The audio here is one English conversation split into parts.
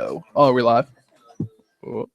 Oh, are we live? Oh.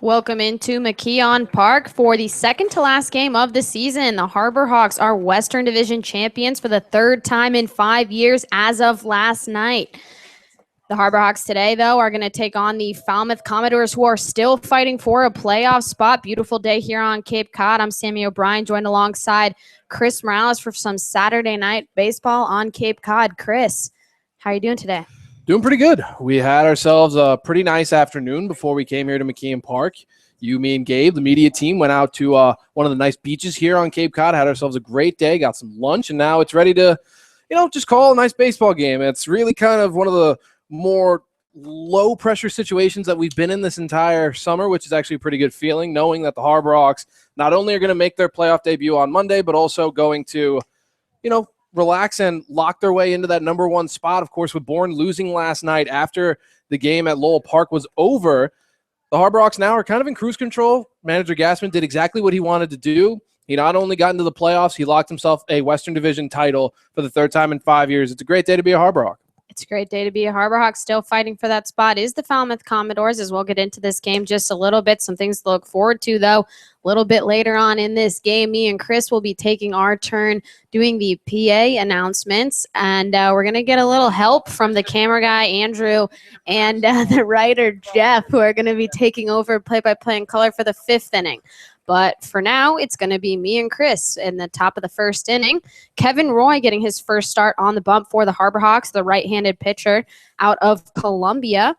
Welcome into McKeon Park for the second to last game of the season. The Harbor Hawks are Western Division champions for the third time in 5 years as of last night. The Harbor Hawks today, though, are going to take on the Falmouth Commodores, who are still fighting for a playoff spot. Beautiful day here on Cape Cod. I'm Sammy O'Brien, joined alongside Chris Morales for some Saturday night baseball on Cape Cod. Chris, how are you doing today? Doing pretty good. We had ourselves a pretty nice afternoon before we came here to McKeon Park. You, me, and Gabe, the media team, went out to one of the nice beaches here on Cape Cod, had ourselves a great day, got some lunch, and now it's ready to, just call a nice baseball game. It's really kind of one of the more low-pressure situations that we've been in this entire summer, which is actually a pretty good feeling, knowing that the Harbor Hawks not only are going to make their playoff debut on Monday, but also going to, relax and lock their way into that number one spot. Of course, with Bourne losing last night after the game at Lowell Park was over, the Harbor Hawks now are kind of in cruise control. Manager Gassman did exactly what he wanted to do. He not only got into the playoffs, he locked himself a Western Division title for the third time in 5 years. It's a great day to be a Harbor Hawk. It's a great day to be a Harbor Hawk. Still fighting for that spot is the Falmouth Commodores, as we'll get into this game just a little bit. Some things to look forward to, though. A little bit later on in this game, me and Chris will be taking our turn doing the PA announcements, and we're going to get a little help from the camera guy, Andrew, and the writer, Jeff, who are going to be taking over play-by-play in color for the fifth inning. But for now, it's going to be me and Chris in the top of the first inning. Kevin Roy getting his first start on the bump for the Harbor Hawks, the right-handed pitcher out of Columbia.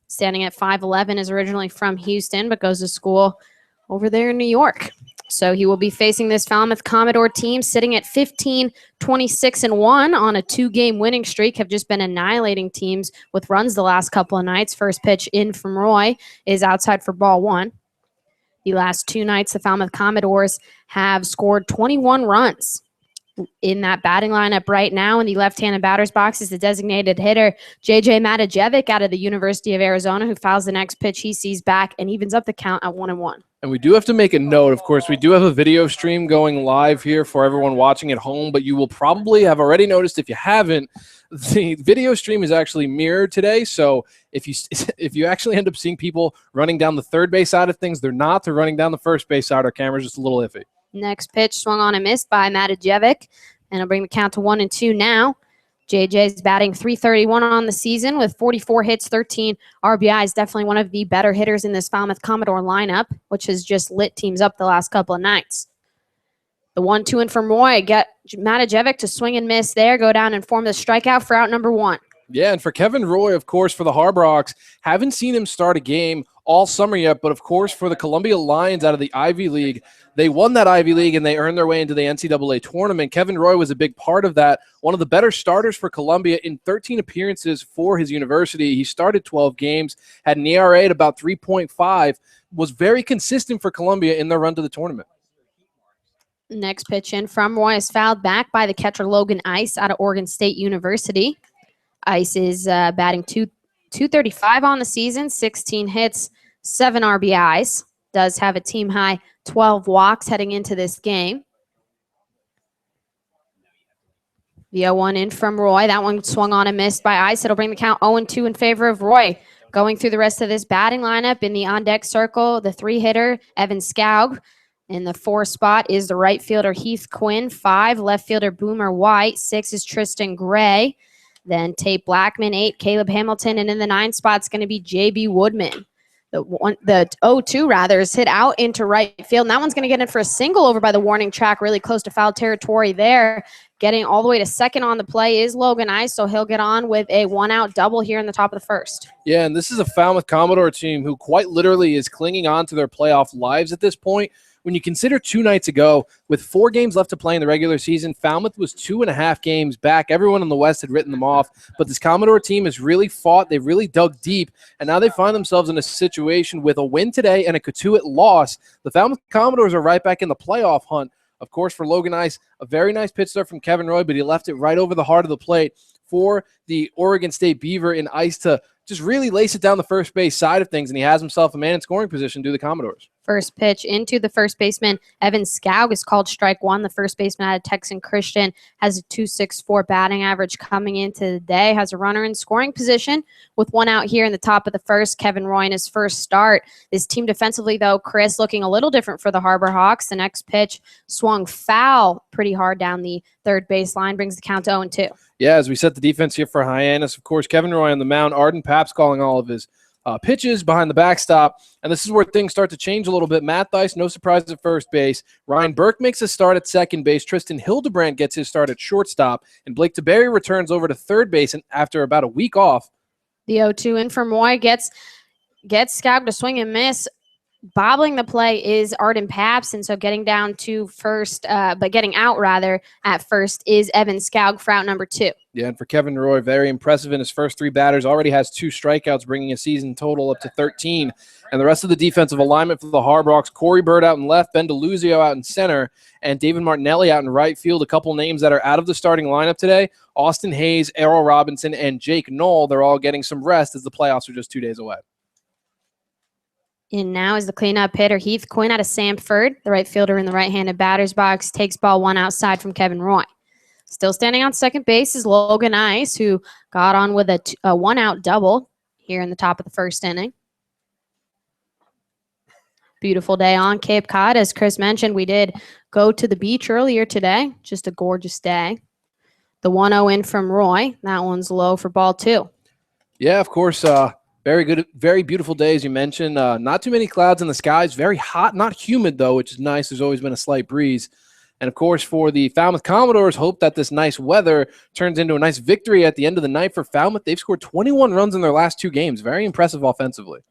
Standing at 5'11", is originally from Houston, but goes to school over there in New York. So he will be facing this Falmouth Commodore team sitting at 15, 26-1 on a 2-game winning streak, have just been annihilating teams with runs the last couple of nights. First pitch in from Roy is outside for ball one. The last 2 nights, the Falmouth Commodores have scored 21 runs. In that batting lineup right now in the left-handed batter's box is the designated hitter, J.J. Matajevic out of the University of Arizona, who fouls the next pitch he sees back and evens up the count at 1-1. And we do have to make a note, of course, we do have a video stream going live here for everyone watching at home, but you will probably have already noticed, if you haven't, the video stream is actually mirrored today. So if you actually end up seeing people running down the third base side of things, they're not. They're running down the first base side. Our camera's just a little iffy. Next pitch swung on and missed by Matajevic, and it'll bring the count to 1-2 now. JJ's batting .331 on the season with 44 hits, 13 RBIs. Definitely one of the better hitters in this Falmouth Commodore lineup, which has just lit teams up the last couple of nights. The 1-2 in from Roy. Get Matajevic to swing and miss there. Go down and form the strikeout for out number 1. Yeah, and for Kevin Roy, of course, for the Harbor Hawks, haven't seen him start a game all summer yet, but of course for the Columbia Lions out of the Ivy League, they won that Ivy League and they earned their way into the NCAA tournament. Kevin Roy was a big part of that. One of the better starters for Columbia in 13 appearances for his university. He started 12 games, had an ERA at about 3.5, was very consistent for Columbia in their run to the tournament. Next pitch in from Roy is fouled back by the catcher Logan Ice out of Oregon State University. Ice is batting .235 on the season, 16 hits, 7 RBIs. Does have a team-high 12 walks heading into this game. The 0-1 in from Roy. That one swung on and missed by Ice. It'll bring the count 0-2 in favor of Roy. Going through the rest of this batting lineup in the on-deck circle, the 3-hitter, Evan Skaug. In the 4 spot is the right fielder, Heath Quinn. 5, left fielder, Boomer White. 6 is Tristan Gray. Then Tate Blackman, 8, Caleb Hamilton. And in the 9 spot is going to be J.B. Woodman. The 0-2, rather, is hit out into right field. And that one's going to get in for a single over by the warning track, really close to foul territory there. Getting all the way to second on the play is Logan Ice, so he'll get on with a 1-out double here in the top of the first. Yeah, and this is a Falmouth Commodore team who quite literally is clinging on to their playoff lives at this point. When you consider 2 nights ago, with 4 games left to play in the regular season, Falmouth was 2.5 games back. Everyone in the West had written them off, but this Commodore team has really fought. They've really dug deep, and now they find themselves in a situation with a win today and a Katuitt loss. The Falmouth Commodores are right back in the playoff hunt. Of course, for Logan Ice, a very nice pitch start from Kevin Roy, but he left it right over the heart of the plate for the Oregon State Beaver in Ice to just really lace it down the first base side of things, and he has himself a man in scoring position to the Commodores. First pitch into the first baseman. Evan Scoug is called strike one. The first baseman out of Texan Christian has a 2.64 batting average coming into the day. Has a runner in scoring position with one out here in the top of the first. Kevin Roy in his first start. This team defensively, though, Chris, looking a little different for the Harbor Hawks. The next pitch swung foul pretty hard down the third baseline. Brings the count to 0-2. Yeah, as we set the defense here for Hyannis, of course, Kevin Roy on the mound. Arden Paps calling all of his pitches behind the backstop, and this is where things start to change a little bit. Matt Thies, no surprise at first base. Ryan Burke makes a start at second base. Tristan Hildebrandt gets his start at shortstop, and Blake TeBerry returns over to third base and after about a week off. The 0-2 in from Roy gets Scoug to swing and miss. Bobbling the play is Arden Paps, and so getting down to first, but getting out rather at first is Evan Scoug for out number 2. Yeah, and for Kevin Roy, very impressive in his first 3 batters. Already has 2 strikeouts, bringing a season total up to 13. And the rest of the defensive alignment for the Harbor Hawks, Corey Bird out in left, Ben DeLuzio out in center, and David Martinelli out in right field. A couple names that are out of the starting lineup today: Austin Hayes, Errol Robinson, and Jake Knoll. They're all getting some rest as the playoffs are just 2 days away. In now is the cleanup hitter, Heath Quinn out of Samford. The right fielder in the right-handed batter's box takes ball 1 outside from Kevin Roy. Still standing on second base is Logan Ice, who got on with a 1-out double here in the top of the first inning. Beautiful day on Cape Cod. As Chris mentioned, we did go to the beach earlier today. Just a gorgeous day. The 1-0 in from Roy. That one's low for ball 2. Yeah, of course. Very good, very beautiful day, as you mentioned. Not too many clouds in the skies. Very hot, not humid, though, which is nice. There's always been a slight breeze. And, of course, for the Falmouth Commodores, hope that this nice weather turns into a nice victory at the end of the night for Falmouth. They've scored 21 runs in their last 2 games. Very impressive offensively.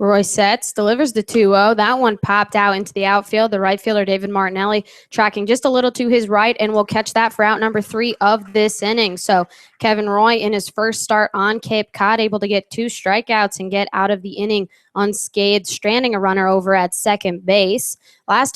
Roy sets, delivers the 2-0. That one popped out into the outfield. The right fielder, David Martinelli, tracking just a little to his right, and will catch that for out number 3 of this inning. So Kevin Roy, in his first start on Cape Cod, able to get 2 strikeouts and get out of the inning unscathed, stranding a runner over at second base. Last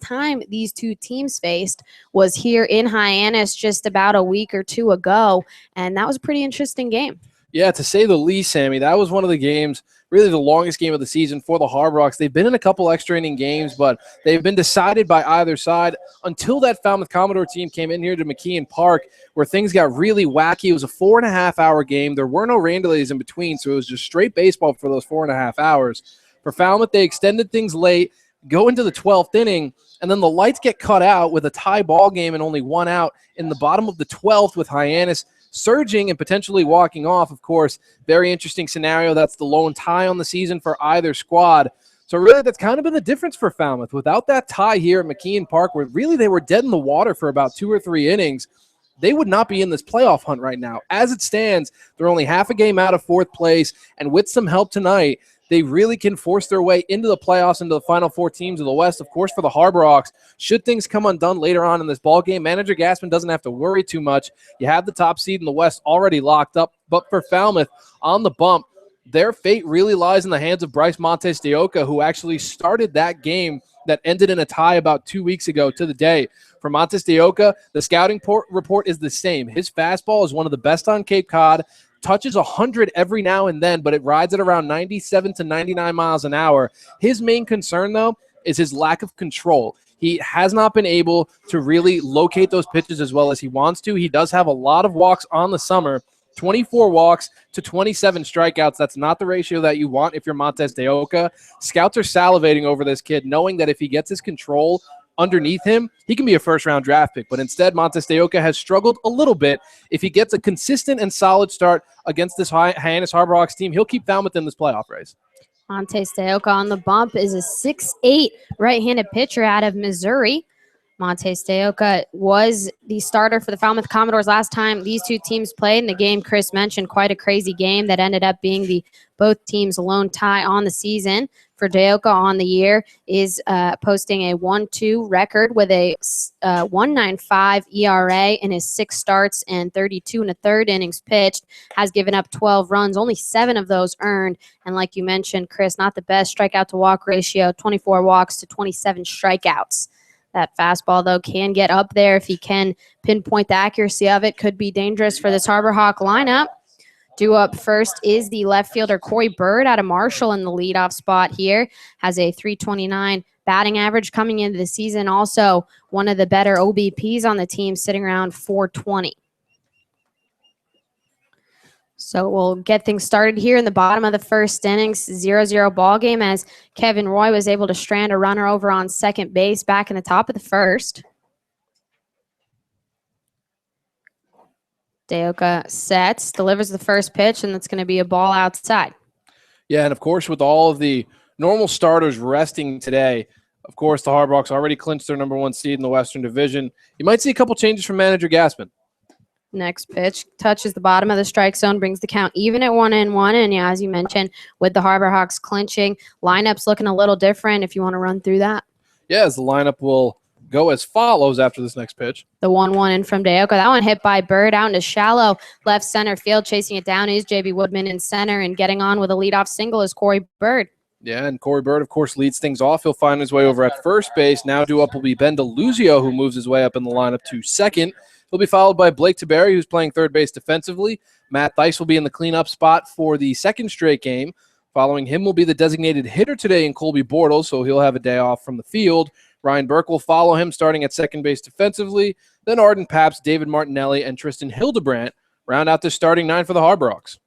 time these 2 teams faced was here in Hyannis just about a week or 2 ago, and that was a pretty interesting game. Yeah, to say the least, Sammy, that was one of the games, really the longest game of the season for the Harbor Hawks. They've been in a couple extra inning games, but they've been decided by either side until that Falmouth Commodore team came in here to McKeon Park, where things got really wacky. It was a 4.5-hour game. There were no rain delays in between, so it was just straight baseball for those 4.5 hours. For Falmouth, they extended things late, go into the 12th inning, and then the lights get cut out with a tie ball game and only 1 out in the bottom of the 12th with Hyannis surging and potentially walking off. Of course, very interesting scenario. That's the lone tie on the season for either squad. So really, that's kind of been the difference for Falmouth. Without that tie here at McKeon Park, where really they were dead in the water for about 2 or 3 innings, they would not be in this playoff hunt right now. As it stands, they're only half a game out of 4th place, and with some help tonight, they really can force their way into the playoffs, into the final 4 teams of the West. Of course, for the Harbor Hawks, should things come undone later on in this ball game, manager Gassman doesn't have to worry too much. You have the top seed in the West already locked up. But for Falmouth, on the bump, their fate really lies in the hands of Bryce Montes de Oca, who actually started that game that ended in a tie about 2 weeks ago to the day. For Montes de Oca, the scouting report is the same. His fastball is one of the best on Cape Cod. Touches 100 every now and then, but it rides at around 97 to 99 miles an hour. His main concern, though, is his lack of control. He has not been able to really locate those pitches as well as he wants to. He does have a lot of walks on the summer, 24 walks to 27 strikeouts. That's not the ratio that you want if you're Montes de Oca. Scouts are salivating over this kid, knowing that if he gets his control underneath him, he can be a first-round draft pick. But instead, Montes de Oca has struggled a little bit. If he gets a consistent and solid start against this Hyannis Harbor Hawks team, he'll keep Falmouth in this playoff race. Montes de Oca on the bump is a 6'8" right-handed pitcher out of Missouri. Montes de Oca was the starter for the Falmouth Commodores last time these 2 teams played in the game Chris mentioned. Quite a crazy game that ended up being the both teams' lone tie on the season. For de Oca on the year is posting a 1-2 record with a 1.95 ERA in his 6 starts and 32 1/3 innings pitched. Has given up 12 runs, only 7 of those earned. And like you mentioned, Chris, not the best strikeout to walk ratio, 24 walks to 27 strikeouts. That fastball, though, can get up there if he can pinpoint the accuracy of it. Could be dangerous for this Harbor Hawk lineup. Due up first is the left fielder Corey Bird out of Marshall in the leadoff spot here. Has a .329 batting average coming into the season. Also one of the better OBPs on the team, sitting around .420. So we'll get things started here in the bottom of the first innings, 0-0 ball game, as Kevin Roy was able to strand a runner over on second base back in the top of the first. Deoka sets, delivers the first pitch, and that's going to be a ball outside. Yeah, and of course, with all of the normal starters resting today, of course, the Hard Rocks already clinched their number 1 seed in the Western Division. You might see a couple changes from manager Gassman. Next pitch touches the bottom of the strike zone, brings the count even at 1-1. And yeah, as you mentioned, with the Harbor Hawks clinching, lineup's looking a little different if you want to run through that. Yeah, as the lineup will go as follows after this next pitch. The 1-1 in from Deoka. That one hit by Bird out into shallow left center field. Chasing it down is J.B. Woodman in center, and getting on with a leadoff single is Corey Bird. Yeah, and Corey Bird, of course, leads things off. He'll find his way over at first base. Now due up will be Ben DeLuzio, who moves his way up in the lineup to second. He'll be followed by Blake Taberry, who's playing third base defensively. Matt Thice will be in the cleanup spot for the second straight game. Following him will be the designated hitter today in Colby Bortles, so he'll have a day off from the field. Ryan Burke will follow him, starting at second base defensively. Then Arden Paps, David Martinelli, and Tristan Hildebrandt round out the starting 9 for the Hard Rocks.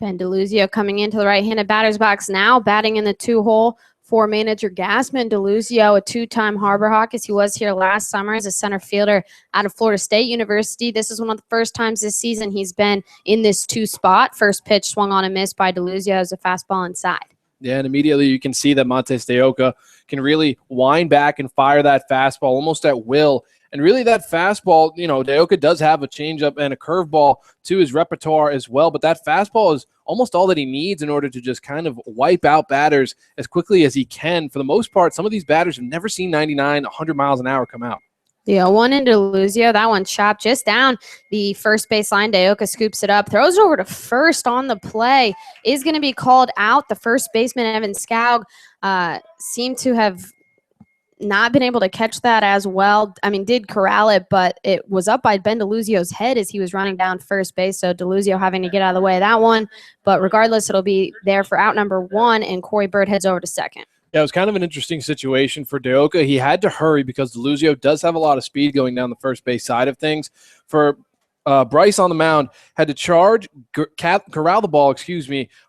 Ben DeLuzio coming into the right-handed batter's box now, batting in the 2-hole for manager Gassman. DeLuzio, a 2-time Harbor Hawk, as he was here last summer as a center fielder out of Florida State University. This is one of the first times this season he's been in this 2 spot. First pitch swung on a miss by DeLuzio as a fastball inside. Yeah, and immediately you can see that Montes Deoka can really wind back and fire that fastball almost at will. And really that fastball, Deoka does have a changeup and a curveball to his repertoire as well, but that fastball is almost all that he needs in order to just kind of wipe out batters as quickly as he can. For the most part, some of these batters have never seen 99, 100 miles an hour come out. The 0-1 into Luzio. That one chopped just down the first baseline. Deoka scoops it up, throws it over to first on the play. Is going to be called out. The first baseman, Evan Skaug, seemed to have not been able to catch that as well. I mean, did corral it, but it was up by Ben DeLuzio's head as he was running down first base. So DeLuzio having to get out of the way of that one. But regardless, it'll be there for out number 1, and Corey Bird heads over to second. Yeah, it was kind of an interesting situation for Deoka. He had to hurry because DeLuzio does have a lot of speed going down the first base side of things. For Bryce on the mound, had to charge, corral the ball,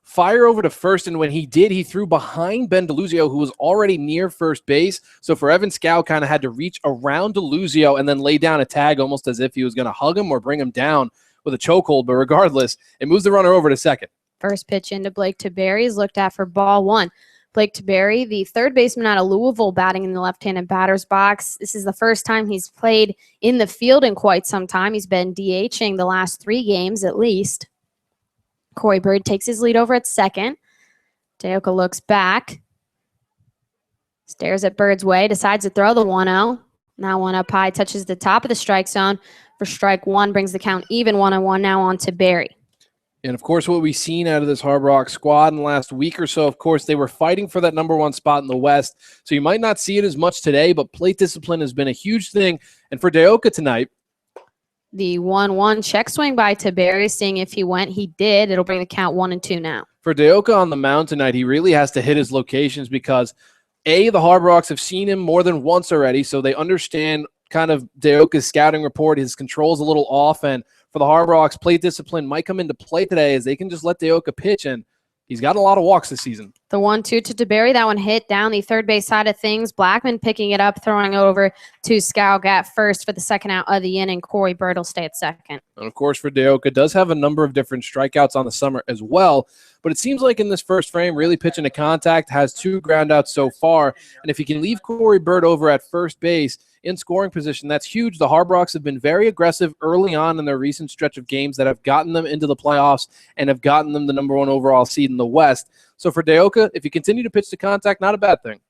fire over to first, and when he did, he threw behind Ben DeLuzio, who was already near first base. So for Evan Scow, kind of had to reach around DeLuzio and then lay down a tag almost as if he was going to hug him or bring him down with a chokehold. But regardless, it moves the runner over to second. First pitch into Blake Taberry is looked at for ball 1. Blake Taberry, the third baseman out of Louisville, batting in the left-handed batter's box. This is the first time he's played in the field in quite some time. He's been DHing the last 3 games at least. Corey Bird takes his lead over at second. Deoka looks back, stares at Bird's way, decides to throw the 1-0. Now one up high, touches the top of the strike zone for strike 1, brings the count even 1-1 now on Taberry. And, of course, what we've seen out of this Hard Rock squad in the last week or so, of course, they were fighting for that number 1 spot in the West. So you might not see it as much today, but plate discipline has been a huge thing. And for Deoka tonight, the 1-1 check swing by Taberry, seeing if he went. He did. It'll bring the count 1-2 now. For Deoka on the mound tonight, he really has to hit his locations because, A, the Hard Rocks have seen him more than once already, so they understand kind of Deoka's scouting report. His control's a little off, and for the Hard Rocks, plate discipline might come into play today as they can just let Deoka pitch, and he's gotten a lot of walks this season. The 1-2 to Taberry. That one hit down the third base side of things. Blackman picking it up, throwing it over to Skaug at first for the second out of the inning. Corey Bird will stay at second. And, of course, for Deoka, does have a number of different strikeouts on the summer as well, but it seems like in this first frame, really pitching to contact, has 2 groundouts so far, and if he can leave Corey Bird over at first base in scoring position, that's huge. The Hard Rocks have been very aggressive early on in their recent stretch of games that have gotten them into the playoffs and have gotten them the number 1 overall seed in the West. So for Deoka, if you continue to pitch to contact, not a bad thing.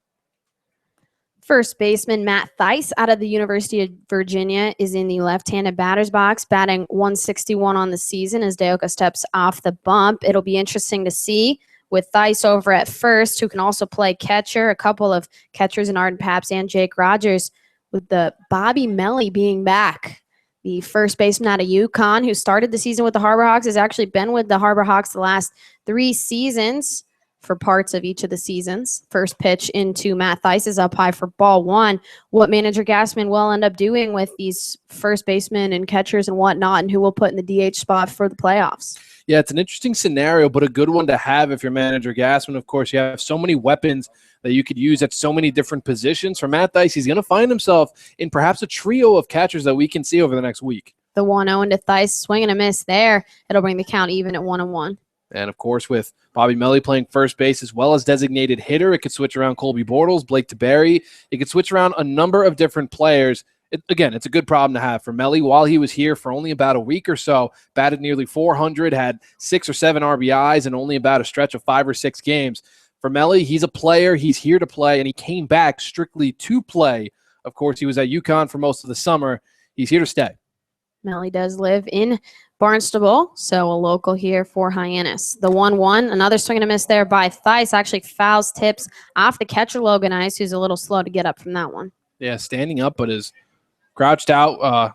First baseman Matt Thice out of the University of Virginia is in the left-handed batter's box, batting 161 on the season as Deoka steps off the bump. It'll be interesting to see with Thice over at first, who can also play catcher, a couple of catchers in Arden Paps and Jake Rogers, with the Bobby Melly being back. The first baseman out of UConn, who started the season with the Harbor Hawks, has actually been with the Harbor Hawks the last 3 seasons for parts of each of the seasons. First pitch into Matt Theis is up high for ball 1. What manager Gassman will end up doing with these first basemen and catchers and whatnot, and who will put in the DH spot for the playoffs. Yeah, it's an interesting scenario, but a good one to have if you're manager Gassman. Of course, you have so many weapons that you could use at so many different positions. For Matt Theis, he's going to find himself in perhaps a trio of catchers that we can see over the next week. The 1-0 to Theis, swing and a miss there. It'll bring the count even at 1-1. And, of course, with Bobby Melly playing first base as well as designated hitter, it could switch around Colby Bortles, Blake DeBerry. It could switch around a number of different players. Again, it's a good problem to have for Melly. While he was here for only about a week or so, batted nearly 400, had 6 or 7 RBIs, and only about a stretch of 5 or 6 games. For Melly, he's a player. He's here to play, and he came back strictly to play. Of course, he was at UConn for most of the summer. He's here to stay. Melly does live in Barnstable, so a local here for Hyannis. The 1-1, another swing and a miss there by Theis. Actually fouls tips off the catcher, Logan Ice, who's a little slow to get up from that one. Yeah, standing up, but is crouched out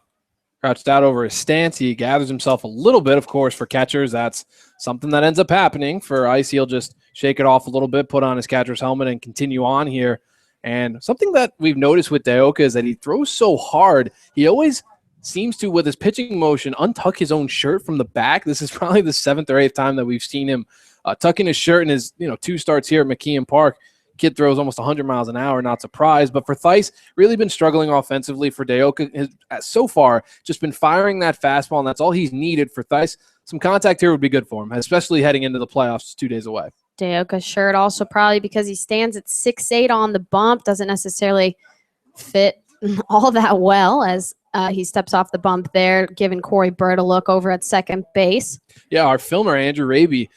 over his stance. He gathers himself a little bit. Of course, for catchers, that's something that ends up happening. For Ice, he'll just shake it off a little bit, put on his catcher's helmet, and continue on here. And something that we've noticed with Dayoka is that he throws so hard. He always seems to, with his pitching motion, untuck his own shirt from the back. This is probably the 7th or 8th time that we've seen him tucking his shirt in his 2 starts here at McKeon Park. Kid throws almost 100 miles an hour, not surprised. But for Theis, really been struggling offensively. For Dayoka, has so far just been firing that fastball, and that's all he's needed. For Theis, some contact here would be good for him, especially heading into the playoffs 2 days away. Dayoka's shirt also probably because he stands at 6'8" on the bump, doesn't necessarily fit all that well as he steps off the bump there, giving Corey Bird a look over at second base. Yeah, our filmer, Andrew Raby,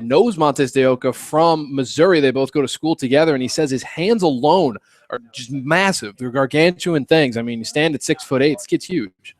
knows Montez Dayoka from Missouri. They both go to school together, and he says his hands alone are just massive. They're gargantuan things. I mean, you stand at 6'8", this kid's huge.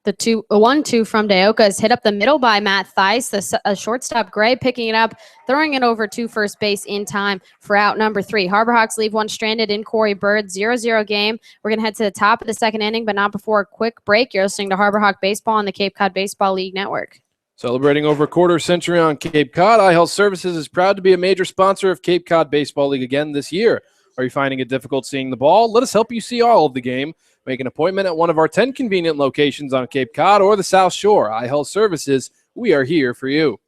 The 1-2 from Dayoka is hit up the middle by Matt Theis. The shortstop Gray picking it up, throwing it over to first base in time for out number 3. Harbor Hawks leave one stranded in Corey Bird. 0-0 game. We're going to head to the top of the 2nd inning, but not before a quick break. You're listening to Harbor Hawk Baseball on the Cape Cod Baseball League Network. Celebrating over a quarter century on Cape Cod, iHealth Services is proud to be a major sponsor of Cape Cod Baseball League again this year. Are you finding it difficult seeing the ball? Let us help you see all of the game. Make an appointment at one of our 10 convenient locations on Cape Cod or the South Shore. iHealth Services, we are here for you.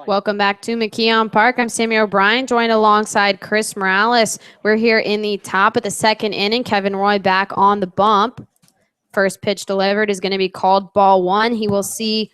Welcome back to McKeon Park. I'm Sammy O'Brien, joined alongside Chris Morales. We're here in the top of the 2nd inning. Kevin Roy back on the bump. First pitch delivered is going to be called ball 1. He will see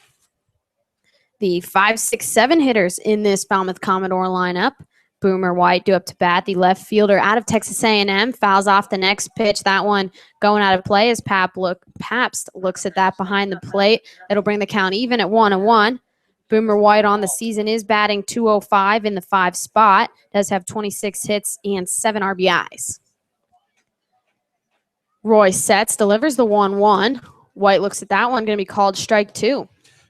the 5, 6, 7 hitters in this Falmouth Commodore lineup. Boomer White due up to bat. The left fielder out of Texas A&M fouls off the next pitch. That one going out of play as Pabst looks at that behind the plate. It'll bring the count even at 1-1. Boomer White on the season is batting .205 in the 5 spot. Does have 26 hits and 7 RBIs. Roy sets, delivers the 1-1. White looks at that one, going to be called strike 2.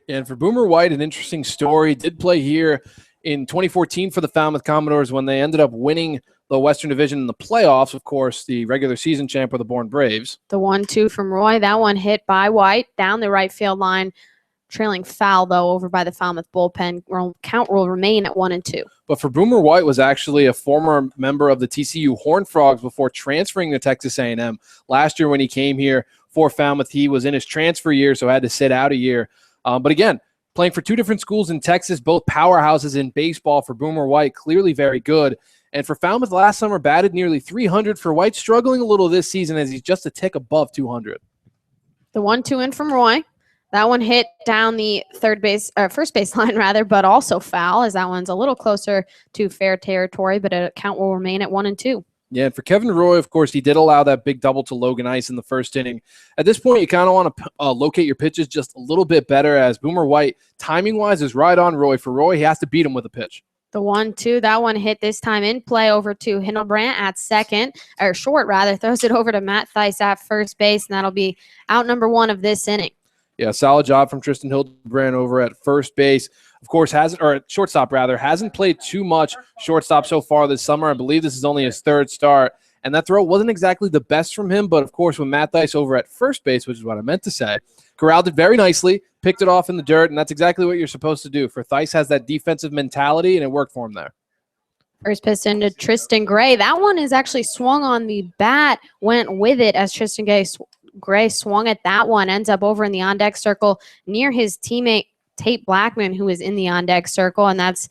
And for Boomer White, an interesting story. Did play here in 2014 for the Falmouth Commodores when they ended up winning the Western Division in the playoffs. Of course, the regular season champ were the Bourne Braves. The 1-2 from Roy. That one hit by White down the right field line. Trailing foul, though, over by the Falmouth bullpen. Count will remain at 1-2. But for Boomer White was actually a former member of the TCU Horned Frogs before transferring to Texas A&M. Last year when he came here for Falmouth, he was in his transfer year, so had to sit out a year. But again, playing for 2 different schools in Texas, both powerhouses in baseball. For Boomer White, clearly very good. And for Falmouth last summer, batted nearly 300. For White, struggling a little this season as he's just a tick above 200. The 1-2 in from Roy. That one hit down the first base line rather, but also foul, as that one's a little closer to fair territory, but a count will remain at 1-2. Yeah, and for Kevin Roy, of course, he did allow that big double to Logan Ice in the first inning. At this point, you kind of want to locate your pitches just a little bit better, as Boomer White, timing-wise, is right on Roy. For Roy, he has to beat him with a pitch. The 1-2, that one hit this time in play over to Hindlebrandt at second, or short rather, throws it over to Matt Theis at first base, and that'll be out number 1 of this inning. Yeah, solid job from Tristan Hildebrandt over at first base. Of course, at shortstop rather, hasn't played too much shortstop so far this summer. I believe this is only his 3rd start. And that throw wasn't exactly the best from him, but of course, when Matt Theis over at first base, which is what I meant to say, corralled it very nicely, picked it off in the dirt, and that's exactly what you're supposed to do. For Theis has that defensive mentality, and it worked for him there. First pitch into Tristan Gray. That one is actually swung on the bat, went with it as Tristan Gray swung at that one, ends up over in the on-deck circle near his teammate Tate Blackman, who is in the on-deck circle, and that's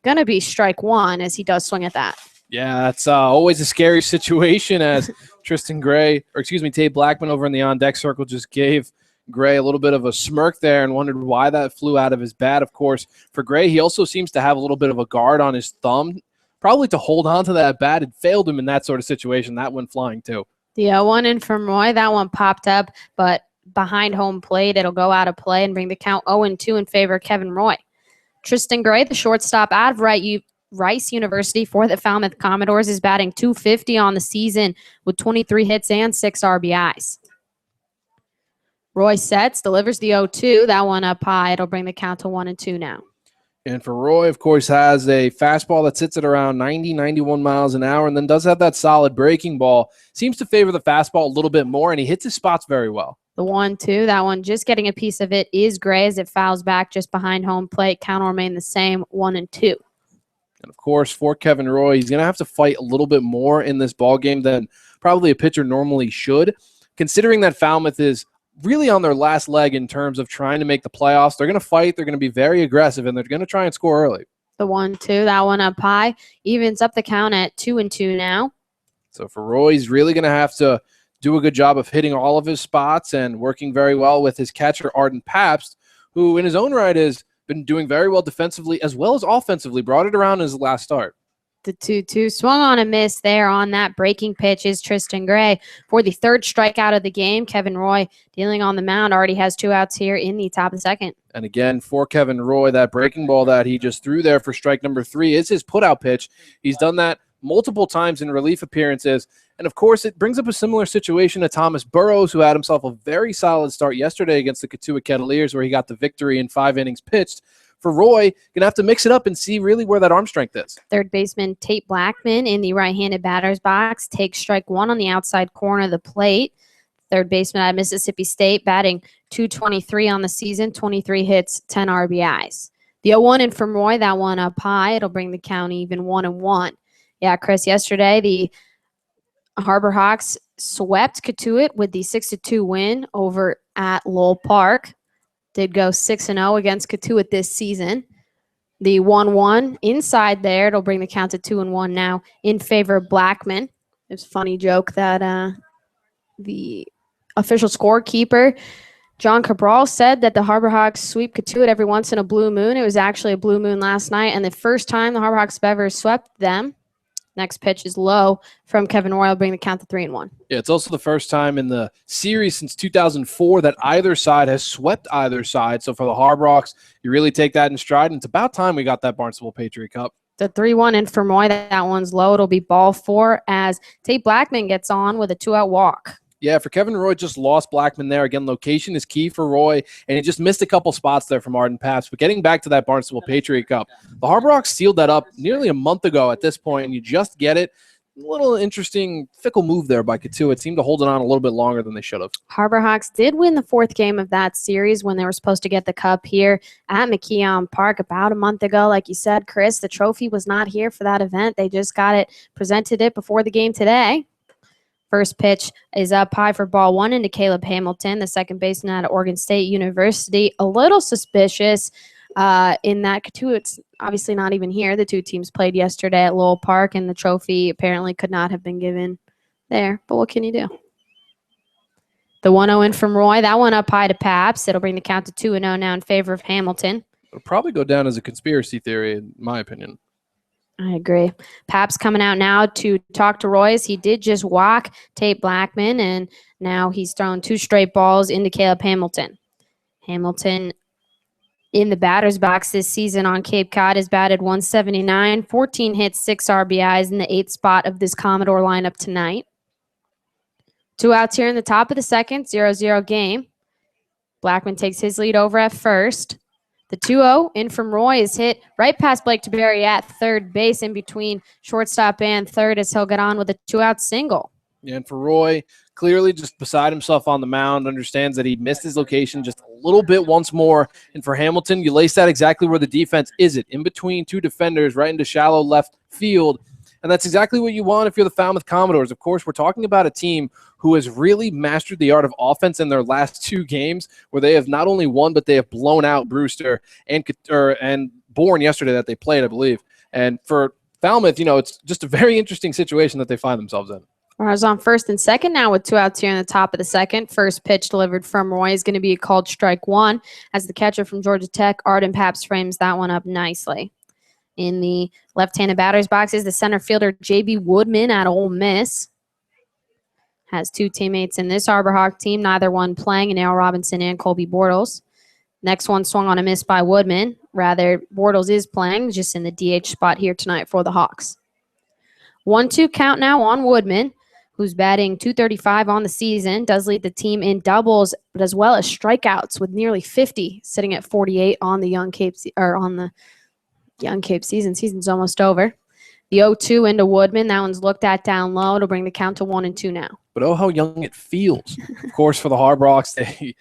going to be strike 1 as he does swing at that. Yeah, that's always a scary situation as Tate Blackman over in the on-deck circle just gave Gray a little bit of a smirk there and wondered why that flew out of his bat. Of course, for Gray, he also seems to have a little bit of a guard on his thumb, probably to hold on to that bat. It failed him in that sort of situation. That went flying too. The 0-1 in from Roy. That one popped up, but behind home plate, it'll go out of play and bring the count 0-2 in favor of Kevin Roy. Tristan Gray, the shortstop out of Rice University for the Falmouth Commodores, is batting .250 on the season with 23 hits and 6 RBIs. Roy sets, delivers the 0-2. That one up high. It'll bring the count to 1-2 now. And for Roy, of course, has a fastball that sits at around 90, 91 miles an hour and then does have that solid breaking ball. Seems to favor the fastball a little bit more, and he hits his spots very well. The 1-2, that one just getting a piece of it is Gray as it fouls back just behind home plate. Count will remain the same, 1-2. And, of course, for Kevin Roy, he's going to have to fight a little bit more in this ballgame than probably a pitcher normally should, considering that Falmouth is really on their last leg in terms of trying to make the playoffs. They're going to fight. They're going to be very aggressive, and they're going to try and score early. The 1-2, that one up high. Evens up the count at 2-2 now. So for Roy, he's really going to have to do a good job of hitting all of his spots and working very well with his catcher, Arden Pabst, who in his own right has been doing very well defensively as well as offensively. Brought it around in his last start. The 2-2 swung on a miss there on that breaking pitch is Tristan Gray for the 3rd strikeout of the game. Kevin Roy dealing on the mound already has 2 outs here in the top of the 2nd. And again, for Kevin Roy, that breaking ball that he just threw there for strike number 3 is his put-out pitch. He's done that multiple times in relief appearances. And, of course, it brings up a similar situation to Thomas Burrows, who had himself a very solid start yesterday against the Katuitt Kettleers, where he got the victory in 5 innings pitched. For Roy, going to have to mix it up and see really where that arm strength is. Third baseman Tate Blackman in the right-handed batter's box takes strike 1 on the outside corner of the plate. Third baseman at Mississippi State batting .223 on the season, 23 hits, 10 RBIs. The 0-1 in from Roy, that one up high. It'll bring the count even 1-1. Yeah, Chris, yesterday the Harbor Hawks swept Katuitt with the 6-2 win over at Lowell Park. Did go 6-0 against Katuitt this season. The 1-1 inside there, it'll bring the count to 2-1 now in favor of Blackman. It's a funny joke that the official scorekeeper, John Cabral, said that the Harbor Hawks sweep Katuitt every once in a blue moon. It was actually a blue moon last night, and the first time the Harbor Hawks have ever swept them Next pitch is low from Kevin Roy. Will bring the count to 3-1. Yeah, it's also the first time in the series since 2004 that either side has swept either side. So for the Harbor Hawks, you really take that in stride. And it's about time we got that Barnstable Patriot Cup. The 3-1 in from Roy. That one's low. It'll be ball 4 as Tate Blackman gets on with a 2-out walk. Yeah, for Kevin Roy, just lost Blackman there. Again, location is key for Roy, and he just missed a couple spots there from Arden Paps. But getting back to that Barnstable Patriot Cup, the Harbor Hawks sealed that up nearly a month ago at this point, and you just get it. A little interesting, fickle move there by Katu. It seemed to hold it on a little bit longer than they should have. Harbor Hawks did win the 4th game of that series when they were supposed to get the cup here at McKeon Park about a month ago. Like you said, Chris, the trophy was not here for that event. They just got it, presented it before the game today. First pitch is up high for ball 1 into Caleb Hamilton, the second baseman out of Oregon State University. A little suspicious in that Katu, it's obviously not even here. The two teams played yesterday at Lowell Park, and the trophy apparently could not have been given there. But what can you do? The 1-0 in from Roy. That one up high to Paps. It'll bring the count to 2-0 now in favor of Hamilton. It'll probably go down as a conspiracy theory, in my opinion. I agree. Paps coming out now to talk to Royce. He did just walk Tate Blackman, and now he's thrown 2 straight balls into Caleb Hamilton. Hamilton in the batter's box this season on Cape Cod has batted .179, 14 hits, 6 RBIs in the 8th spot of this Commodore lineup tonight. 2 outs here in the top of the second, 0-0 game. Blackman takes his lead over at first. The 2-0 in from Roy is hit right past Blake DeBerry at third base in between shortstop and third as he'll get on with a 2-out single. Yeah, and for Roy, clearly just beside himself on the mound, understands that he missed his location just a little bit once more. And for Hamilton, you lace that exactly where the defense is it, in between 2 defenders, right into shallow left field. And that's exactly what you want if you're the Falmouth Commodores. Of course, we're talking about a team who has really mastered the art of offense in their last 2 games, where they have not only won, but they have blown out Brewster and Bourne yesterday that they played, I believe. And for Falmouth, it's just a very interesting situation that they find themselves in. I was on first and second now with 2 outs here in the top of the second. First pitch delivered from Roy is going to be a called strike 1 as the catcher from Georgia Tech, Arden Paps, frames that one up nicely. In the left-handed batter's box is the center fielder, J.B. Woodman at Ole Miss. Has 2 teammates in this Harbor Hawk team, neither one playing, and Al Robinson and Colby Bortles. Next one swung on a miss by Woodman. Rather, Bortles is playing, just in the DH spot here tonight for the Hawks. 1-2 count now on Woodman, who's batting .235 on the season, does lead the team in doubles, but as well as strikeouts with nearly 50, sitting at 48 on the Young Cape season. Season's almost over. The 0-2 into Woodman. That one's looked at down low. It'll bring the count to 1-2 now. But oh, how young it feels. Of course, for the Harbor Hawks, they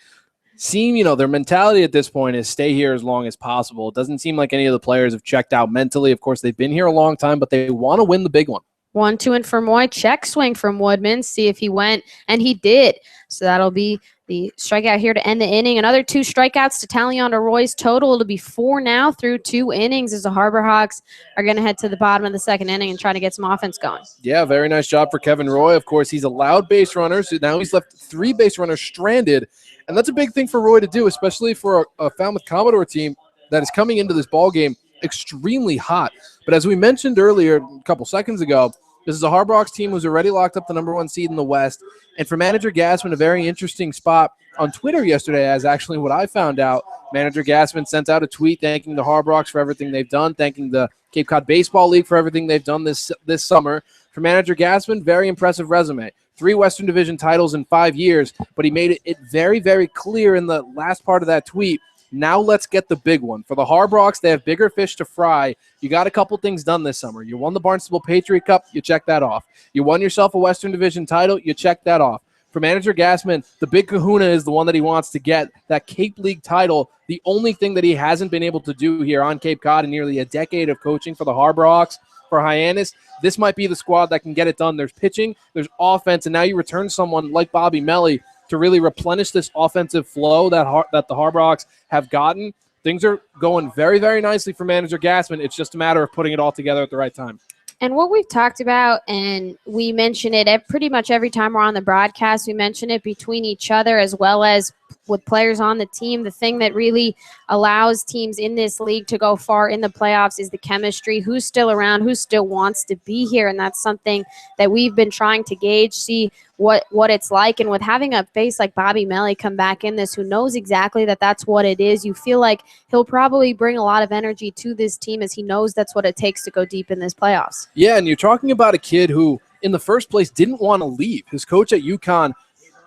seem, their mentality at this point is stay here as long as possible. It doesn't seem like any of the players have checked out mentally. Of course, they've been here a long time, but they want to win the big one. 1-2 in from Roy. Check swing from Woodman. See if he went, and he did. So that'll be the strikeout here to end the inning. Another 2 strikeouts to tally on to Roy's total. It'll be 4 now through 2 innings as the Harbor Hawks are going to head to the bottom of the second inning and try to get some offense going. Yeah, very nice job for Kevin Roy. Of course, he's allowed base runners. So now he's left 3 base runners stranded, and that's a big thing for Roy to do, especially for a Falmouth Commodore team that is coming into this ball game extremely hot. But as we mentioned earlier a couple seconds ago, this is a Harbor Hawks team who's already locked up the #1 seed in the West. And for Manager Gassman, a very interesting spot on Twitter yesterday, as actually what I found out. Manager Gassman sent out a tweet thanking the Harbor Hawks for everything they've done, thanking the Cape Cod Baseball League for everything they've done this summer. For Manager Gassman, very impressive resume. 3 Western Division titles in 5 years, but he made it very, very clear in the last part of that tweet. Now let's get the big one. For the Harbor Hawks, they have bigger fish to fry. You got a couple things done this summer. You won the Barnstable Patriot Cup. You check that off. You won yourself a Western Division title. You check that off. For Manager Gassman, the big kahuna is the one that he wants to get, that Cape League title, the only thing that he hasn't been able to do here on Cape Cod in nearly a decade of coaching for the Harbor Hawks. For Hyannis, this might be the squad that can get it done. There's pitching, there's offense, and now you return someone like Bobby Melly to really replenish this offensive flow that the Harbor Hawks have gotten. Things are going very, very nicely for Manager Gassman. It's just a matter of putting it all together at the right time. And what we've talked about, and we mention it pretty much every time we're on the broadcast, we mention it between each other as well as with players on the team. The thing that really allows teams in this league to go far in the playoffs is the chemistry. Who's still around, who still wants to be here, and that's something that we've been trying to gauge, see what it's like. And with having a face like Bobby Melly come back in this, who knows exactly that that's what it is, you feel like he'll probably bring a lot of energy to this team as he knows that's what it takes to go deep in this playoffs. Yeah, and you're talking about a kid who, in the first place, didn't want to leave. His coach at UConn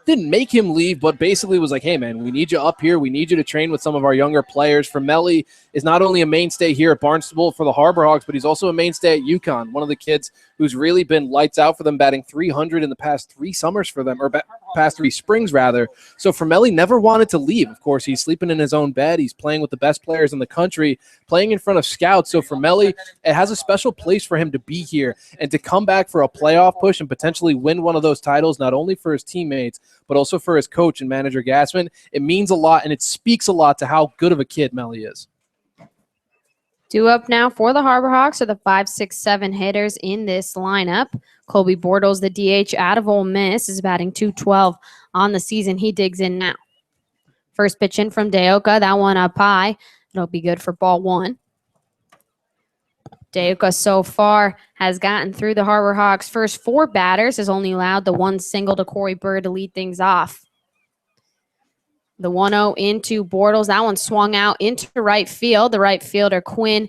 didn't make him leave, but basically was like, hey, man, we need you up here. We need you to train with some of our younger players. Melly is not only a mainstay here at Barnstable for the Harbor Hawks, but he's also a mainstay at UConn, one of the kids who's really been lights out for them, batting .300 in the past 3 summers for them, or past 3 springs, rather. So Melly never wanted to leave. Of course, he's sleeping in his own bed. He's playing with the best players in the country, playing in front of scouts. So Melly, it has a special place for him to be here and to come back for a playoff push and potentially win one of those titles, not only for his teammates, but also for his coach and manager Gassman. It means a lot, and it speaks a lot to how good of a kid Melly is. Due up now for the Harbor Hawks are the 5, 6, 7 hitters in this lineup. Colby Bortles, the DH out of Ole Miss, is batting .212 on the season. He digs in now. First pitch in from Deoka. That one up high. It'll be good for ball 1. Deoka so far has gotten through the Harbor Hawks' first 4 batters, has only allowed the 1 single to Corey Bird to lead things off. The 1-0 into Bortles. That one swung out into right field. The right fielder, Quinn,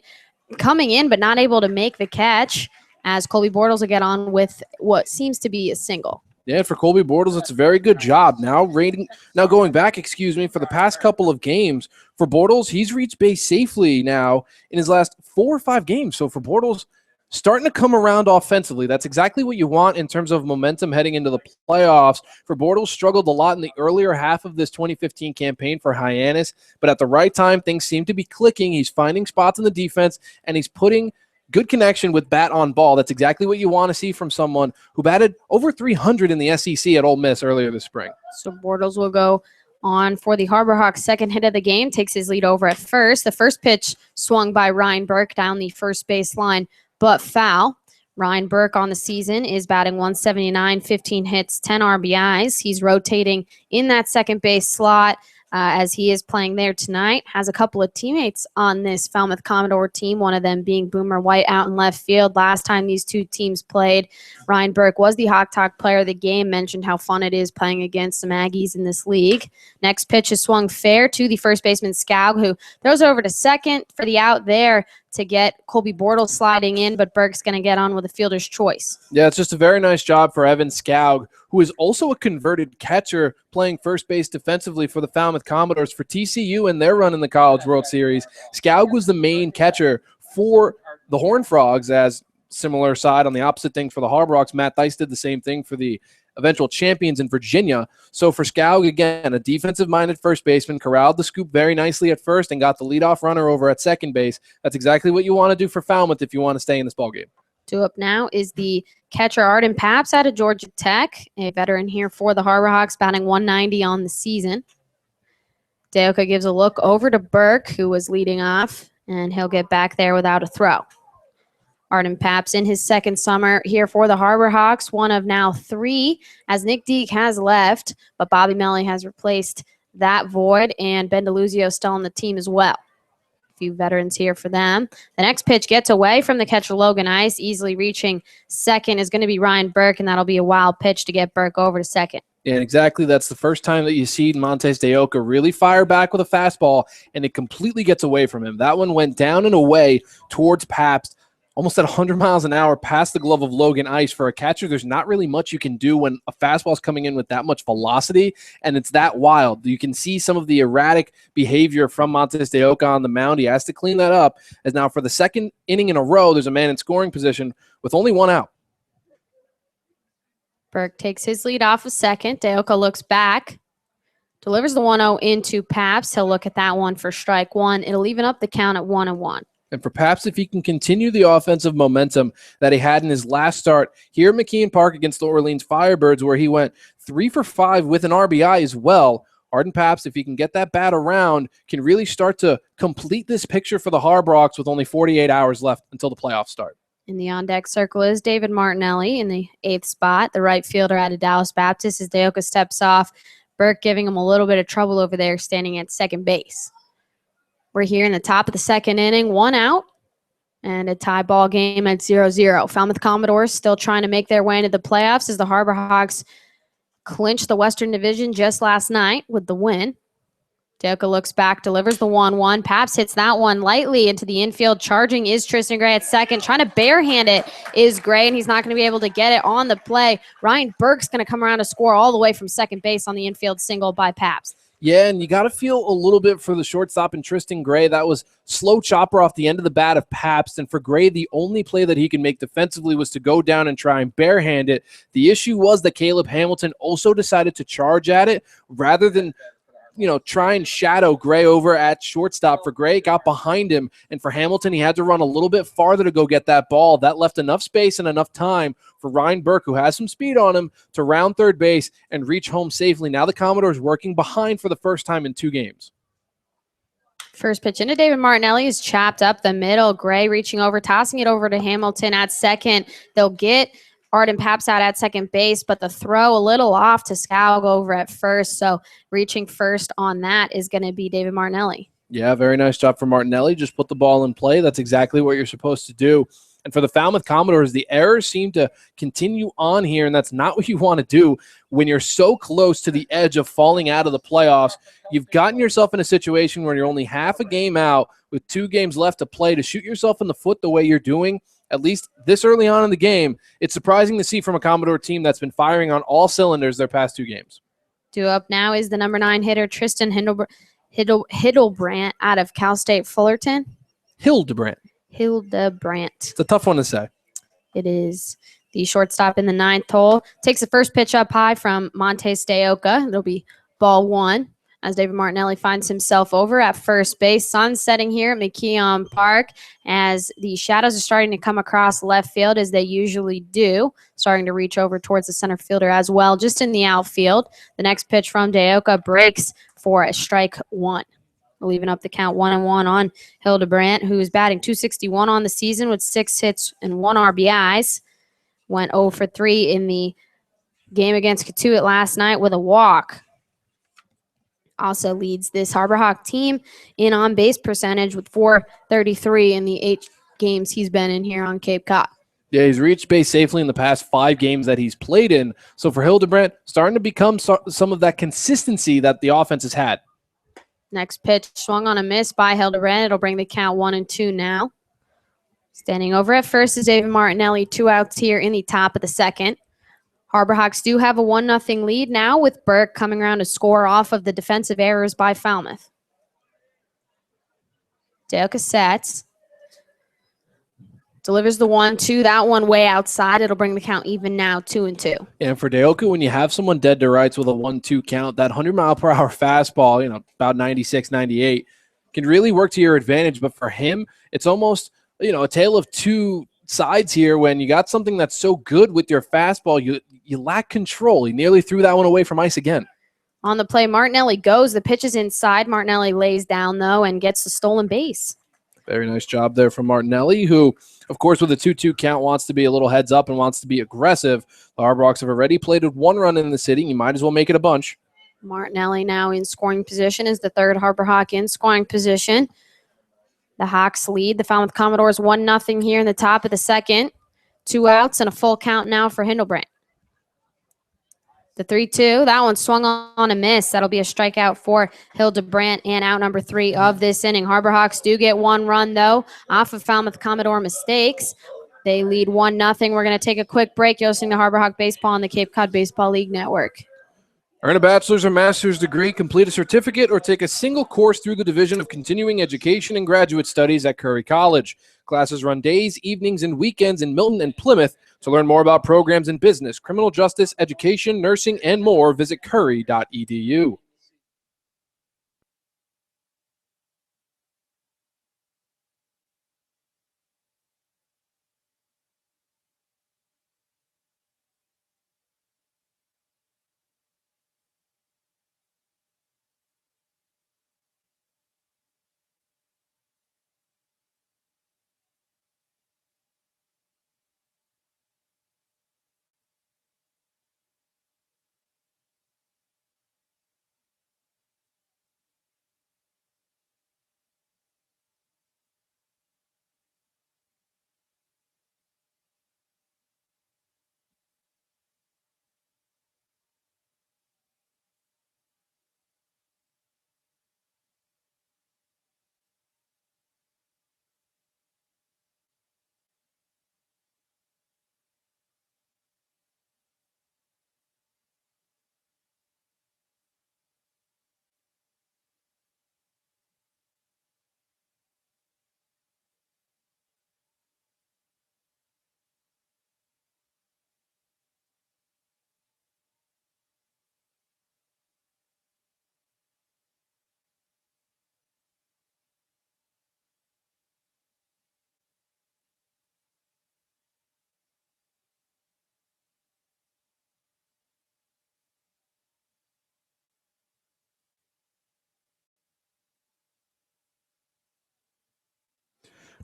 coming in but not able to make the catch as Colby Bortles will get on with what seems to be a single. Yeah, for Colby Bortles, it's a very good job. Now going back, for the past couple of games, for Bortles, he's reached base safely now in his last 4 or 5 games. So for Bortles, starting to come around offensively. That's exactly what you want in terms of momentum heading into the playoffs. For Bortles, struggled a lot in the earlier half of this 2015 campaign for Hyannis, but at the right time, things seem to be clicking. He's finding spots in the defense, and he's putting good connection with bat on ball. That's exactly what you want to see from someone who batted over .300 in the SEC at Ole Miss earlier this spring. So Bortles will go on for the Harbor Hawks' second hit of the game, takes his lead over at first. The first pitch swung by Ryan Burke down the first base line, but foul. Ryan Burke on the season is batting .179, 15 hits, 10 RBIs. He's rotating in that second base slot as he is playing there tonight. Has a couple of teammates on this Falmouth Commodore team, one of them being Boomer White out in left field. Last time these two teams played, Ryan Burke was the Hawk Talk player of the game, mentioned how fun it is playing against some Aggies in this league. Next pitch is swung fair to the first baseman, Scoug, who throws over to second for the out there to get Colby Bortles sliding in, but Burke's going to get on with a fielder's choice. Yeah, it's just a very nice job for Evan Scoug, who is also a converted catcher playing first base defensively for the Falmouth Commodores for TCU and their run in the College World Series. Scoug was the main catcher for the Horned Frogs, as similar side on the opposite thing for the Harbor Hawks. Matt Theis did the same thing for the eventual champions in Virginia. So for Scoug, again, a defensive-minded first baseman, corralled the scoop very nicely at first and got the leadoff runner over at second base. That's exactly what you want to do for Falmouth if you want to stay in this ballgame. Due up now is the catcher Arden Paps out of Georgia Tech, a veteran here for the Harbor Hawks, batting .190 on the season. Deoka gives a look over to Burke, who was leading off, and he'll get back there without a throw. Arden Paps in his second summer here for the Harbor Hawks, one of now 3, as Nick Deek has left, but Bobby Melly has replaced that void, and Ben DeLuzio still on the team as well. A few veterans here for them. The next pitch gets away from the catcher Logan Ice, easily reaching second is going to be Ryan Burke, and that'll be a wild pitch to get Burke over to second. Yeah, exactly. That's the first time that you see Montes Deoka really fire back with a fastball, and it completely gets away from him. That one went down and away towards Pabst, almost at 100 miles an hour past the glove of Logan Ice. For a catcher, there's not really much you can do when a fastball is coming in with that much velocity, and it's that wild. You can see some of the erratic behavior from Montes Deoka on the mound. He has to clean that up, as now for the second inning in a row, there's a man in scoring position with only 1 out. Burke takes his lead off of second. Deoka looks back, delivers the 1-0 into Paps. He'll look at that one for strike 1. It'll even up the count at 1-1. And for Pabst, if he can continue the offensive momentum that he had in his last start here at McKeon Park against the Orleans Firebirds, where he went 3 for 5 with an RBI as well, Arden Pabst, if he can get that bat around, can really start to complete this picture for the Harbor Hawks with only 48 hours left until the playoffs start. In the on-deck circle is David Martinelli in the 8th spot, the right fielder out of Dallas Baptist, as Deoka steps off. Burke giving him a little bit of trouble over there standing at second base. We're here in the top of the second inning, 1 out, and a tie ball game at 0-0. Falmouth Commodores still trying to make their way into the playoffs as the Harbor Hawks clinched the Western Division just last night with the win. Deoka looks back, delivers the 1-1. Paps hits that one lightly into the infield. Charging is Tristan Gray at second. Trying to barehand it is Gray, and he's not going to be able to get it on the play. Ryan Burke's going to come around to score all the way from second base on the infield single by Paps. Yeah, and you got to feel a little bit for the shortstop and Tristan Gray. That was slow chopper off the end of the bat of Pabst, and for Gray, the only play that he could make defensively was to go down and try and barehand it. The issue was that Caleb Hamilton also decided to charge at it rather than try and shadow Gray over at shortstop. For Gray, got behind him, and for Hamilton, he had to run a little bit farther to go get that ball. That left enough space and enough time for Ryan Burke, who has some speed on him, to round third base and reach home safely. Now the Commodores working behind for the first time in 2 games. First pitch into David Martinelli is chopped up the middle. Gray reaching over, tossing it over to Hamilton at second. They'll get Arden Paps out at second base, but the throw a little off to Scoug over at first. So reaching first on that is going to be David Martinelli. Yeah, very nice job for Martinelli. Just put the ball in play. That's exactly what you're supposed to do. And for the Falmouth Commodores, the errors seem to continue on here, and that's not what you want to do when you're so close to the edge of falling out of the playoffs. You've gotten yourself in a situation where you're only half a game out with 2 games left to play. To shoot yourself in the foot the way you're doing, at least this early on in the game, it's surprising to see from a Commodore team that's been firing on all cylinders their past 2 games. Due up now is the number 9 hitter, Tristan Hildebrandt out of Cal State Fullerton. Hildebrandt. It's a tough one to say. It is. The shortstop in the 9th hole takes the first pitch up high from Montes Deoka. It'll be ball 1 as David Martinelli finds himself over at first base. Sun setting here at McKeon Park as the shadows are starting to come across left field as they usually do, starting to reach over towards the center fielder as well, just in the outfield. The next pitch from Deoka breaks for a strike 1. Leaving up the count 1-1 on Hildebrandt, who is batting .261 on the season with 6 hits and 1 RBIs. Went 0 for 3 in the game against Catuit last night with a walk. Also leads this Harbor Hawk team in on-base percentage with .433 in the 8 games he's been in here on Cape Cod. Yeah, he's reached base safely in the past 5 games that he's played in. So for Hildebrandt, starting to become some of that consistency that the offense has had. Next pitch swung on a miss by Hildebrandt. It'll bring the count 1-2 now. Standing over at first is David Martinelli. 2 outs here in the top of the second. Harbor Hawks do have a 1-0 lead now with Burke coming around to score off of the defensive errors by Falmouth. Deoka sets. Delivers the 1-2. That one way outside. It'll bring the count even now, 2-2. And for Deoka, when you have someone dead to rights with a 1-2 count, that 100-mile-per-hour fastball, about 96, 98, can really work to your advantage. But for him, it's almost, a tale of 2 sides here. When you got something that's so good with your fastball, you lack control. He nearly threw that one away from ice again. On the play, Martinelli goes. The pitch is inside. Martinelli lays down, though, and gets the stolen base. Very nice job there from Martinelli, who, of course, with a 2-2 count, wants to be a little heads up and wants to be aggressive. The Harbor Hawks have already played with 1 run in the city. You might as well make it a bunch. Martinelli now in scoring position is the 3rd Harbor Hawk in scoring position. The Hawks lead the Falmouth Commodores 1-0 here in the top of the second. 2 outs and a full count now for Hildebrandt. The 3-2, that one swung on a miss. That'll be a strikeout for Hildebrandt and out number 3 of this inning. Harbor Hawks do get 1 run, though, off of Falmouth Commodore mistakes. They lead 1-0. We're going to take a quick break. You're listening to Harbor Hawk Baseball on the Cape Cod Baseball League Network. Earn a bachelor's or master's degree, complete a certificate, or take a single course through the Division of Continuing Education and Graduate Studies at Curry College. Classes run days, evenings, and weekends in Milton and Plymouth. To learn more about programs in business, criminal justice, education, nursing, and more, visit curry.edu.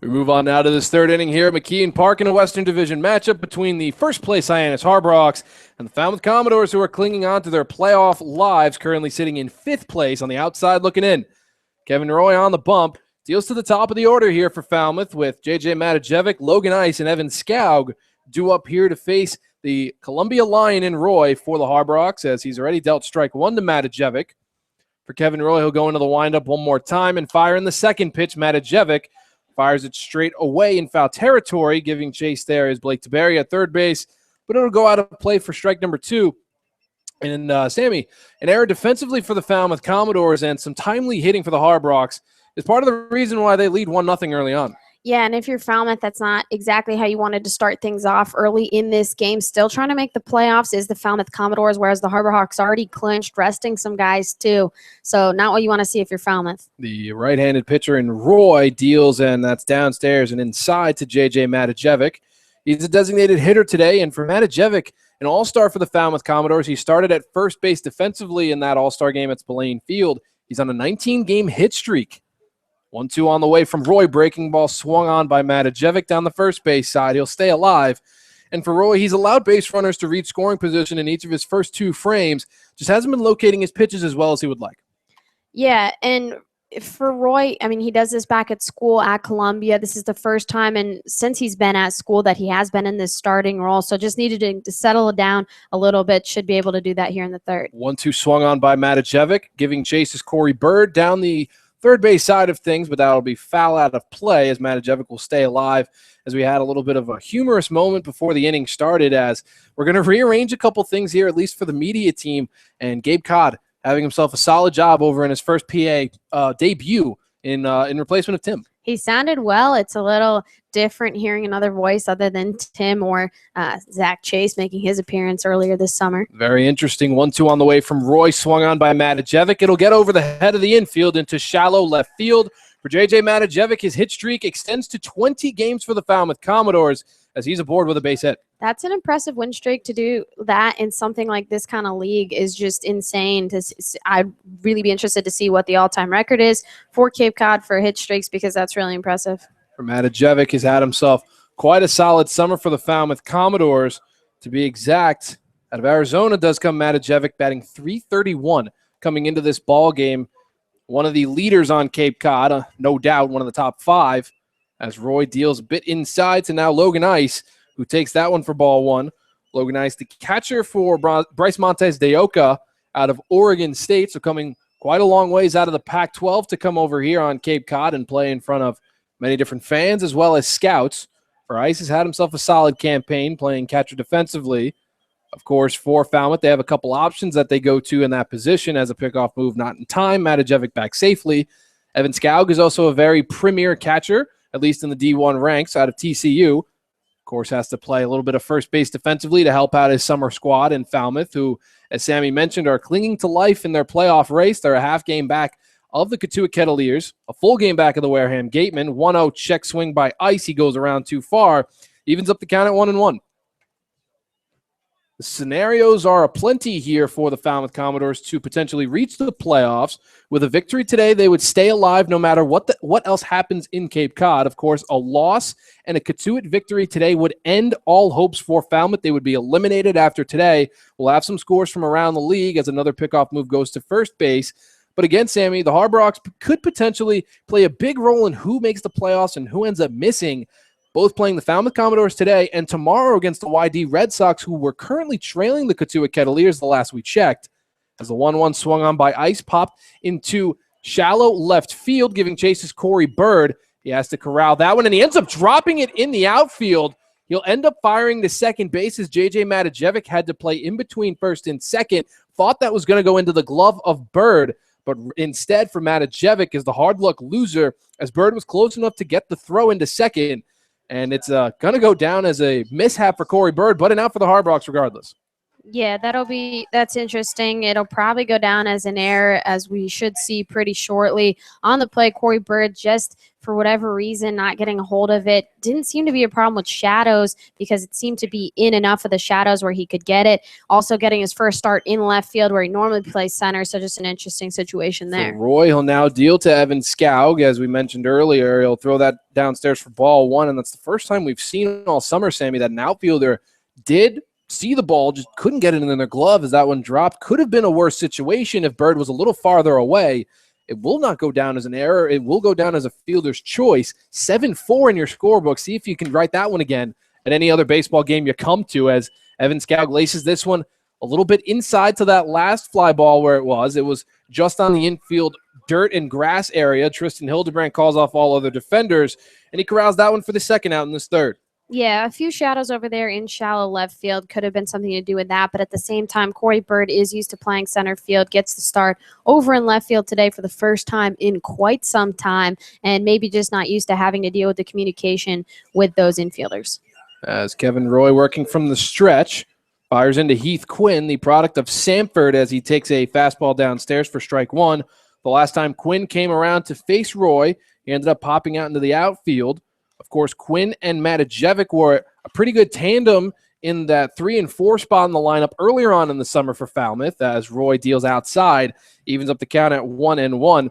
We move on now to this third inning here at McKeon Park in a Western Division matchup between the first-place Hyannis Harborough and the Falmouth Commodores, who are clinging on to their playoff lives, currently sitting in 5th place on the outside looking in. Kevin Roy on the bump, deals to the top of the order here for Falmouth with J.J. Matajevic, Logan Ice, and Evan Skaug due up here to face the Columbia Lion in Roy for the Harborhawks, as he's already dealt strike one to Matajevic. For Kevin Roy, he'll go into the windup one more time and fire in the second pitch. Matajevic fires it straight away in foul territory. Giving chase there is Blake Taberry at third base, but it'll go out of play for strike number 2. And Sammy, an error defensively for the Falmouth Commodores and some timely hitting for the Harborhawks is part of the reason why they lead 1-0 early on. Yeah, and if you're Falmouth, that's not exactly how you wanted to start things off early in this game. Still trying to make the playoffs is the Falmouth Commodores, whereas the Harborhawks already clinched, resting some guys too. So not what you want to see if you're Falmouth. The right-handed pitcher in Roy deals, and that's downstairs and inside to J.J. Matajevic. He's a designated hitter today, and for Matajevic, an all-star for the Falmouth Commodores. He started at first base defensively in that all-star game at Spillane Field. He's on a 19-game hit streak. 1-2 on the way from Roy. Breaking ball swung on by Matajevic down the first base side. He'll stay alive. And for Roy, he's allowed base runners to reach scoring position in each of his first 2 frames. Just hasn't been locating his pitches as well as he would like. Yeah, and for Roy, I mean, he does this back at school at Columbia. This is the first time and since he's been at school that he has been in this starting role. So just needed to settle it down a little bit. Should be able to do that here in the third. 1-2 swung on by Matajevic. Giving chase is Corey Bird down the third base side of things, but that'll be foul out of play as Matajevic will stay alive, as we had a little bit of a humorous moment before the inning started, as we're going to rearrange a couple things here, at least for the media team, and Gabe Codd having himself a solid job over in his first PA debut in replacement of Tim. He sounded well. It's a little different hearing another voice other than Tim or Zach Chase making his appearance earlier this summer. Very interesting. 1-2 on the way from Roy, swung on by Matajevic. It'll get over the head of the infield into shallow left field. For J.J. Matajevic, his hit streak extends to 20 games for the Falmouth Commodores as he's aboard with a base hit. That's an impressive win streak. To do that in something like this kind of league is just insane. I'd really be interested to see what the all-time record is for Cape Cod for hit streaks, because that's really impressive. For Matajevic, has had himself quite a solid summer for the Falmouth Commodores. To be exact, out of Arizona does come Matajevic, batting .331 coming into this ball game. One of the leaders on Cape Cod, no doubt one of the top 5, as Roy deals a bit inside to now Logan Ice, who takes that one for ball 1. Logan Ice, the catcher for Bryce Montes de Oca out of Oregon State, so coming quite a long ways out of the Pac-12 to come over here on Cape Cod and play in front of many different fans as well as scouts. For Ice, has had himself a solid campaign playing catcher defensively. Of course, for Falmouth, they have a couple options that they go to in that position as a pickoff move, not in time. Matajevic back safely. Evan Skaug is also a very premier catcher, at least in the D1 ranks out of TCU. Of course, has to play a little bit of first base defensively to help out his summer squad in Falmouth, who, as Sammy mentioned, are clinging to life in their playoff race. They're a half game back of the Katuitt Kettleers, a full game back of the Wareham Gatemen. 1-0 check swing by Ice. He goes around too far. Evens up the count at 1-1. The scenarios are aplenty here for the Falmouth Commodores to potentially reach the playoffs. With a victory today, they would stay alive no matter what else happens in Cape Cod. Of course, a loss and a Katuitt victory today would end all hopes for Falmouth. They would be eliminated after today. We'll have some scores from around the league as another pickoff move goes to first base. But again, Sammy, the Harborhawks could potentially play a big role in who makes the playoffs and who ends up missing, both playing the Falmouth Commodores today and tomorrow against the YD Red Sox, who were currently trailing the Katuitt Kettleers the last we checked. As the 1-1 swung on by Ice, popped into shallow left field, giving chase is Corey Bird. He has to corral that one, and he ends up dropping it in the outfield. He'll end up firing to second base as J.J. Matajevic had to play in between first and second. Thought that was going to go into the glove of Bird, but instead for Matajevic is the hard luck loser, as Bird was close enough to get the throw into second. And it's going to go down as a mishap for Corey Bird, but an out for the Harborhawks regardless. Yeah, that's interesting. It'll probably go down as an error, as we should see pretty shortly. On the play, Corey Bird, just for whatever reason, not getting a hold of it. Didn't seem to be a problem with shadows because it seemed to be in enough of the shadows where he could get it. Also getting his first start in left field where he normally plays center, so just an interesting situation there. For Roy, he'll now deal to Evan Scoug. As we mentioned earlier, he'll throw that downstairs for ball one, and that's the first time we've seen all summer, Sammy, that an outfielder did see the ball, just couldn't get it in their glove as that one dropped. Could have been a worse situation if Bird was a little farther away. It will not go down as an error. It will go down as a fielder's choice. 7-4 in your scorebook. See if you can write that one again at any other baseball game you come to, as Evan Scoug laces this one a little bit inside to that last fly ball where it was. It was just on the infield dirt and grass area. Tristan Hildebrand calls off all other defenders, and he corrals that one for the second out in this third. Yeah, a few shadows over there in shallow left field could have been something to do with that. But at the same time, Corey Bird is used to playing center field, gets the start over in left field today for the first time in quite some time, and maybe just not used to having to deal with the communication with those infielders. As Kevin Roy, working from the stretch, fires into Heath Quinn, the product of Samford, as he takes a fastball downstairs for strike one. The last time Quinn came around to face Roy, he ended up popping out into the outfield. Of course, Quinn and Matajevic were a pretty good tandem in that 3 and 4 spot in the lineup earlier on in the summer for Falmouth, as Roy deals outside, evens up the count at 1-1.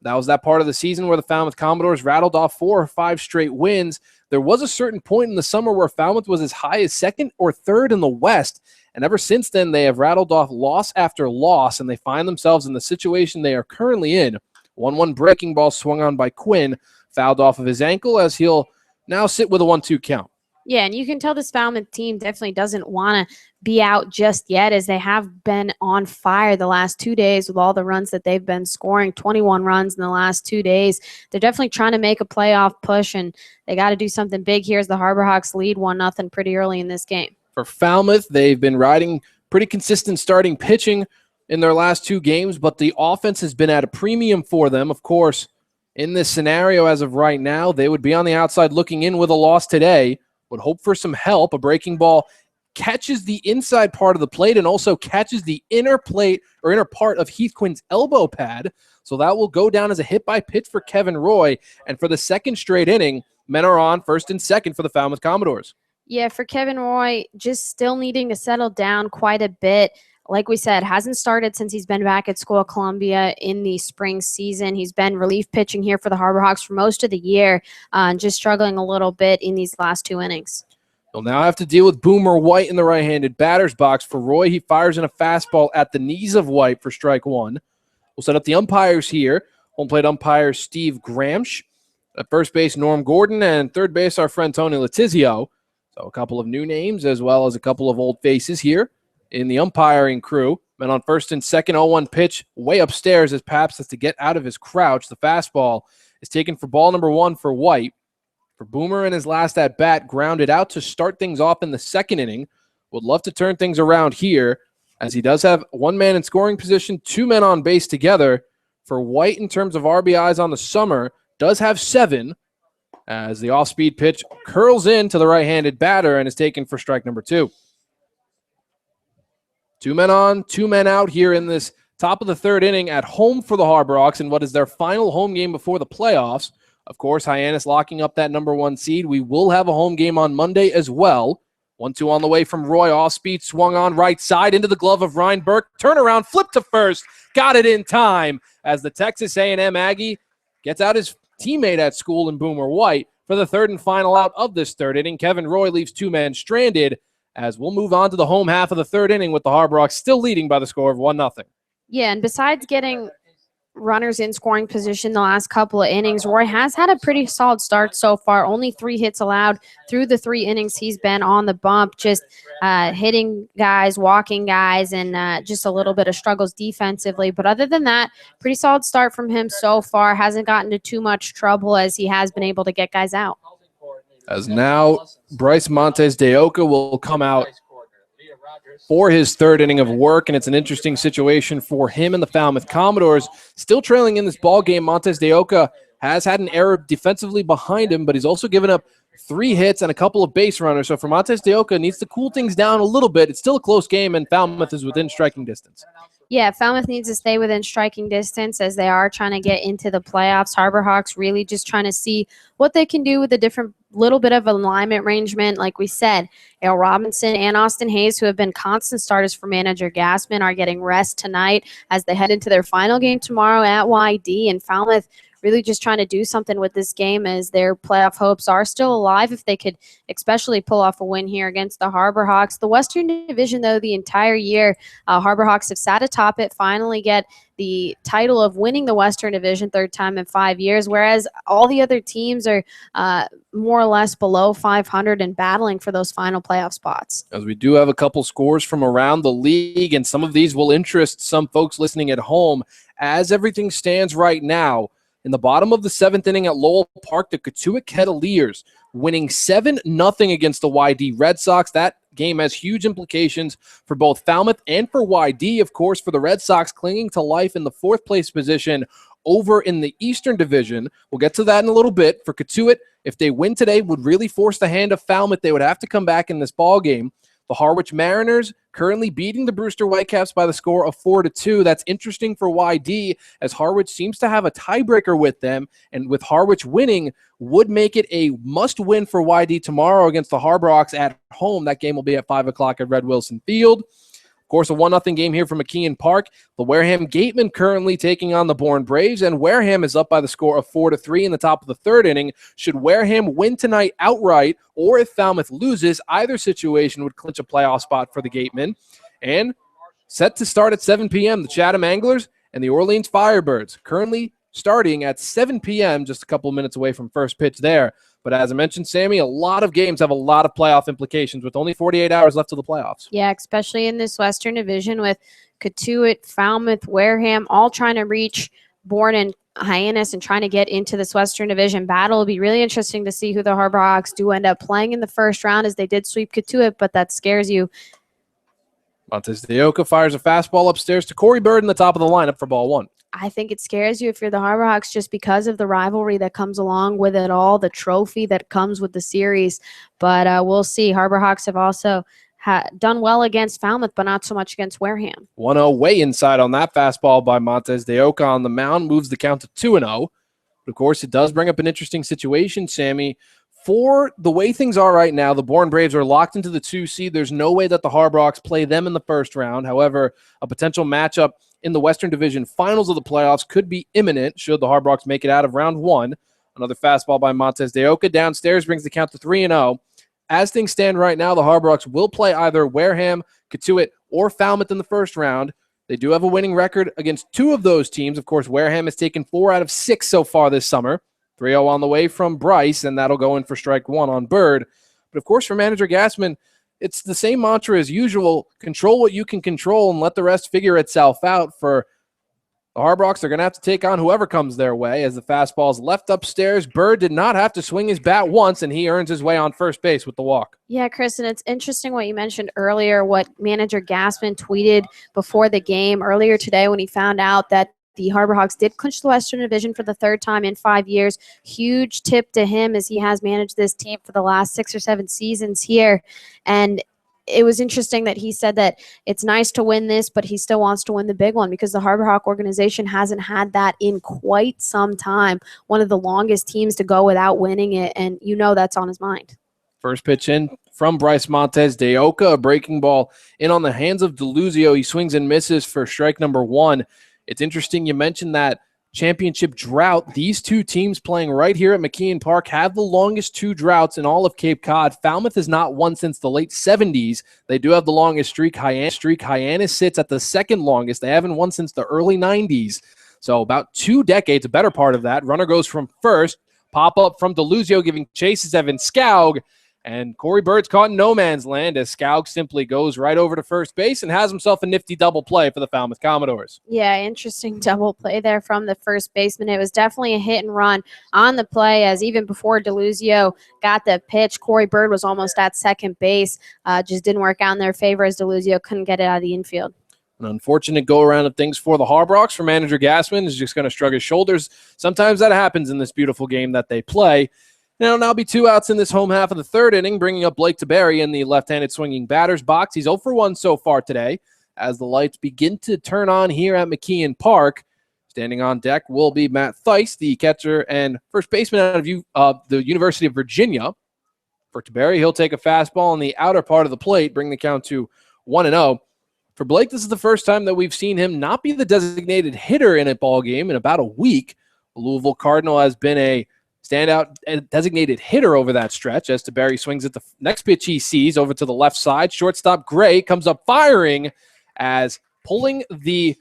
That was that part of the season where the Falmouth Commodores rattled off 4 or 5 straight wins. There was a certain point in the summer where Falmouth was as high as second or third in the West, and ever since then they have rattled off loss after loss, and they find themselves in the situation they are currently in. 1-1 breaking ball swung on by Quinn, fouled off of his ankle, as he'll now sit with a 1-2 count. Yeah, and you can tell this Falmouth team definitely doesn't want to be out just yet, as they have been on fire the last 2 days with all the runs that they've been scoring, 21 runs in the last 2 days. They're definitely trying to make a playoff push, and they got to do something big here as the Harbor Hawks lead 1-0 pretty early in this game. For Falmouth, they've been riding pretty consistent starting pitching in their last 2 games, but the offense has been at a premium for them. Of course, in this scenario as of right now, they would be on the outside looking in with a loss today, would hope for some help. A breaking ball catches the inside part of the plate and also catches the inner plate or inner part of Heath Quinn's elbow pad. So that will go down as a hit by pitch for Kevin Roy. And for the second straight inning, men are on first and second for the Falmouth Commodores. Yeah, for Kevin Roy, just still needing to settle down quite a bit. Like we said, hasn't started since he's been back at school at Columbia in the spring season. He's been relief pitching here for the Harbor Hawks for most of the year, just struggling a little bit in these last 2 innings. He'll now have to deal with Boomer White in the right-handed batter's box. For Roy, he fires in a fastball at the knees of White for strike one. We'll set up the umpires here. Home plate umpire Steve Gramsch. At first base, Norm Gordon. And third base, our friend Tony Letizio. So a couple of new names as well as a couple of old faces here in the umpiring crew. Men on first and second, 0-1 pitch way upstairs as Paps has to get out of his crouch. The fastball is taken for ball number 1 for White. For Boomer in his last at-bat, grounded out to start things off in the second inning. Would love to turn things around here, as he does have 1 man in scoring position, 2 men on base together. For White, in terms of RBIs on the summer, does have 7, as the off-speed pitch curls in to the right-handed batter and is taken for strike number 2. 2 men on, 2 men out here in this top of the third inning at home for the Harbor Hawks in what is their final home game before the playoffs. Of course, Hyannis locking up that number 1 seed. We will have a home game on Monday as well. 1-2 on the way from Roy. Off speed, swung on right side into the glove of Ryan Burke. Turnaround, flip to first. Got it in time as the Texas A&M Aggie gets out his teammate at school in Boomer White for the third and final out of this third inning. Kevin Roy leaves 2 men stranded, as we'll move on to the home half of the third inning with the Harbor Hawks still leading by the score of 1-0. Yeah, and besides getting runners in scoring position the last couple of innings, Roy has had a pretty solid start so far. Only 3 hits allowed through the 3 innings he's been on the bump, just hitting guys, walking guys, and just a little bit of struggles defensively. But other than that, pretty solid start from him so far. Hasn't gotten into too much trouble, as he has been able to get guys out. As now Bryce Montes de Oca will come out for his third inning of work, and it's an interesting situation for him and the Falmouth Commodores. Still trailing in this ball game, Montes de Oca has had an error defensively behind him, but he's also given up 3 hits and a couple of base runners. So for Montes de Oca, needs to cool things down a little bit. It's still a close game, and Falmouth is within striking distance. Yeah, Falmouth needs to stay within striking distance as they are trying to get into the playoffs. Harbor Hawks really just trying to see what they can do with a different little bit of alignment arrangement. Like we said, Ale Robinson and Austin Hayes, who have been constant starters for manager Gassman, are getting rest tonight as they head into their final game tomorrow at YD. And Falmouth really just trying to do something with this game as their playoff hopes are still alive if they could especially pull off a win here against the Harbor Hawks. The Western Division, though, the entire year, Harbor Hawks have sat atop it, finally get the title of winning the Western Division, 3rd time in 5 years, whereas all the other teams are more or less below 500 and battling for those final playoff spots. As we do have a couple scores from around the league, and some of these will interest some folks listening at home. As everything stands right now, in the bottom of the 7th inning at Lowell Park, the Cotuit Kettleers winning 7-0 against the YD Red Sox. That game has huge implications for both Falmouth and for YD, of course, for the Red Sox clinging to life in the 4th place position over in the Eastern Division. We'll get to that in a little bit. For Cotuit, if they win today, would really force the hand of Falmouth. They would have to come back in this ball game. The Harwich Mariners currently beating the Brewster Whitecaps by the score of 4-2. That's interesting for YD, as Harwich seems to have a tiebreaker with them, and with Harwich winning would make it a must-win for YD tomorrow against the Harbor Hawks at home. That game will be at 5 o'clock at Red Wilson Field. Of course, a 1-0 game here from McKeon Park. The Wareham Gatemen currently taking on the Bourne Braves, and Wareham is up by the score of 4-3 in the top of the 3rd inning. Should Wareham win tonight outright, or if Falmouth loses, either situation would clinch a playoff spot for the Gatemen. And set to start at 7 p.m., the Chatham Anglers and the Orleans Firebirds, currently starting at 7 p.m., just a couple of minutes away from first pitch there. But as I mentioned, Sammy, a lot of games have a lot of playoff implications with only 48 hours left of the playoffs. Yeah, especially in this Western Division with Cotuit, Falmouth, Wareham, all trying to reach Bourne and Hyannis and trying to get into this Western Division battle. It'll be really interesting to see who the Harbor Hawks do end up playing in the first round, as they did sweep Cotuit, but that scares you. Montes de Oca fires a fastball upstairs to Corey Bird in the top of the lineup for ball 1. I think it scares you if you're the Harbor Hawks just because of the rivalry that comes along with it all, the trophy that comes with the series. But we'll see. Harbor Hawks have also done well against Falmouth, but not so much against Wareham. 1-0 way inside on that fastball by Montes de Oca on the mound, moves the count to 2-0. But of course, it does bring up an interesting situation, Sammy. For the way things are right now, the Bourne Braves are locked into the 2 seed. There's no way that the Harbor Hawks play them in the first round. However, a potential matchup in the Western Division finals of the playoffs could be imminent should the Harbor Hawks make it out of round 1. Another fastball by Montes de Oca downstairs brings the count to 3-0. As things stand right now, the Harbor Hawks will play either Wareham, Cotuit, or Falmouth in the first round. They do have a winning record against 2 of those teams. Of course, Wareham has taken 4 out of 6 so far this summer. 3-0 on the way from Bryce, and that'll go in for strike 1 on Bird. But of course, for manager Gassman, it's the same mantra as usual. Control what you can control and let the rest figure itself out. For the Harbor Hawks, they're going to have to take on whoever comes their way. As the fastball's left upstairs, Bird did not have to swing his bat once, and he earns his way on first base with the walk. Yeah, Chris, and it's interesting what you mentioned earlier, what manager Gassman tweeted before the game earlier today when he found out that the Harbor Hawks did clinch the Western Division for the 3rd time in 5 years. Huge tip to him, as he has managed this team for the last 6 or 7 seasons here. And it was interesting that he said that it's nice to win this, but he still wants to win the big one because the Harbor Hawk organization hasn't had that in quite some time. One of the longest teams to go without winning it, and you know that's on his mind. First pitch in from Bryce Montes de Oca, a breaking ball in on the hands of DeLuzio. He swings and misses for strike number 1. It's interesting you mentioned that championship drought. These 2 teams playing right here at McKeon Park have the longest 2 droughts in all of Cape Cod. Falmouth has not won since the late 70s. They do have the longest streak. Hyannis sits at the 2nd longest. They haven't won since the early 90s. So about 2 decades, a better part of that. Runner goes from first. Pop up from DeLuzio giving chases Evan Skaug. And Corey Bird's caught in no man's land as Skaug simply goes right over to first base and has himself a nifty double play for the Falmouth Commodores. Yeah, interesting double play there from the first baseman. It was definitely a hit and run on the play, as even before DeLuzio got the pitch, Corey Bird was almost at second base. Just didn't work out in their favor as DeLuzio couldn't get it out of the infield. An unfortunate go-around of things for the Harbrox. For manager Gassman, is just going to shrug his shoulders. Sometimes that happens in this beautiful game that they play. It'll now be 2 outs in this home half of the third inning, bringing up Blake Taberry in the left-handed swinging batter's box. He's 0 for 1 so far today as the lights begin to turn on here at McKeon Park. Standing on deck will be Matt Theis, the catcher and first baseman out of the University of Virginia. For Taberry, he'll take a fastball on the outer part of the plate, bring the count to 1-0. For Blake, this is the first time that we've seen him not be the designated hitter in a ball game in about a week. The Louisville Cardinal has been a standout designated hitter over that stretch as Taberry swings at the next pitch he sees over to the left side. Shortstop Gray comes up firing as pulling the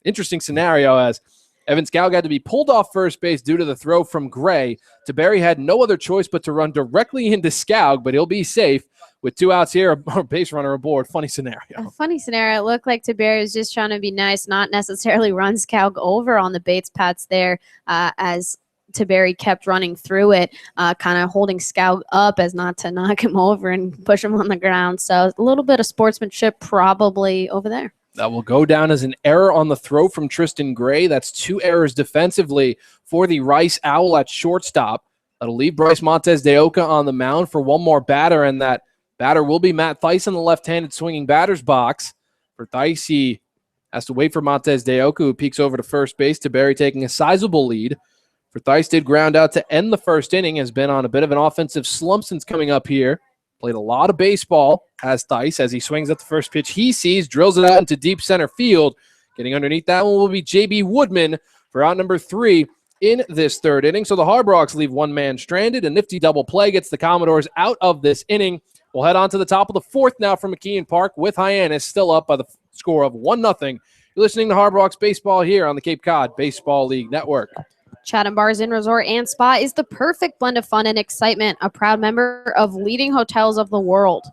interesting scenario as Evan Scoug had to be pulled off first base due to the throw from Gray. Taberry had no other choice but to run directly into Scoug, but he'll be safe. With 2 outs here, a base runner aboard. Funny scenario. A funny scenario. It looked like Taberry was just trying to be nice, not necessarily run Scoug over on the Bates pads there as Taberry kept running through it, kind of holding Scoug up as not to knock him over and push him on the ground. So a little bit of sportsmanship probably over there. That will go down as an error on the throw from Tristan Gray. That's 2 errors defensively for the Rice Owl at shortstop. That'll leave Bryce Montez de Oca on the mound for one more batter, and that batter will be Matt Theis in the left-handed swinging batter's box. For Theis, he has to wait for Montez de Oca, who peeks over to first base. Taberry taking a sizable lead. For Theis did ground out to end the first inning, has been on a bit of an offensive slump since coming up here. Played a lot of baseball, has Theis, as he swings at the first pitch he sees, drills it out into deep center field. Getting underneath that one will be J.B. Woodman for out number 3 in this third inning. So the Harbrox leave one man stranded. A nifty double play gets the Commodores out of this inning. We'll head on to the top of the fourth now from McKeon Park with Hyannis still up by the score of 1-0. You're listening to Harbrox Baseball here on the Cape Cod Baseball League Network. Chatham Bars Inn Resort and Spa is the perfect blend of fun and excitement, a proud member of leading hotels of the world.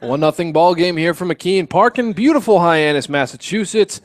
One nothing ball game here from McKeon Park in beautiful Hyannis, Massachusetts.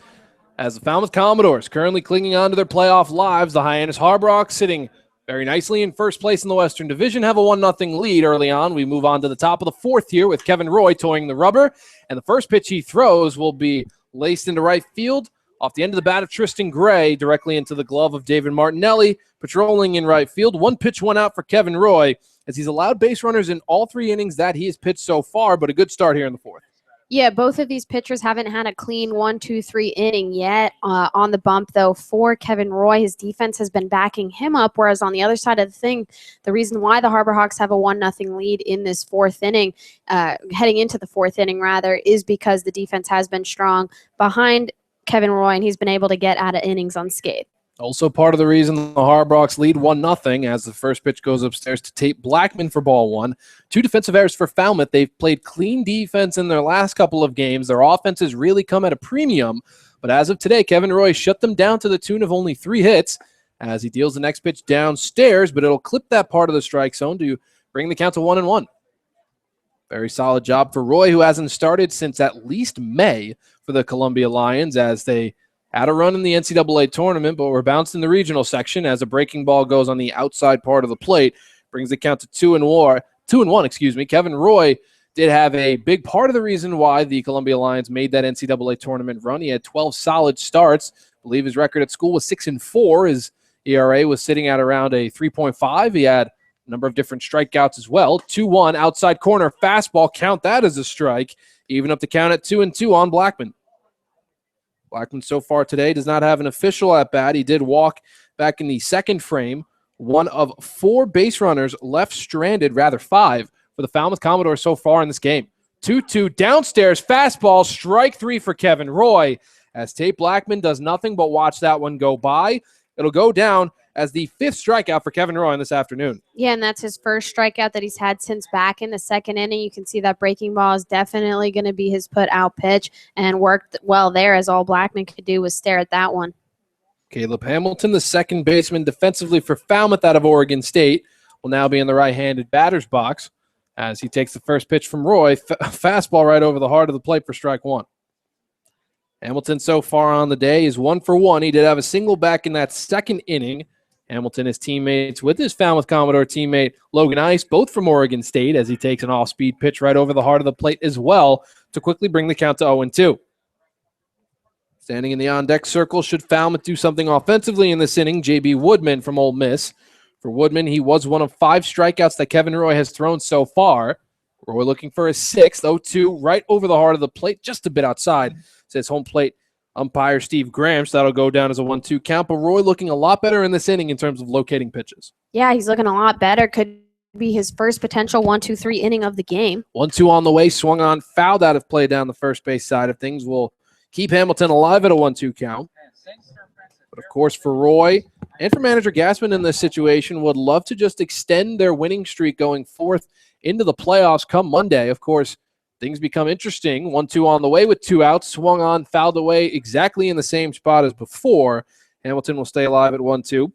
As the Falmouth Commodores currently clinging on to their playoff lives, the Hyannis Harbrox sitting very nicely in first place in the Western Division have a 1-0 lead early on. We move on to the top of the fourth here with Kevin Roy toeing the rubber, and the first pitch he throws will be laced into right field off the end of the bat of Tristan Gray directly into the glove of David Martinelli, patrolling in right field. 1 pitch, 1 out for Kevin Roy, as he's allowed base runners in all 3 innings that he has pitched so far, but a good start here in the fourth. Yeah, both of these pitchers haven't had a clean 1, 2, 3 inning yet. On the bump, though, for Kevin Roy, his defense has been backing him up, whereas on the other side of the thing, the reason why the Harborhawks have a 1-0 lead in this fourth inning, heading into the fourth inning, rather, is because the defense has been strong behind Kevin Roy, and he's been able to get out of innings unscathed. Also part of the reason the Harbrox lead 1-0 as the first pitch goes upstairs to Tate Blackman for ball 1. 2 defensive errors for Falmouth. They've played clean defense in their last couple of games. Their offense has really come at a premium. But as of today, Kevin Roy shut them down to the tune of only 3 hits as he deals the next pitch downstairs, but it'll clip that part of the strike zone to bring the count to 1-1. Very solid job for Roy, who hasn't started since at least May for the Columbia Lions, as they had a run in the NCAA tournament, but were bounced in the regional section as a breaking ball goes on the outside part of the plate, brings the count to 2-1. Kevin Roy did have a big part of the reason why the Columbia Lions made that NCAA tournament run. He had 12 solid starts. I believe his record at school was 6-4. His ERA was sitting at around a 3.5. He had a number of different strikeouts as well. 2-1 outside corner fastball. Count that as a strike. Even up to count at 2-2 on Blackman. Blackman so far today does not have an official at bat. He did walk back in the second frame. One of 4 base runners left stranded, rather 5, for the Falmouth Commodores so far in this game. 2-2 downstairs fastball, strike 3 for Kevin Roy, as Tate Blackman does nothing but watch that one go by. It'll go down as the 5th strikeout for Kevin Roy this afternoon. Yeah, and that's his first strikeout that he's had since back in the second inning. You can see that breaking ball is definitely going to be his put-out pitch, and worked well there, as all Blackman could do was stare at that one. Caleb Hamilton, the second baseman defensively for Falmouth out of Oregon State, will now be in the right-handed batter's box as he takes the first pitch from Roy. Fastball right over the heart of the plate for strike 1. Hamilton so far on the day is 1 for 1. He did have a single back in that second inning. Hamilton is teammates with his Falmouth Commodore teammate Logan Ice, both from Oregon State, as he takes an off-speed pitch right over the heart of the plate as well to quickly bring the count to 0-2. Standing in the on-deck circle, should Falmouth do something offensively in this inning, J.B. Woodman from Ole Miss. For Woodman, he was one of 5 strikeouts that Kevin Roy has thrown so far. Roy looking for a 6th, 0-2, right over the heart of the plate, just a bit outside, says home plate umpire Steve Graham. So that'll go down as a 1-2 count. But Roy looking a lot better in this inning in terms of locating pitches. Yeah, he's looking a lot better. Could be his first potential 1-2-3 inning of the game. 1-2 on the way, swung on, fouled out of play down the first base side of things. Will keep Hamilton alive at a 1-2 count. But, of course, for Roy and for manager Gassman in this situation, would love to just extend their winning streak going forth into the playoffs come Monday. Of course, things become interesting. 1-2 on the way with 2 outs, swung on, fouled away exactly in the same spot as before. Hamilton will stay alive at 1-2.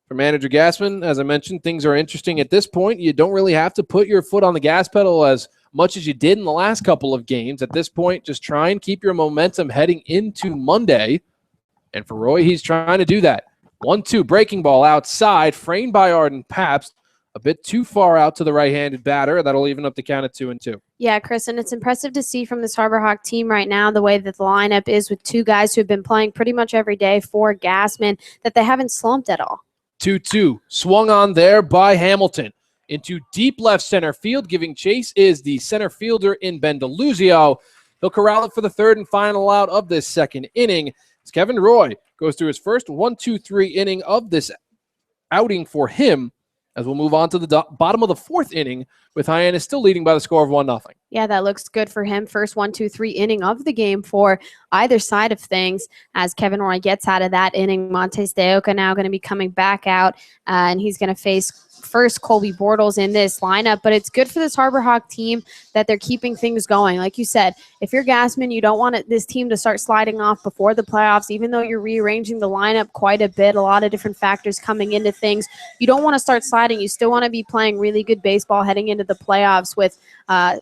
For manager Gassman, as I mentioned, things are interesting at this point. You don't really have to put your foot on the gas pedal as much as you did in the last couple of games. At this point, just try and keep your momentum heading into Monday. And for Roy, he's trying to do that. 1-2 breaking ball outside, framed by Arden Pabst. A bit too far out to the right-handed batter. That'll even up the count at 2-2. Yeah, Chris, and it's impressive to see from this Harbor Hawk team right now the way that the lineup is with 2 guys who have been playing pretty much every day for Gassman, that they haven't slumped at all. 2-2 swung on there by Hamilton into deep left center field. Giving chase is the center fielder in Ben DeLuzio. He'll corral it for the 3rd and final out of this second inning. As Kevin Roy goes through his first 1-2-3 inning of this outing for him, as we'll move on to the bottom of the 4th inning with Hyannis still leading by the score of 1-0. Yeah, that looks good for him. First 1-2-3 inning of the game for either side of things. As Kevin Roy gets out of that inning, Montes de Oca now going to be coming back out, and he's going to face first Colby Bortles in this lineup. But it's good for this Harbor Hawk team that they're keeping things going. Like you said, if you're Gassman, you don't want this team to start sliding off before the playoffs, even though you're rearranging the lineup quite a bit, a lot of different factors coming into things. You don't want to start sliding. You still want to be playing really good baseball heading into the playoffs with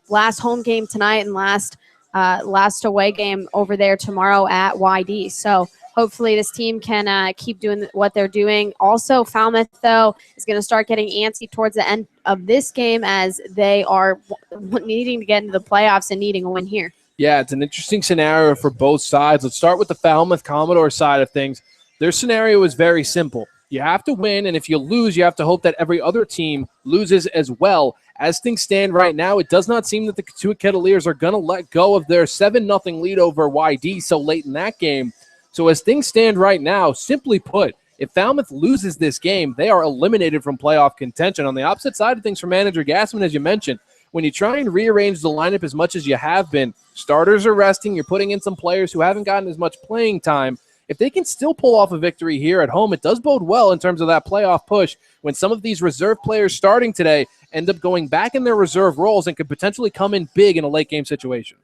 last home game tonight and last away game over there tomorrow at YD. So hopefully this team can keep doing what they're doing. Also, Falmouth, though, is going to start getting antsy towards the end of this game as they are needing to get into the playoffs and needing a win here. Yeah, it's an interesting scenario for both sides. Let's start with the Falmouth Commodore side of things. Their scenario is very simple. You have to win, and if you lose, you have to hope that every other team loses as well. As things stand right now, it does not seem that the Katuitt Kettleers are going to let go of their 7-0 lead over YD so late in that game. So as things stand right now, simply put, if Falmouth loses this game, they are eliminated from playoff contention. On the opposite side of things for manager Gassman, as you mentioned, when you try and rearrange the lineup as much as you have been, starters are resting, you're putting in some players who haven't gotten as much playing time. If they can still pull off a victory here at home, it does bode well in terms of that playoff push when some of these reserve players starting today end up going back in their reserve roles and could potentially come in big in a late-game situation.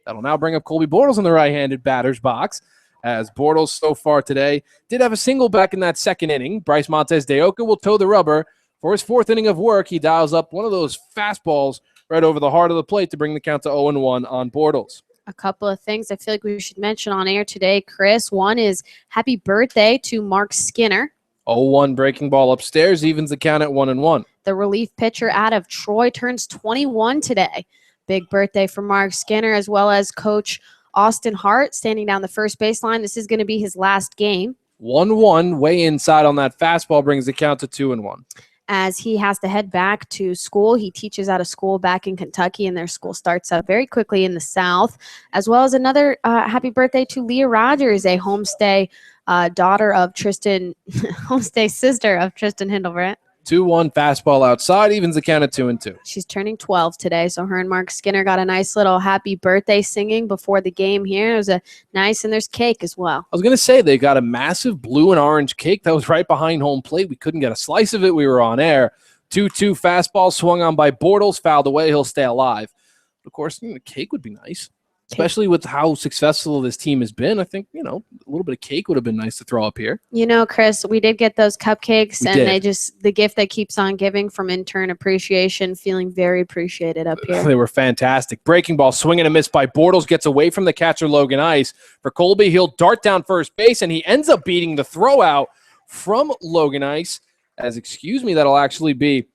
That'll now bring up Colby Bortles in the right-handed batter's box, as Bortles so far today did have a single back in that second inning. Bryce Montes de Oca will toe the rubber. For his 4th inning of work, he dials up one of those fastballs right over the heart of the plate to bring the count to 0-1 on Bortles. A couple of things I feel like we should mention on air today, Chris. One is happy birthday to Mark Skinner. 0-1 breaking ball upstairs, evens the count at 1-1. The relief pitcher out of Troy turns 21 today. Big birthday for Mark Skinner, as well as Coach Austin Hart standing down the first baseline. This is going to be his last game. 1-1, way inside on that fastball, brings the count to 2-1. As he has to head back to school. He teaches out of school back in Kentucky, and their school starts up very quickly in the South. As well as another happy birthday to Leah Rogers, a homestay daughter of Tristan, homestay sister of Tristan Hindlebrandt. 2-1 fastball outside, evens the count at 2-2. She's turning 12 today, so her and Mark Skinner got a nice little happy birthday singing before the game here. It was a nice, and there's cake as well. I was going to say they got a massive blue and orange cake that was right behind home plate. We couldn't get a slice of it. We were on air. 2-2 fastball swung on by Bortles, fouled away. He'll stay alive. Of course, the cake would be nice, especially with how successful this team has been. I think, a little bit of cake would have been nice to throw up here. Chris, we did get those cupcakes, the gift that keeps on giving from intern appreciation, feeling very appreciated up here. They were fantastic. Breaking ball, swing and a miss by Bortles, gets away from the catcher, Logan Ice. For Colby, he'll dart down first base, and he ends up beating the throw out from Logan Ice. That'll actually be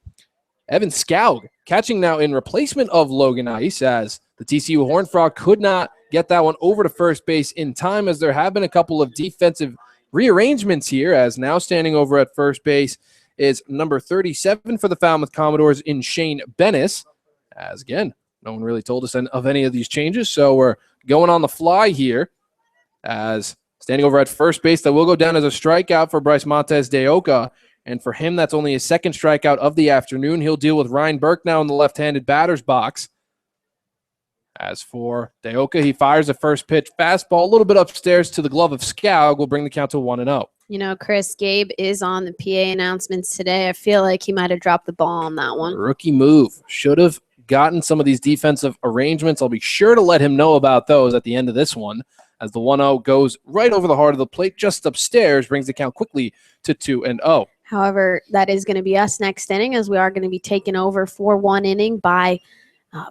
Evan Scoug catching now in replacement of Logan Ice, as the TCU Horned Frog could not get that one over to first base in time, as there have been a couple of defensive rearrangements here, as now standing over at first base is number 37 for the Falmouth Commodores in Shane Bennis. As again, no one really told us of any of these changes, so we're going on the fly here, as standing over at first base, that will go down as a strikeout for Bryce Montez de Oca. And for him, that's only his second strikeout of the afternoon. He'll deal with Ryan Burke now in the left-handed batter's box. As for de Oca, he fires a first pitch fastball a little bit upstairs to the glove of Scoug. Will bring the count to 1-0. Chris, Gabe is on the PA announcements today. I feel like he might have dropped the ball on that one. Rookie move. Should have gotten some of these defensive arrangements. I'll be sure to let him know about those at the end of this one, as the 1-0 goes right over the heart of the plate, just upstairs, brings the count quickly to 2-0. However, that is going to be us next inning, as we are going to be taken over for one inning by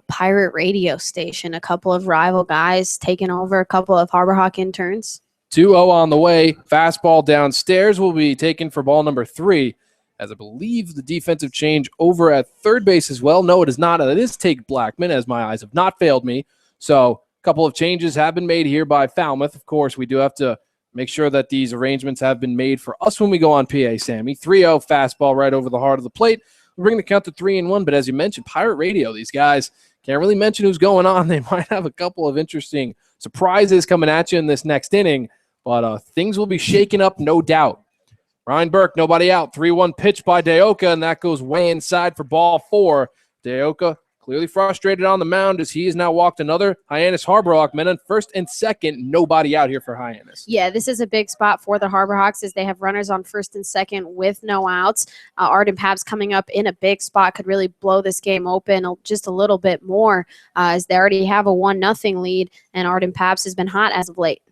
Pirate radio station. A couple of rival guys taking over, a couple of Harbor Hawk interns. 2-0 on the way. Fastball downstairs will be taken for ball number 3, as I believe the defensive change over at third base as well. No, it is not. It is Tate Blackman, as my eyes have not failed me. So a couple of changes have been made here by Falmouth. Of course, we do have to make sure that these arrangements have been made for us when we go on PA, Sammy. 3-0 fastball right over the heart of the plate. We'll bring the count to 3-1, but as you mentioned, Pirate Radio, these guys can't really mention who's going on. They might have a couple of interesting surprises coming at you in this next inning, but things will be shaken up, no doubt. Ryan Burke, nobody out. 3-1 pitch by de Oca, and that goes way inside for ball 4. De Oca clearly frustrated on the mound, as he has now walked another Hyannis Harbor Hawk. Men on first and second, nobody out here for Hyannis. Yeah, this is a big spot for the Harbor Hawks, as they have runners on first and second with no outs. Arden Pabst coming up in a big spot could really blow this game open just a little bit more, as they already have a 1-0 lead, and Arden Pabst has been hot as of late.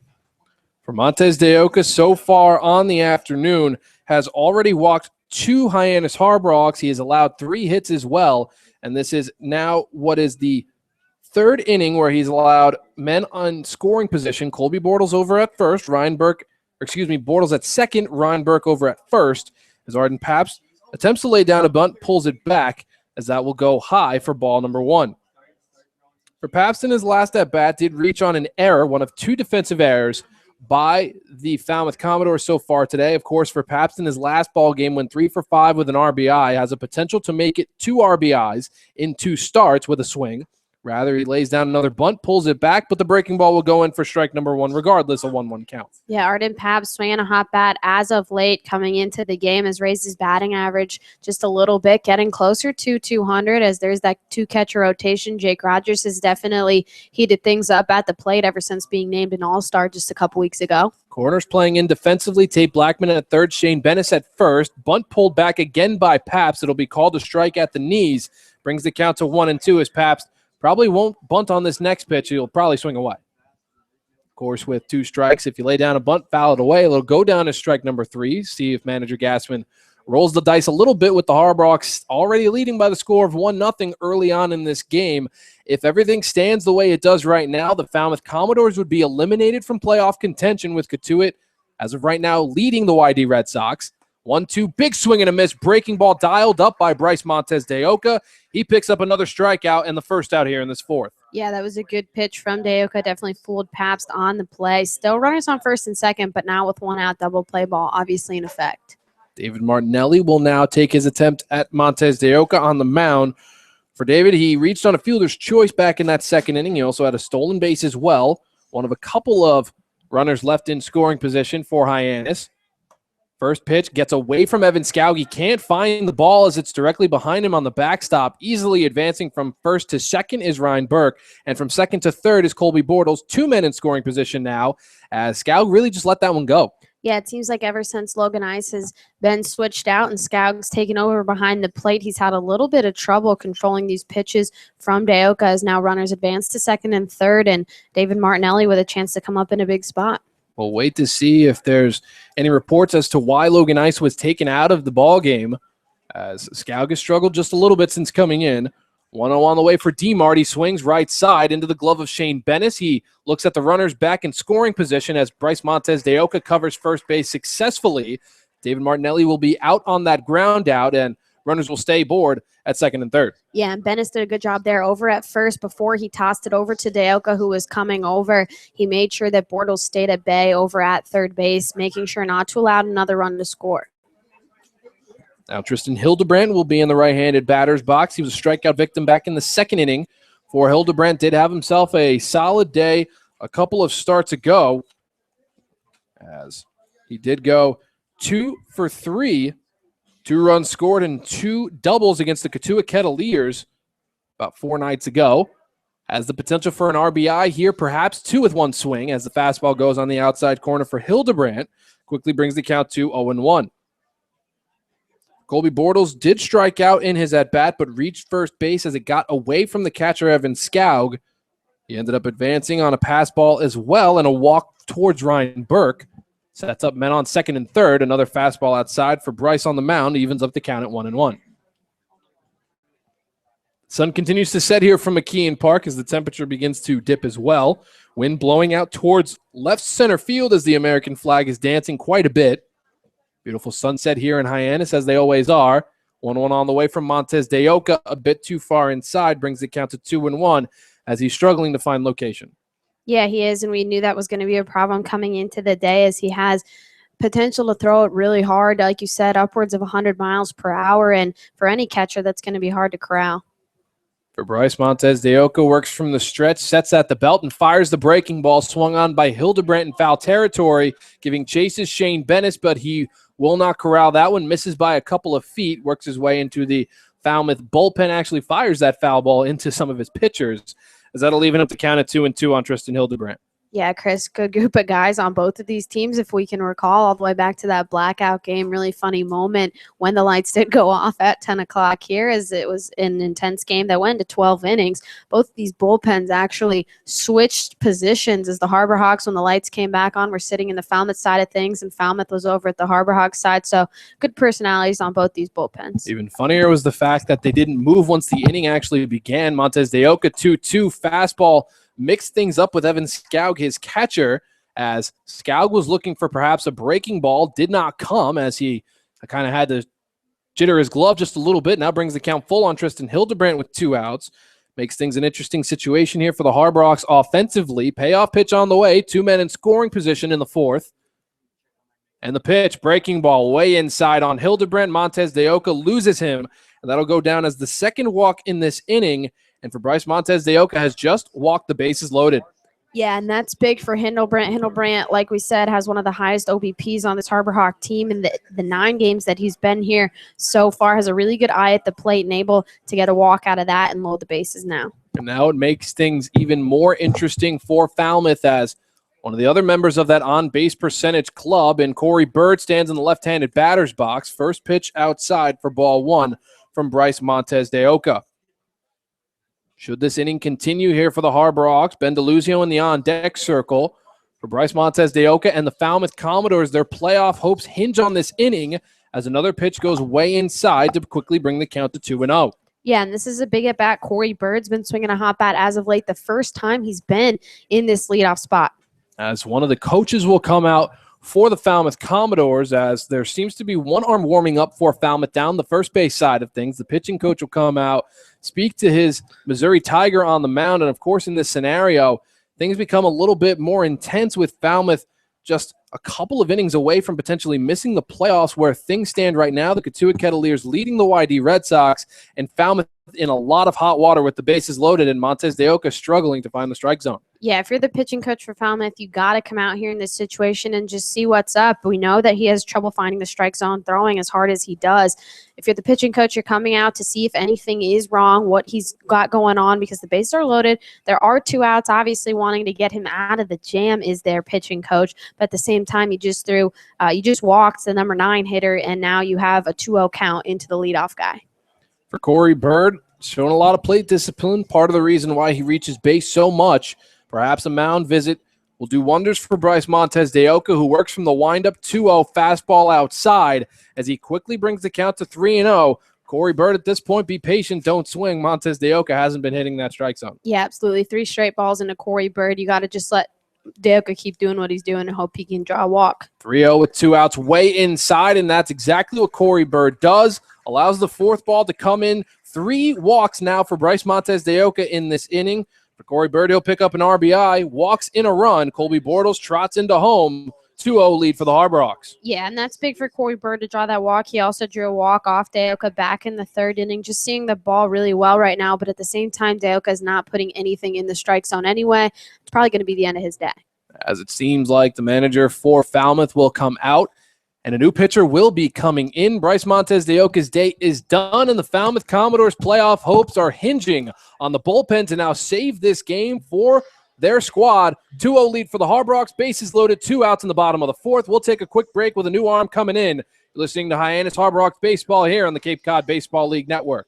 For Montez de Oca, so far on the afternoon, has already walked 2 Hyannis Harbor Hawks. He has allowed 3 hits as well. And this is now what is the third inning where he's allowed men on scoring position. Colby Bortles over at first, Bortles at second, Ryan Burke over at first. As Arden Pabst attempts to lay down a bunt, pulls it back, as that will go high for ball number 1. For Pabst in his last at-bat, did reach on an error, one of 2 defensive errors by the Falmouth Commodores so far today. Of course, for Pabst in his last ball game, went 3 for 5 with an RBI, has a potential to make it 2 RBIs in 2 starts with a swing. Rather, he lays down another bunt, pulls it back, but the breaking ball will go in for strike number 1, regardless of 1-1 count. Yeah, Arden Pabst swinging a hot bat as of late, coming into the game, has raised his batting average just a little bit, getting closer to 200, as there's that 2-catcher rotation. Jake Rogers has definitely heated things up at the plate ever since being named an All-Star just a couple weeks ago. Corners playing in defensively. Tate Blackman at third, Shane Bennis at first. Bunt pulled back again by Pabst. It'll be called a strike at the knees. Brings the count to 1-2 as Pabst probably won't bunt on this next pitch. He'll probably swing away. Of course, with 2 strikes, if you lay down a bunt, foul it away. It'll go down as strike number 3. See if manager Gassman rolls the dice a little bit with the Harbor Hawks already leading by the score of 1-0 early on in this game. If everything stands the way it does right now, the Falmouth Commodores would be eliminated from playoff contention, with Katuitt, as of right now, leading the YD Red Sox. 1-2, big swing and a miss. Breaking ball dialed up by Bryce Montez de Oca. He picks up another strikeout and the first out here in this fourth. Yeah, that was a good pitch from de Oca. Definitely fooled Pabst on the play. Still runners on first and second, but now with one out, double play ball obviously in effect. David Martinelli will now take his attempt at Montez de Oca on the mound. For David, he reached on a fielder's choice back in that second inning. He also had a stolen base as well. One of a couple of runners left in scoring position for Hyannis. First pitch gets away from Evan Scoug. He can't find the ball as it's directly behind him on the backstop. Easily advancing from first to second is Ryan Burke. And from second to third is Colby Bortles. 2 men in scoring position now, as Scoug really just let that one go. Yeah, it seems like ever since Logan Ice has been switched out and Scoug's taken over behind the plate, he's had a little bit of trouble controlling these pitches from de Oca, as now runners advance to second and third, and David Martinelli with a chance to come up in a big spot. We'll wait to see if there's any reports as to why Logan Ice was taken out of the ball game, as Scoug has struggled just a little bit since coming in. 1-0 on the way for D-Mart. He swings right side into the glove of Shane Bennis. He looks at the runners back in scoring position as Bryce Montez de Oca covers first base successfully. David Martinelli will be out on that ground out, and runners will stay aboard at second and third. Yeah, and Bennis did a good job there over at first before he tossed it over to de Oca, who was coming over. He made sure that Bortles stayed at bay over at third base, making sure not to allow another run to score. Now Tristan Hildebrandt will be in the right-handed batter's box. He was a strikeout victim back in the second inning. For Hildebrandt, did have himself a solid day a couple of starts ago, as he did go 2 for 3, 2 runs scored and 2 doubles against the Katuitt Kettleers about 4 nights ago. Has the potential for an RBI here, perhaps 2 with 1 swing, as the fastball goes on the outside corner for Hildebrandt. Quickly brings the count to 0-1. Colby Bortles did strike out in his at-bat, but reached first base as it got away from the catcher, Evan Scoug. He ended up advancing on a pass ball as well and a walk towards Ryan Burke. Sets up men on second and third. Another fastball outside for Bryce on the mound. Evens up the count at 1-1. Sun continues to set here from McKeon Park as the temperature begins to dip as well. Wind blowing out towards left center field as the American flag is dancing quite a bit. Beautiful sunset here in Hyannis, as they always are. 1-1 on the way from Montez de Oca. A bit too far inside, brings the count to 2-1 as he's struggling to find location. Yeah, he is, and we knew that was going to be a problem coming into the day, as he has potential to throw it really hard, like you said, upwards of 100 miles per hour, and for any catcher, that's going to be hard to corral. For Bryce, Montez de Oca works from the stretch, sets at the belt, and fires the breaking ball, swung on by Hildebrandt in foul territory, giving chases Shane Bennis, but he will not corral that one, misses by a couple of feet, works his way into the Falmouth bullpen, actually fires that foul ball into some of his pitchers, as that'll even up the count at 2-2 on Tristan Hildebrandt. Yeah, Chris, good group of guys on both of these teams. If we can recall all the way back to that blackout game, really funny moment when the lights did go off at 10 o'clock here, as it was an intense game that went to 12 innings. Both of these bullpens actually switched positions as the Harbor Hawks, when the lights came back on, were sitting in the Falmouth side of things, and Falmouth was over at the Harbor Hawks side. So good personalities on both these bullpens. Even funnier was the fact that they didn't move once the inning actually began. Montez de Oca 2-2 fastball mixed things up with Evan Scoug, his catcher, as Scoug was looking for perhaps a breaking ball. Did not come, as he kind of had to jitter his glove just a little bit. Now brings the count full on Tristan Hildebrandt with 2 outs. Makes things an interesting situation here for the Harbor Hawks offensively. Payoff pitch on the way. 2 men in scoring position in the fourth. And the pitch, breaking ball way inside on Hildebrandt. Montez de Oca loses him, and that'll go down as the second walk in this inning. And for Bryce, Montez de Oca has just walked the bases loaded. Yeah, and that's big for Hildebrandt. Hildebrandt, like we said, has one of the highest OBPs on this Harbor Hawk team. In the 9 games that he's been here so far, has a really good eye at the plate and able to get a walk out of that and load the bases now. And now it makes things even more interesting for Falmouth, as one of the other members of that on-base percentage club, and Corey Bird, stands in the left-handed batter's box. First pitch outside for ball 1 from Bryce Montez de Oca. Should this inning continue here for the Harbor Hawks, Ben DeLuzio in the on-deck circle. For Bryce Montez de Oca and the Falmouth Commodores, their playoff hopes hinge on this inning, as another pitch goes way inside to quickly bring the count to 2-0. Yeah, and this is a big at-bat. Corey Bird's been swinging a hot bat as of late, the first time he's been in this leadoff spot. As one of the coaches will come out for the Falmouth Commodores, as there seems to be one arm warming up for Falmouth down the first base side of things. The pitching coach will come out, speak to his Missouri Tiger on the mound, and of course in this scenario, things become a little bit more intense with Falmouth just a couple of innings away from potentially missing the playoffs. Where things stand right now, the Katuitt Kettleers leading the YD Red Sox, and Falmouth in a lot of hot water with the bases loaded, and Montez de Oca struggling to find the strike zone. Yeah, if you're the pitching coach for Falmouth, you got to come out here in this situation and just see what's up. We know that he has trouble finding the strike zone, throwing as hard as he does. If you're the pitching coach, you're coming out to see if anything is wrong, what he's got going on, because the bases are loaded. There are 2 outs. Obviously, wanting to get him out of the jam is their pitching coach. But at the same time, you just walked the number 9 hitter, and now you have a 2-0 count into the leadoff guy. For Corey Bird, showing a lot of plate discipline, part of the reason why he reaches base so much. Perhaps a mound visit will do wonders for Bryce Montez de Oca, who works from the windup 2-0 fastball outside as he quickly brings the count to 3-0. Corey Bird at this point, be patient, don't swing. Montez de Oca hasn't been hitting that strike zone. Yeah, absolutely. 3 straight balls into Corey Bird. You got to just let de Oca keep doing what he's doing and hope he can draw a walk. 3-0 with 2 outs way inside, and that's exactly what Corey Bird does. Allows the 4th ball to come in. 3 walks now for Bryce Montez de Oca in this inning. For Corey Bird, he'll pick up an RBI, walks in a run. Colby Bortles trots into home. 2-0 lead for the Harbor Hawks. Yeah, and that's big for Corey Bird to draw that walk. He also drew a walk off de Oca back in the 3rd inning, just seeing the ball really well right now. But at the same time, de Oca is not putting anything in the strike zone anyway. It's probably going to be the end of his day. As it seems like the manager for Falmouth will come out, and a new pitcher will be coming in. Bryce Montez de Oca's day is done, and the Falmouth Commodores' playoff hopes are hinging on the bullpen to now save this game for their squad. 2-0 lead for the Harbor Hawks. Bases loaded, 2 outs in the bottom of the 4th. We'll take a quick break with a new arm coming in. You're listening to Hyannis Harbor Hawks baseball here on the Cape Cod Baseball League Network.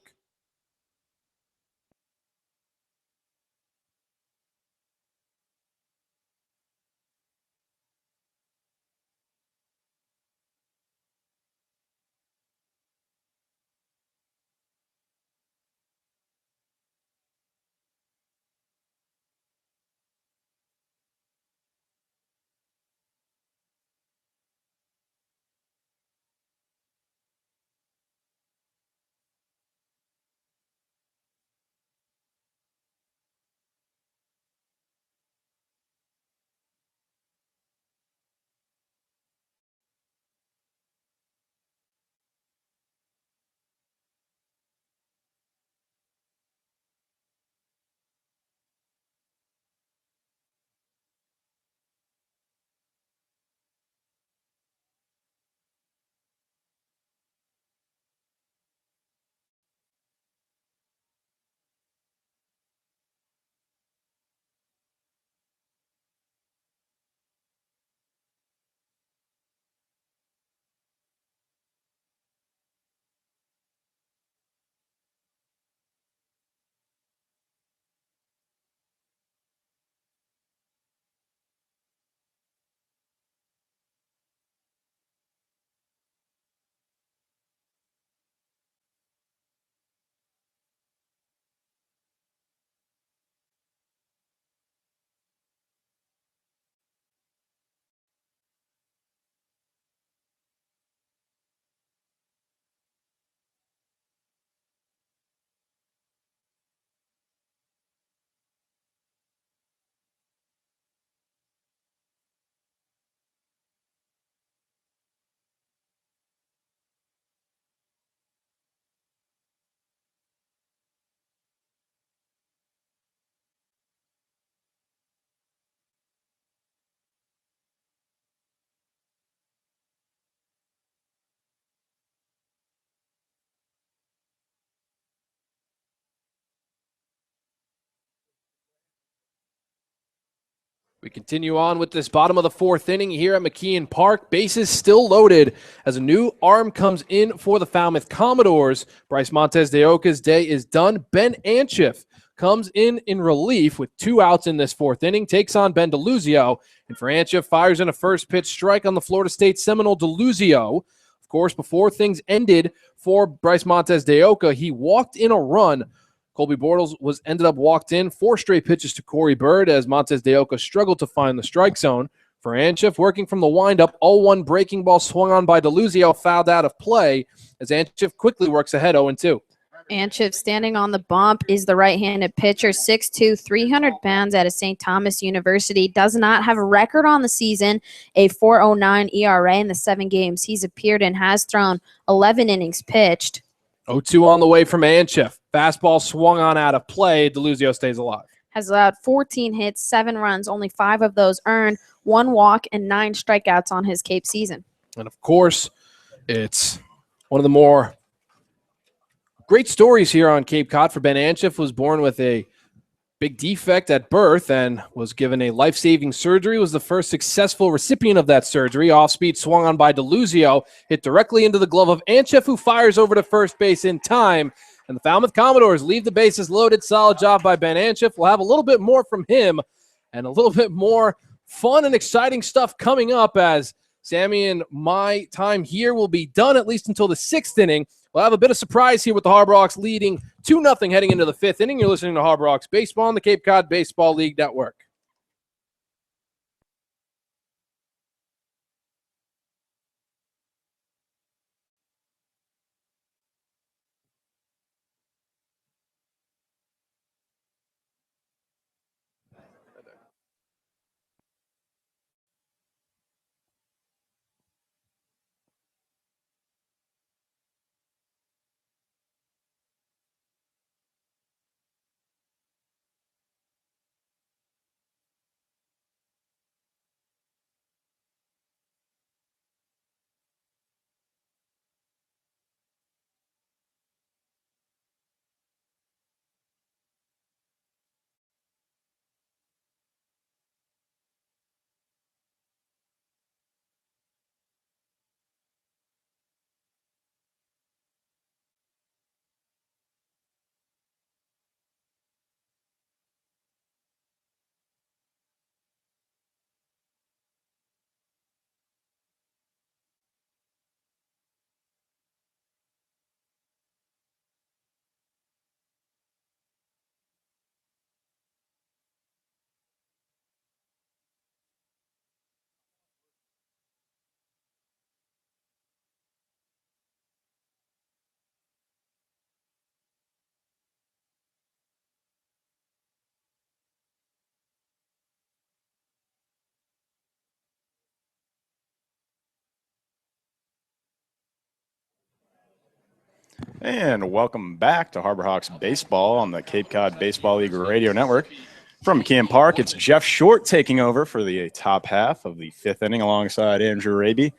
We continue on with this bottom of the 4th inning here at McKeon Park. Bases still loaded as a new arm comes in for the Falmouth Commodores. Bryce Montez de Oca's day is done. Ben Anchiff comes in relief with 2 outs in this 4th inning, takes on Ben DeLuzio. And for Anchiff, fires in a first pitch strike on the Florida State Seminole. DeLuzio, Of course, before things ended for Bryce Montes de Oca, he walked in a run. Colby Bortles ended up walked in 4 straight pitches to Corey Bird as Montes de Oca struggled to find the strike zone. For Anchiff, working from the windup, 0-1 breaking ball swung on by DeLuzio, fouled out of play as Anchiff quickly works ahead 0-2. Anchiff standing on the bump is the right-handed pitcher, 6'2", 300 pounds out of St. Thomas University. Does not have a record on the season, a 4.09 ERA in the 7 games he's appeared in, has thrown 11 innings pitched. 0-2 on the way from Anchiff. Fastball swung on out of play. DeLuzio stays alive. Has allowed 14 hits, 7 runs, only 5 of those earned, 1 walk, and 9 strikeouts on his Cape season. And, of course, it's one of the more great stories here on Cape Cod for Ben Anchiff. Was born with a big defect at birth and was given a life-saving surgery. Was the first successful recipient of that surgery. Off-speed swung on by DeLuzio, hit directly into the glove of Anchiff, who fires over to first base in time. And the Falmouth Commodores leave the bases loaded. Solid job by Ben Anchiff. We'll have a little bit more from him and a little bit more fun and exciting stuff coming up as Sammy and my time here will be done at least until the 6th inning. We'll have a bit of surprise here with the Harbor Hawks leading 2-0 heading into the 5th inning. You're listening to Harbor Hawks Baseball on the Cape Cod Baseball League Network. And welcome back to Harbor Hawks Baseball on the Cape Cod Baseball League Radio Network. From McKeon Park, it's Jeff Short taking over for the top half of the 5th inning alongside Andrew Raby,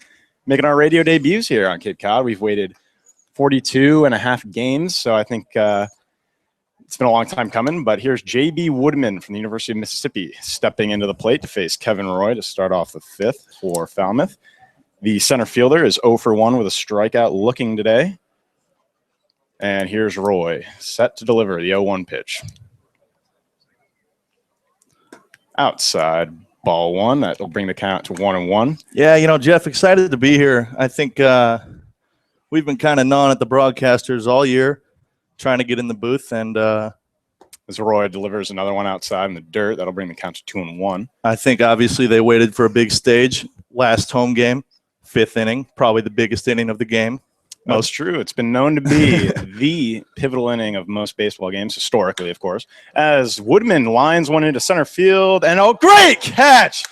making our radio debuts here on Cape Cod. We've waited 42 and a half games, so I think it's been a long time coming. But here's J.B. Woodman from the University of Mississippi stepping into the plate to face Kevin Roy to start off the 5th for Falmouth. The center fielder is 0 for 1 with a strikeout looking today. And here's Roy, set to deliver the 0-1 pitch. Outside, ball 1. That'll bring the count to 1-1. Yeah, Jeff, excited to be here. I think we've been kind of gnawing at the broadcasters all year, trying to get in the booth. And as Roy delivers another one outside in the dirt, that'll bring the count to 2-1. I think, obviously, they waited for a big stage. Last home game, 5th inning, probably the biggest inning of the game. That's true. It's been known to be the pivotal inning of most baseball games, historically, of course, as Woodman lines one into center field. And, great catch!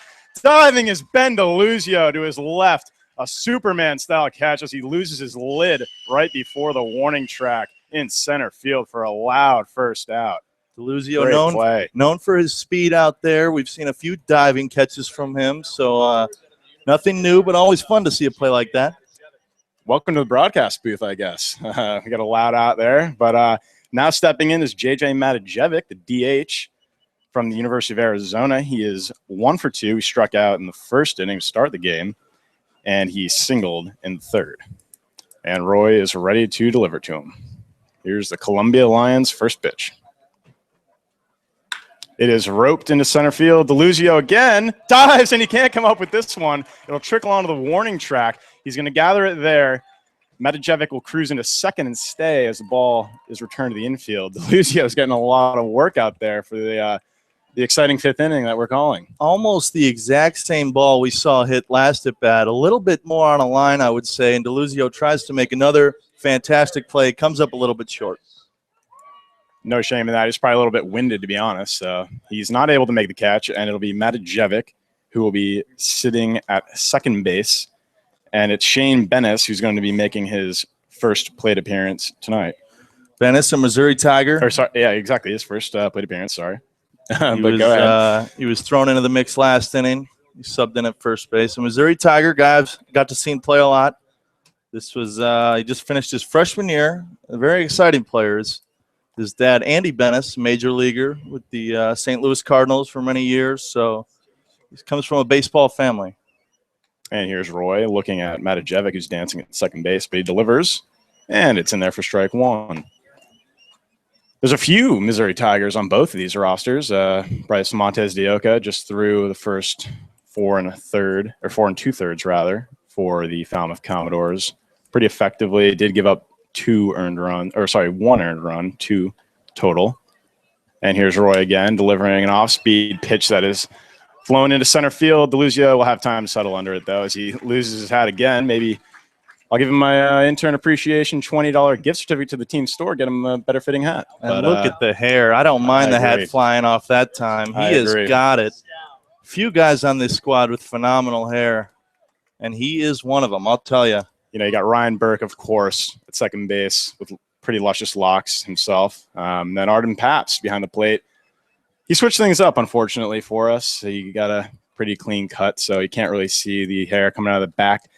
Diving is Ben DeLuzio to his left. A Superman-style catch as he loses his lid right before the warning track in center field for a loud first out. DeLuzio known for his speed out there. We've seen a few diving catches from him, so nothing new, but always fun to see a play like that. Welcome to the broadcast booth, I guess. We got a loud out there. But now stepping in is J.J. Matajevic, the DH from the University of Arizona. He is 1 for 2. He struck out in the 1st inning to start the game, and he singled in the 3rd. And Roy is ready to deliver to him. Here's the Columbia Lions' first pitch. It is roped into center field. DeLuzio again dives, and he can't come up with this one. It'll trickle onto the warning track. He's going to gather it there. Matajevic will cruise into second and stay as the ball is returned to the infield. DeLuzio is getting a lot of work out there for the exciting fifth inning that we're calling. Almost the exact same ball we saw hit last at bat. A little bit more on a line, I would say, and DeLuzio tries to make another fantastic play. Comes up a little bit short. No shame in that. He's probably a little bit winded, to be honest. He's not able to make the catch, and it'll be Matajevic who will be sitting at second base. And it's Shane Bennis who's going to be making his first plate appearance tonight. Bennis, a Missouri Tiger. Or sorry, yeah, exactly. His first plate appearance, sorry. He Go was thrown into the mix last inning. He subbed in at first base. A Missouri Tiger guy, I've got to see him play a lot. This was he just finished his freshman year. A very exciting players. His dad, Andy Bennis, major leaguer with the St. Louis Cardinals for many years. So he comes from a baseball family. And here's Roy looking at Matajevic, who's dancing at second base, but he delivers, and it's in there for strike one. There's a few Missouri Tigers on both of these rosters. Bryce Montes de Oca just threw the first 4 2/3 rather for the Falmouth Commodores pretty effectively. Did give up one earned run, 2 total. And here's Roy again delivering an off-speed pitch that is flown into center field. DeLuzio will have time to settle under it though as he loses his hat again. Maybe I'll give him my intern appreciation $20 gift certificate to the team store. Get him a better fitting hat. And look at the hair. I don't mind the hat flying off that time. He has got it. Few guys on this squad with phenomenal hair, and he is one of them, I'll tell you. You know, you got Ryan Burke, of course, at second base with pretty luscious locks himself. Then Arden Paps behind the plate. He switched things up, unfortunately, for us. So you got a pretty clean cut, so you can't really see the hair coming out of the back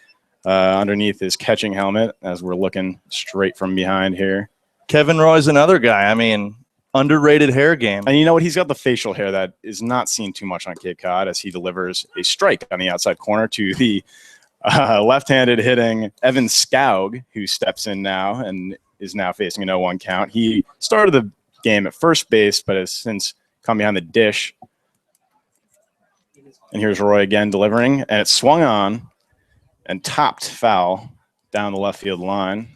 underneath his catching helmet as we're looking straight from behind here. Kevin Roy's another guy. I mean, underrated hair game. And you know what? He's got the facial hair that is not seen too much on Cape Cod as he delivers a strike on the outside corner to the left-handed hitting Evan Skaug, who steps in now and is now facing an 0-1 count. He started the game at first base, but has since come behind the dish. And here's Roy again delivering, and it's swung on and topped foul down the left field line.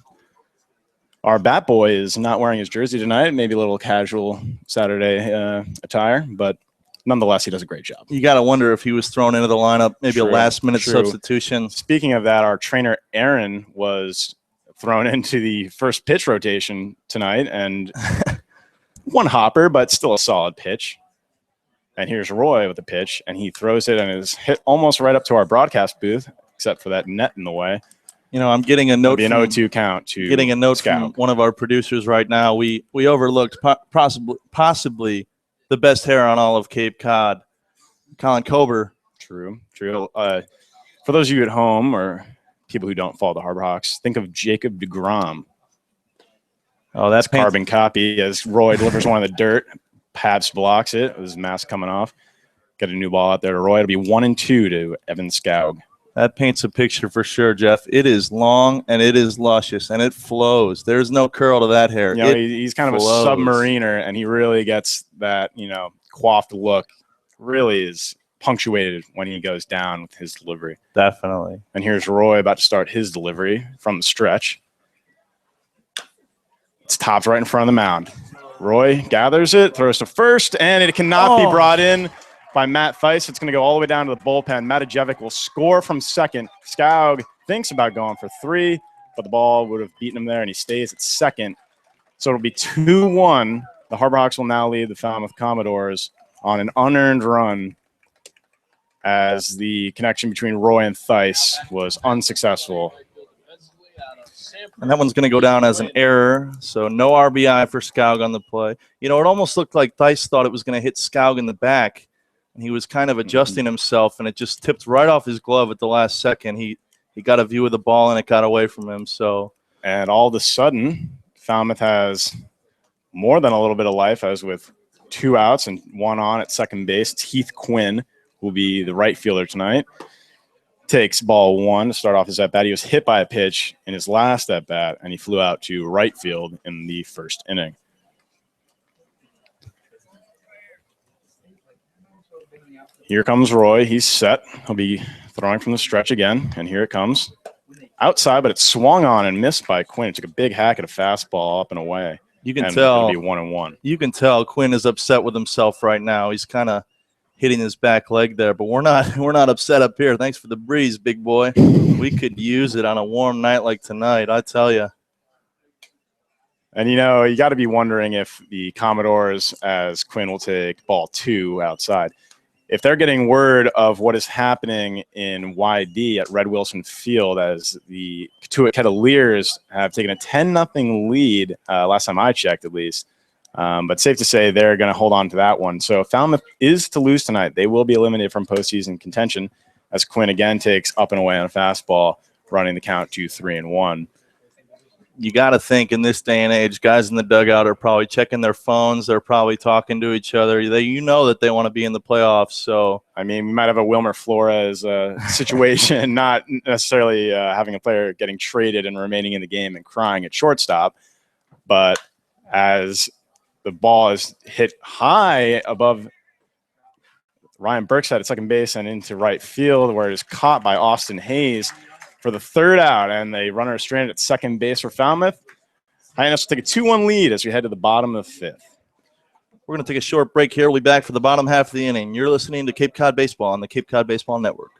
Our bat boy is not wearing his jersey tonight, maybe a little casual Saturday attire, but nonetheless, he does a great job. You got to wonder if he was thrown into the lineup, maybe a last-minute substitution. Speaking of that, our trainer, Aaron, was thrown into the first pitch rotation tonight, and one hopper, but still a solid pitch. And here's Roy with the pitch, and he throws it and is hit almost right up to our broadcast booth, except for that net in the way. You know, I'm getting a note. An 0-2 count to getting a note Scout. from one of our producers right now. We overlooked possibly the best hair on all of Cape Cod, Colin Kober. True. For those of you at home or people who don't follow the Harbor Hawks, think of Jacob deGrom. Oh, that's carbon copy as Roy delivers one in the dirt. Pabst blocks it with his mask coming off. Get a new ball out there to Roy. It'll be 1-2 to Evan Skaug. That paints a picture for sure, Jeff. It is long and it is luscious and it flows. There's no curl to that hair. You know, he's kind of a submariner, and he really gets that, coiffed look. Really is punctuated when he goes down with his delivery. Definitely. And here's Roy about to start his delivery from the stretch. It's topped right in front of the mound. Roy gathers it, throws to first, and it cannot be brought in by Matt Theis. It's going to go all the way down to the bullpen. Matajevic will score from second. Skaug thinks about going for 3, but the ball would have beaten him there, and he stays at second. So it'll be 2-1. The Harbor Hawks will now lead the Falmouth Commodores on an unearned run as the connection between Roy and Theis was unsuccessful. And that one's going to go down as an error, so no RBI for Skaug on the play. You know, it almost looked like Theis thought it was going to hit Skaug in the back, and he was kind of adjusting himself, and it just tipped right off his glove at the last second. He got a view of the ball, and it got away from him. And all of a sudden, Falmouth has more than a little bit of life, as with 2 outs and 1 on at second base. Heath Quinn will be the right fielder tonight. Takes ball 1 to start off his at-bat. He was hit by a pitch in his last at-bat, and he flew out to right field in the first inning. Here comes Roy. He's set. He'll be throwing from the stretch again, and here it comes. Outside, but it's swung on and missed by Quinn. It took a big hack at a fastball up and away. You can and tell. It'll be 1-1. You can tell Quinn is upset with himself right now. He's kind of hitting his back leg there, but we're not upset up here. Thanks for the breeze, big boy. We could use it on a warm night like tonight, I tell you. And, you know, you got to be wondering if the Commodores, as Quinn will take ball 2 outside, if they're getting word of what is happening in YD at Red Wilson Field, as the Cavaliers have taken a 10-0 lead, last time I checked at least. But safe to say they're going to hold on to that one. So if Falmouth is to lose tonight, they will be eliminated from postseason contention, as Quinn again takes up and away on a fastball, running the count to 3-1. You got to think in this day and age, guys in the dugout are probably checking their phones. They're probably talking to each other. You know that they want to be in the playoffs. So, I mean, we might have a Wilmer Flores situation, not necessarily having a player getting traded and remaining in the game and crying at shortstop. But as the ball is hit high above Ryan Burkside at second base and into right field, where it is caught by Austin Hayes for the 3rd out, and the runner is stranded at second base for Falmouth. Hyannis will take a 2-1 lead as we head to the bottom of the 5th. We're going to take a short break here. We'll be back for the bottom half of the inning. You're listening to Cape Cod Baseball on the Cape Cod Baseball Network.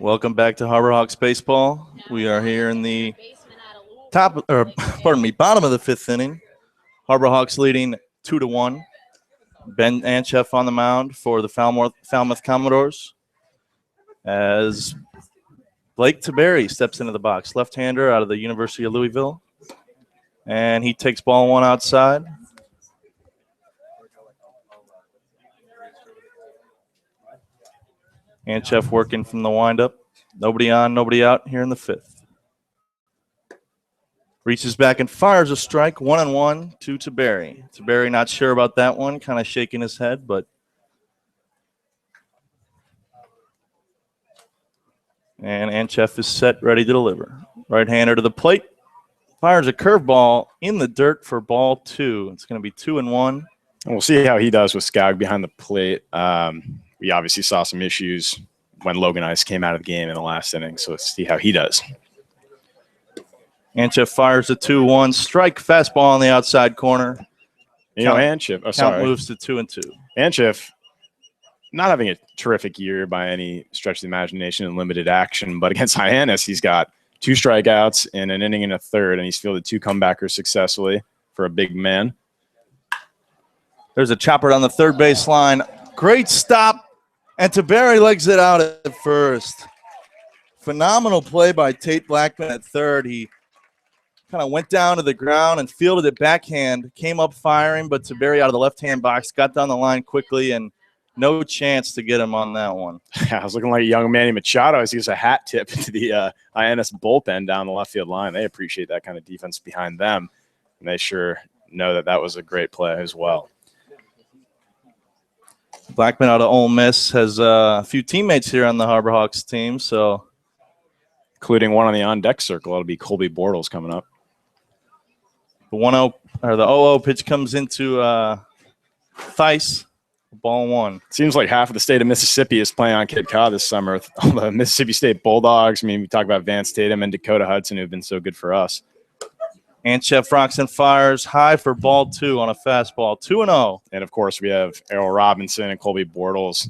Welcome back to Harbor Hawks Baseball. We are here in the bottom of the 5th inning. Harbor Hawks leading 2-1. Ben Anchef on the mound for the Falmouth Commodores, as Blake Taberry steps into the box, left-hander out of the University of Louisville, and he takes ball 1 outside. Anchef working from the windup. Nobody on, nobody out here in the 5th. Reaches back and fires a strike, 1-1 to Taberry. Taberry not sure about that one, kind of shaking his head, but and Anchef is set, ready to deliver. Right-hander to the plate. Fires a curveball in the dirt for ball 2. It's going to be 2-1. And we'll see how he does with Skagg behind the plate. We obviously saw some issues when Logan Ice came out of the game in the last inning. So let's see how he does. Anchef fires a 2-1 strike fastball on the outside corner. Anchef. Count moves to 2-2. Anchef not having a terrific year by any stretch of the imagination and limited action, but against Hyannis, he's got 2 strikeouts in an inning and a third, and he's fielded 2 comebackers successfully for a big man. There's a chopper down the third base line. Great stop, and Tiberi legs it out at first. Phenomenal play by Tate Blackman at third. He kind of went down to the ground and fielded it backhand, came up firing, but Tiberi out of the left-hand box, got down the line quickly, and no chance to get him on that one. I was looking like a young Manny Machado as he was a hat tip to the Hyannis bullpen down the left field line. They appreciate that kind of defense behind them, and they sure know that that was a great play as well. Blackman out of Ole Miss has a few teammates here on the Harbor Hawks team, so including one on the on-deck circle. That'll be Colby Bortles coming up. The 1-0 or the 0-0 pitch comes into Theis. Ball 1. Seems like half of the state of Mississippi is playing on Cape Cod this summer. All the Mississippi State Bulldogs. I mean, we talk about Vance Tatum and Dakota Hudson, who've been so good for us. Anchef rocks and fires high for ball 2 on a fastball. 2-0. And, of course, we have Errol Robinson and Colby Bortles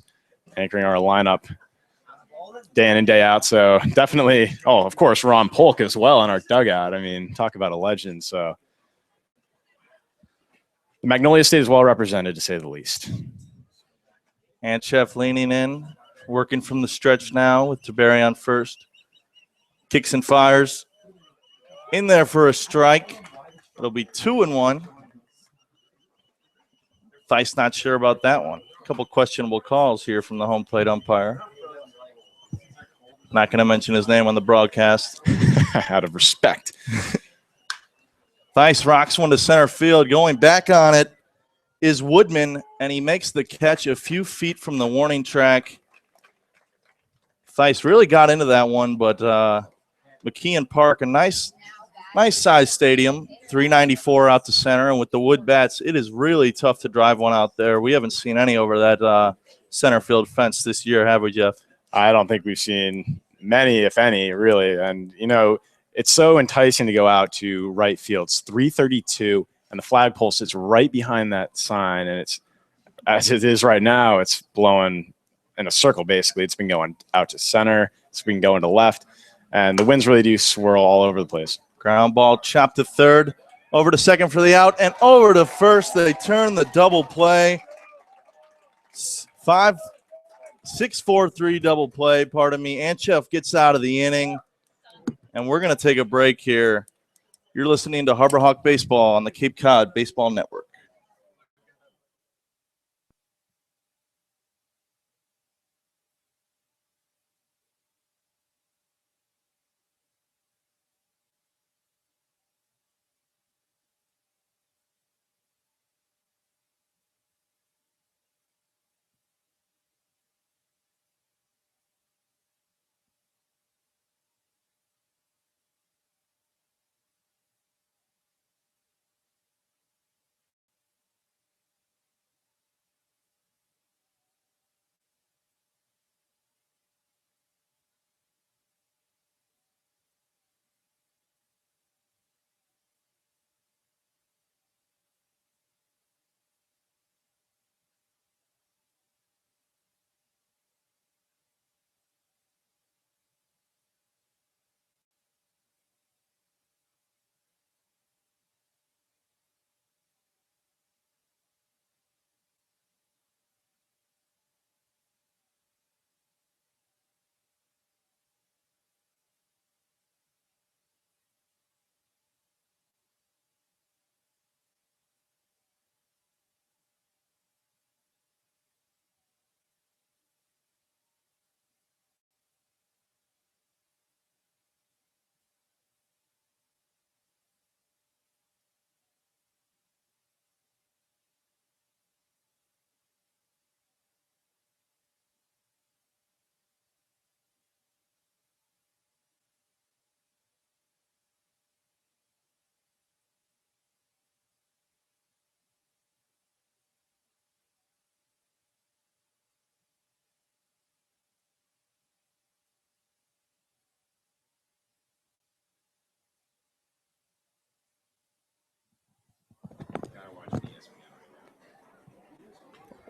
anchoring our lineup day in and day out. So definitely, of course, Ron Polk as well in our dugout. I mean, talk about a legend. So the Magnolia State is well represented, to say the least. Anchef leaning in, working from the stretch now with Tiberi on first. Kicks and fires. In there for a strike. It'll be 2-1. Theis not sure about that one. A couple questionable calls here from the home plate umpire. Not going to mention his name on the broadcast. Out of respect. Theis rocks one to center field. Going back on it is Woodman, and he makes the catch a few feet from the warning track. Theis really got into that one, but McKeon Park, a nice size stadium, 394 out to center, and with the wood bats, it is really tough to drive one out there. We haven't seen any over that center field fence this year, have we, Jeff? I don't think we've seen many, if any, really. And, it's so enticing to go out to right field. It's 332, and the flagpole sits right behind that sign, and it's, as it is right now, it's blowing in a circle, basically. It's been going out to center. It's been going to left, and the winds really do swirl all over the place. Ground ball chopped to third, over to second for the out, and over to first. They turn the double play. 6-4-3 double play, pardon me. Anchef gets out of the inning, and we're going to take a break here. You're listening to Harbor Hawk Baseball on the Cape Cod Baseball Network.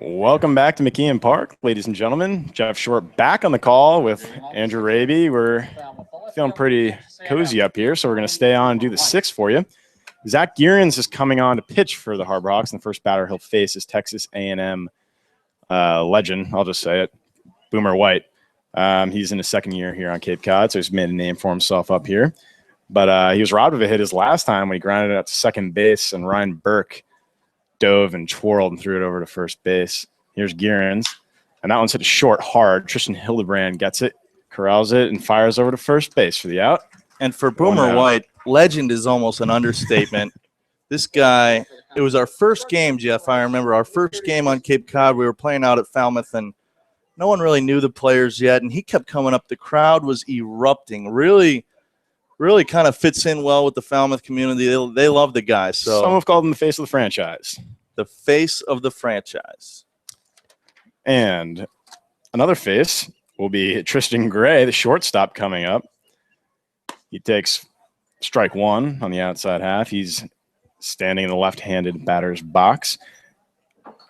Welcome back to McKeon Park, ladies and gentlemen. Jeff Short back on the call with Andrew Raby. We're feeling pretty cozy up here, so we're going to stay on and do the 6 for you. Zach Gearens is coming on to pitch for the Harbor Hawks, and the first batter he'll face is Texas A&M legend, I'll just say it, Boomer White. He's in his second year here on Cape Cod, so he's made a name for himself up here. But he was robbed of a hit his last time when he grounded it out to second base, and Ryan Burke dove and twirled and threw it over to first base. Here's Gearens, and that one's hit short hard. Tristan Hildebrand gets it, corrals it, and fires over to first base for the out. And for Boomer White, legend is almost an understatement. This guy, it was our first game, Jeff. I remember our first game on Cape Cod. We were playing out at Falmouth, and no one really knew the players yet, and he kept coming up. The crowd was erupting. Really kind of fits in well with the Falmouth community. They love the guy. So some have called him the face of the franchise. The face of the franchise. And another face will be Tristan Gray, the shortstop, coming up. He takes strike 1 on the outside half. He's standing in the left-handed batter's box.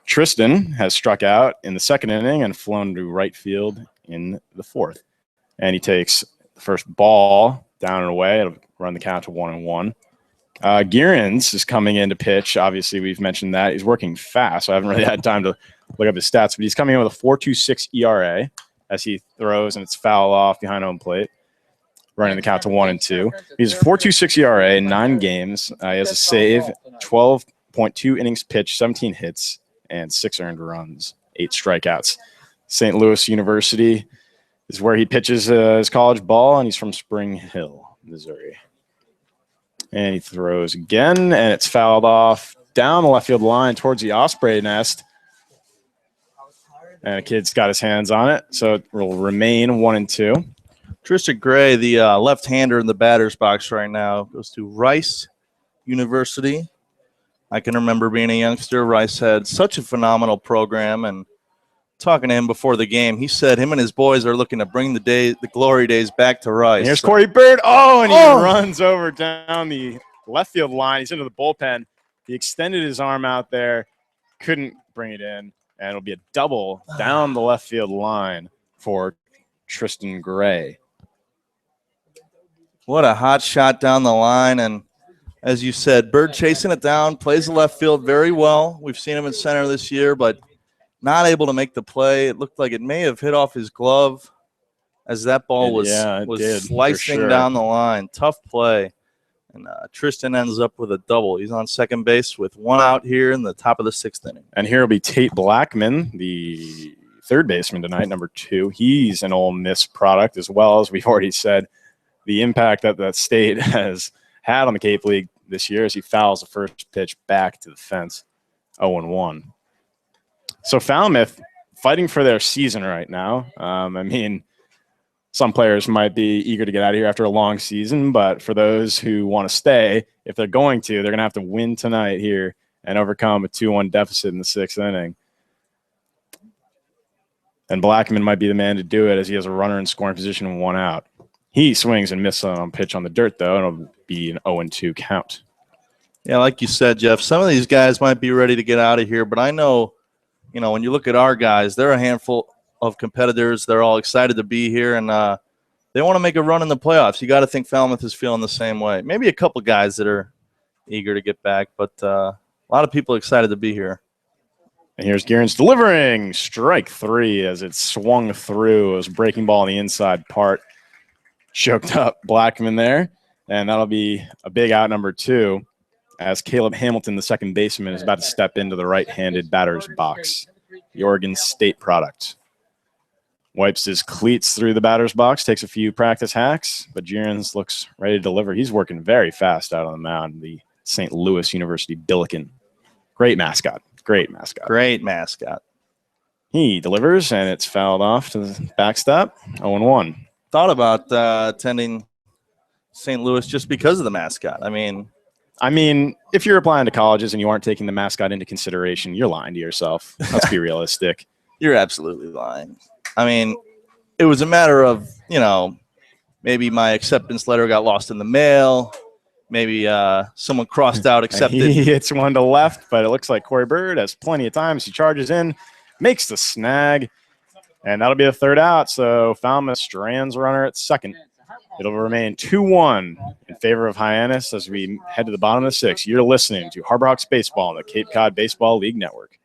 Tristan has struck out in the second inning and flown to right field in the 4th. And he takes the first ball down and away. It'll run the count to 1-1. Gearens is coming in to pitch. Obviously, we've mentioned that. He's working fast, so I haven't really had time to look up his stats, but he's coming in with a 4.26 ERA as he throws, and it's foul off behind home plate, running the count to 1-2. He's 4.26 ERA in 9 games. He has a save, 12.2 innings pitched, 17 hits, and 6 earned runs, 8 strikeouts. St. Louis University is where he pitches his college ball, and he's from Spring Hill, Missouri. And he throws again, and it's fouled off down the left field line towards the osprey nest. And the kid's got his hands on it, so it will remain 1-2. Tristan Gray, the left-hander in the batter's box right now, goes to Rice University. I can remember being a youngster. Rice had such a phenomenal program, and talking to him before the game, he said him and his boys are looking to bring the glory days back to Rice. And here's Corey Bird. And he runs over down the left field line. He's into the bullpen. He extended his arm out there, couldn't bring it in, and it'll be a double down the left field line for Tristan Gray. What a hot shot down the line, and as you said, Bird chasing it down, plays the left field very well. We've seen him in center this year, but not able to make the play. It looked like it may have hit off his glove as that ball was slicing down the line. Tough play. And Tristan ends up with a double. He's on second base with 1 out here in the top of the 6th inning. And here will be Tate Blackman, the third baseman tonight, number 2. He's an Ole Miss product as well, as we've already said. The impact that state has had on the Cape League this year as he fouls the first pitch back to the fence, 0-1. So Falmouth fighting for their season right now. Some players might be eager to get out of here after a long season, but for those who want to stay, if they're going to, they're going to have to win tonight here and overcome a 2-1 deficit in the 6th inning. And Blackman might be the man to do it as he has a runner in scoring position and 1 out. He swings and misses on pitch on the dirt, though, and it'll be an 0-2 count. Yeah, like you said, Jeff, some of these guys might be ready to get out of here, but I know, when you look at our guys, they're a handful of competitors. They're all excited to be here, and they want to make a run in the playoffs. You got to think Falmouth is feeling the same way. Maybe a couple guys that are eager to get back, but a lot of people excited to be here. And here's Gearens delivering strike 3 as it swung through. It was a breaking ball on the inside part. Choked up Blackman there, and that'll be a big out number 2 as Caleb Hamilton, the second baseman, is about to step into the right-handed batter's box. The Oregon State product. Wipes his cleats through the batter's box, takes a few practice hacks, but Gearens looks ready to deliver. He's working very fast out on the mound, the St. Louis University Billiken. Great mascot. Great mascot. Great mascot. He delivers, and it's fouled off to the backstop, 0-1. Thought about attending St. Louis just because of the mascot. I mean, if you're applying to colleges and you aren't taking the mascot into consideration, you're lying to yourself. Let's be realistic. You're absolutely lying. It was a matter of, maybe my acceptance letter got lost in the mail. Maybe someone crossed out accepted. He hits one to left, but it looks like Corey Bird has plenty of time as he charges in. makes the snag, and that'll be the third out. So Falmouth strands runner at second. It'll remain 2-1 in favor of Hyannis as we head to the bottom of the sixth. You're listening to Harbor Hawks Baseball on the Cape Cod Baseball League Network.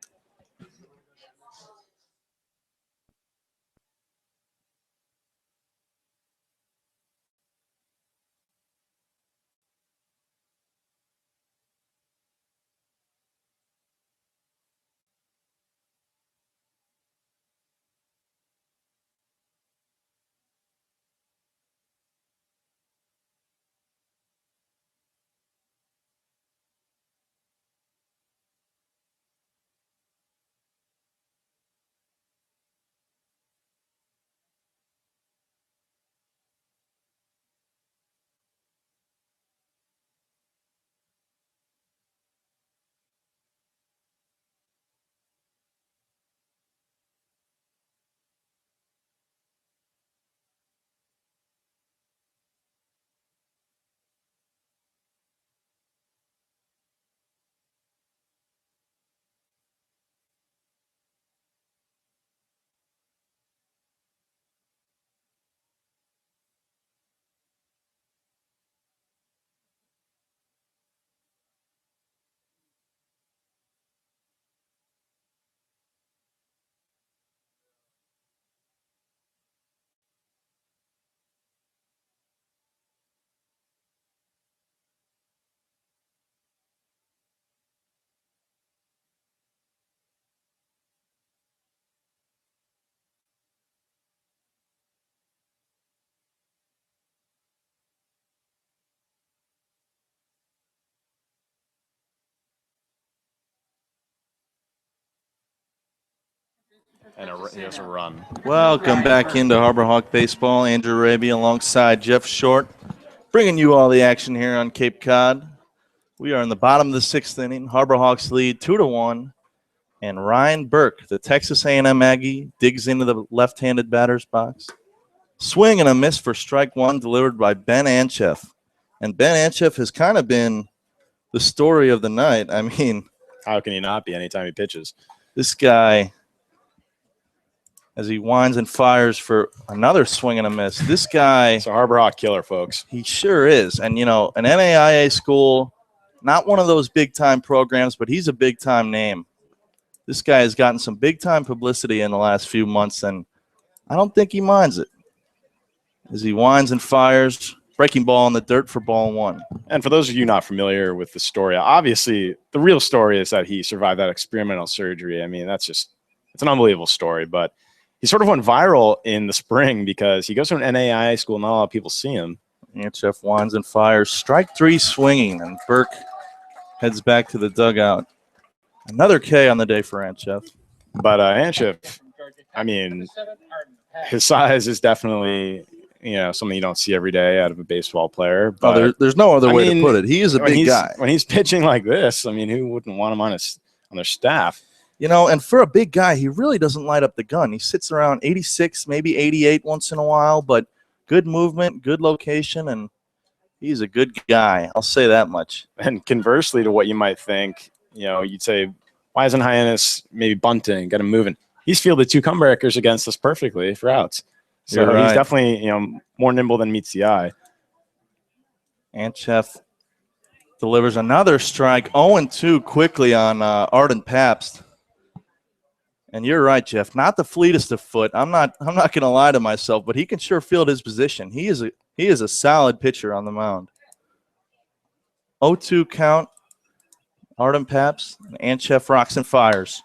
And here's a run. Welcome back into Harbor Hawk Baseball. Andrew Raby alongside Jeff Short, bringing you all the action here on Cape Cod. We are in the bottom of the sixth inning. Harbor Hawks lead 2-1, and Ryan Burke, the Texas A&M Aggie, digs into the left-handed batter's box. Swing and a miss for strike one, delivered by Ben Anchef. And Ben Anchef has kind of been the story of the night. I mean, how can he not be anytime he pitches? This guy, as he winds and fires for another swing and a miss. This guy. It's a Harbor Hawk killer, folks. He sure is. And, you know, an NAIA school, not one of those big-time programs, but he's a big-time name. This guy has gotten some big-time publicity in the last few months, and I don't think he minds it. As he winds and fires, breaking ball in the dirt for ball one. And for those of you not familiar with the story, obviously the real story is that he survived that experimental surgery. I mean, it's an unbelievable story, but he sort of went viral in the spring because he goes to an NAIA school. Not a lot of people see him. Anchef winds and fires. Strike three swinging, and Burke heads back to the dugout. Another K on the day for Anchef. But Anchef, I mean, his size is definitely, you know, something you don't see every day out of a baseball player. But there's no other way to put it. He is a big guy. When he's pitching like this, I mean, who wouldn't want him on their staff? You know, and for a big guy, he really doesn't light up the gun. He sits around 86, maybe 88 once in a while, but good movement, good location, and he's a good guy. I'll say that much. And conversely to what you might think, you know, you'd say, why isn't Hyannis maybe bunting, get him moving? He's fielded two comebreakers against us perfectly for outs. So he's definitely, you know, more nimble than meets the eye. Anchef delivers another strike, 0-2 quickly on Arden Pabst. And you're right, Jeff. Not the fleetest of foot. I'm not going to lie to myself, but he can sure field his position. He is a solid pitcher on the mound. 0-2 count. Arden Pabst. Anchef rocks and fires.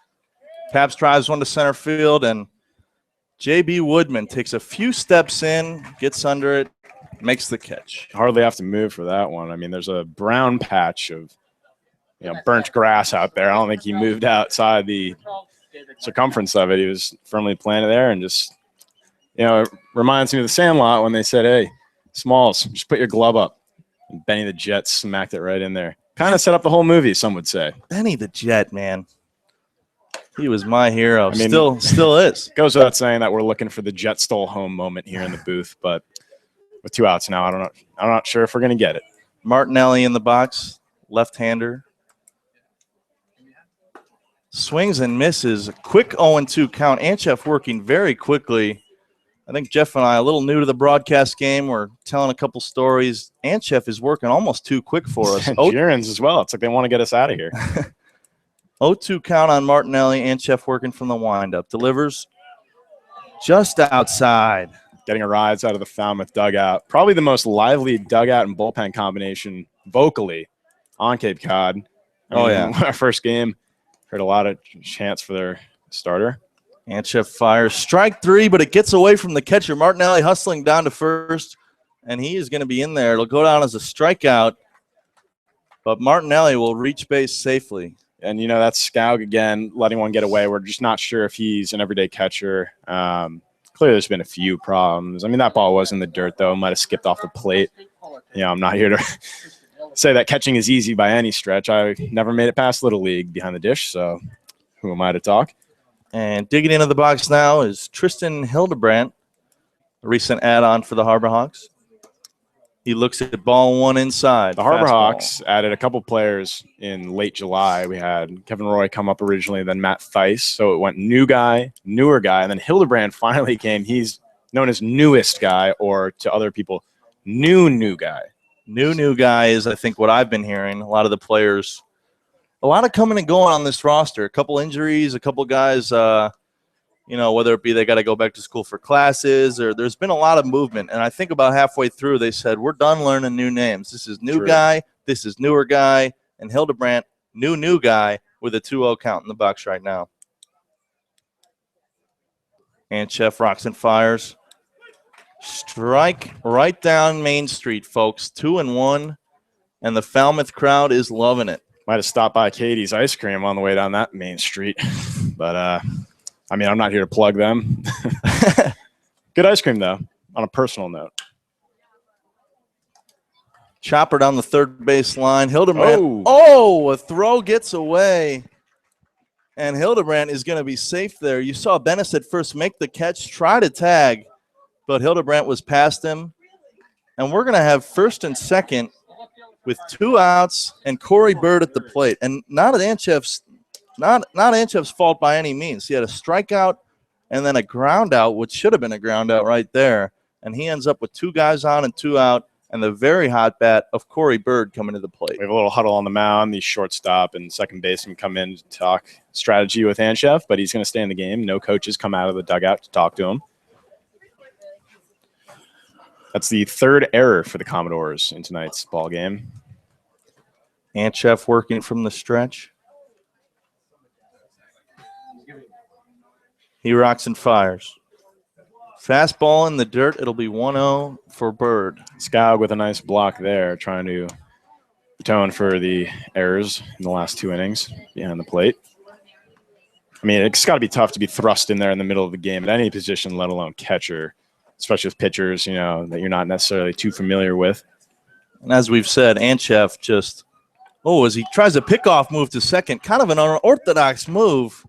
Pabst drives one to center field, and J.B. Woodman takes a few steps in, gets under it, makes the catch. Hardly have to move for that one. I mean, there's a brown patch of, you know, burnt grass out there. I don't think he moved outside the circumference of it. He was firmly planted there, and just, you know, it reminds me of the Sandlot when they said, hey, Smalls, just put your glove up. And Benny the Jet smacked it right in there. Kind of set up the whole movie, some would say. Benny the Jet, man. He was my hero. I mean, still is. Goes without saying that we're looking for the Jet stole home moment here in the booth, but with two outs now, I'm not sure if we're going to get it. Martinelli in the box, left-hander. Swings and misses. A quick 0-2 count. Anchef working very quickly. I think Jeff and I, a little new to the broadcast game, we're telling a couple stories. Anchef is working almost too quick for us. And Girons as well. It's like they want to get us out of here. 0-2 count on Martinelli. Anchef working from the windup. Delivers just outside. Getting a rise out of the Falmouth dugout. Probably the most lively dugout and bullpen combination vocally on Cape Cod. Our first game, heard a lot of chants for their starter. Anchef fires. Strike 3, but it gets away from the catcher. Martinelli hustling down to first, and he is going to be in there. It'll go down as a strikeout, but Martinelli will reach base safely. And, that's Scoug again, letting one get away. We're just not sure if he's an everyday catcher. Clearly, there's been a few problems. That ball was in the dirt, though. Might have skipped off the plate. I'm not here to say that catching is easy by any stretch. I never made it past Little League behind the dish, so who am I to talk? And digging into the box now is Tristan Hildebrandt, a recent add-on for the Harbor Hawks. He looks at ball one inside. The Harbor Hawks added a couple players in late July. We had Kevin Roy come up originally, then Matt Theis. So it went new guy, newer guy, and then Hildebrandt finally came. He's known as newest guy, or to other people, new guy. New guy is, I think, what I've been hearing. A lot of the players, a lot of coming and going on this roster. A couple injuries, a couple guys, whether it be they got to go back to school for classes, or there's been a lot of movement. And I think about halfway through, they said, we're done learning new names. This is new guy, this is newer guy, and Hildebrandt, new guy with a 2-0 count in the box right now. Anchef rocks and fires. Strike right down Main Street, folks. 2-1, and the Falmouth crowd is loving it. Might have stopped by Katie's Ice Cream on the way down that Main Street. But, I'm not here to plug them. Good ice cream, though, on a personal note. Chopper down the third base line. Hildebrandt. A throw gets away. And Hildebrandt is going to be safe there. You saw Bennis at first make the catch, try to tag, but Hildebrandt was past him. And we're going to have first and second with 2 outs and Corey Bird at the plate. And not Anchef's fault by any means. He had a strikeout and then a ground out, which should have been a ground out right there. And he ends up with 2 guys on and 2 out, and the very hot bat of Corey Bird coming to the plate. We have a little huddle on the mound. The shortstop and second baseman come in to talk strategy with Anchef, but he's going to stay in the game. No coaches come out of the dugout to talk to him. That's the 3rd error for the Commodores in tonight's ball game. Anchef working from the stretch. He rocks and fires. Fastball in the dirt. It'll be 1-0 for Bird. Scoug with a nice block there, trying to atone for the errors in the last 2 innings behind the plate. It's got to be tough to be thrust in there in the middle of the game at any position, let alone catcher, especially with pitchers, that you're not necessarily too familiar with. And as we've said, Anchef just, as he tries a pickoff move to second, kind of an unorthodox move.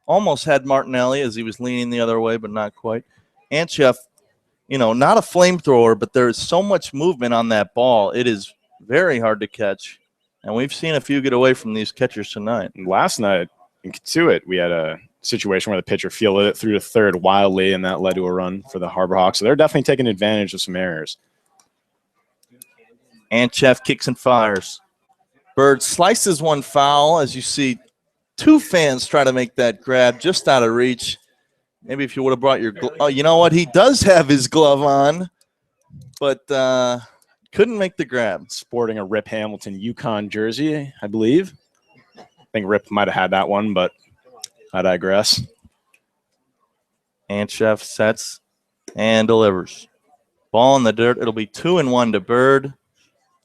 Almost had Martinelli as he was leaning the other way, but not quite. Anchef, not a flamethrower, but there is so much movement on that ball. It is very hard to catch. And we've seen a few get away from these catchers tonight. And last night in Katuitt, we had a situation where the pitcher fielded it through to third wildly, and that led to a run for the Harbor Hawks. So they're definitely taking advantage of some errors. Anchef kicks and fires. Bird slices one foul, as you see 2 fans try to make that grab just out of reach. Maybe if you would have brought your glove. Oh, you know what? He does have his glove on, but couldn't make the grab. Sporting a Rip Hamilton Yukon jersey, I believe. I think Rip might have had that one, but I digress. Anchef sets and delivers. Ball in the dirt. It'll be 2-1 to Bird.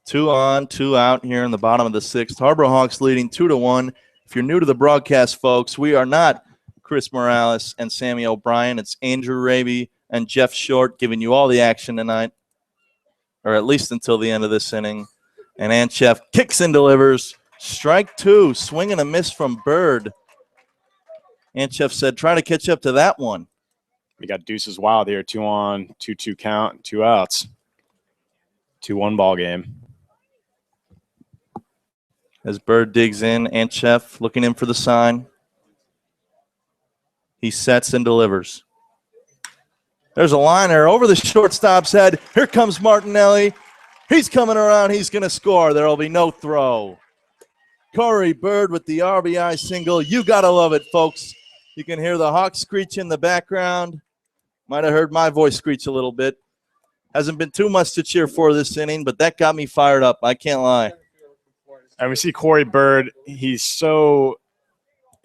2 on, 2 out here in the bottom of the 6th. Harbor Hawks leading 2-1. If you're new to the broadcast, folks, we are not Chris Morales and Sammy O'Brien. It's Andrew Raby and Jeff Short giving you all the action tonight, or at least until the end of this inning. And Anchef kicks and delivers. Strike 2, swing and a miss from Bird. Anchef said, try to catch up to that one. We got deuces wild here. 2 on, 2-2 count, 2 outs. 2-1 ball game. As Bird digs in, Anchef looking in for the sign. He sets and delivers. There's a liner over the shortstop's head. Here comes Martinelli. He's coming around. He's going to score. There will be no throw. Corey Bird with the RBI single. You got to love it, folks. You can hear the Hawks screech in the background. Might have heard my voice screech a little bit. Hasn't been too much to cheer for this inning, but that got me fired up. I can't lie. And we see Corey Bird. He's so,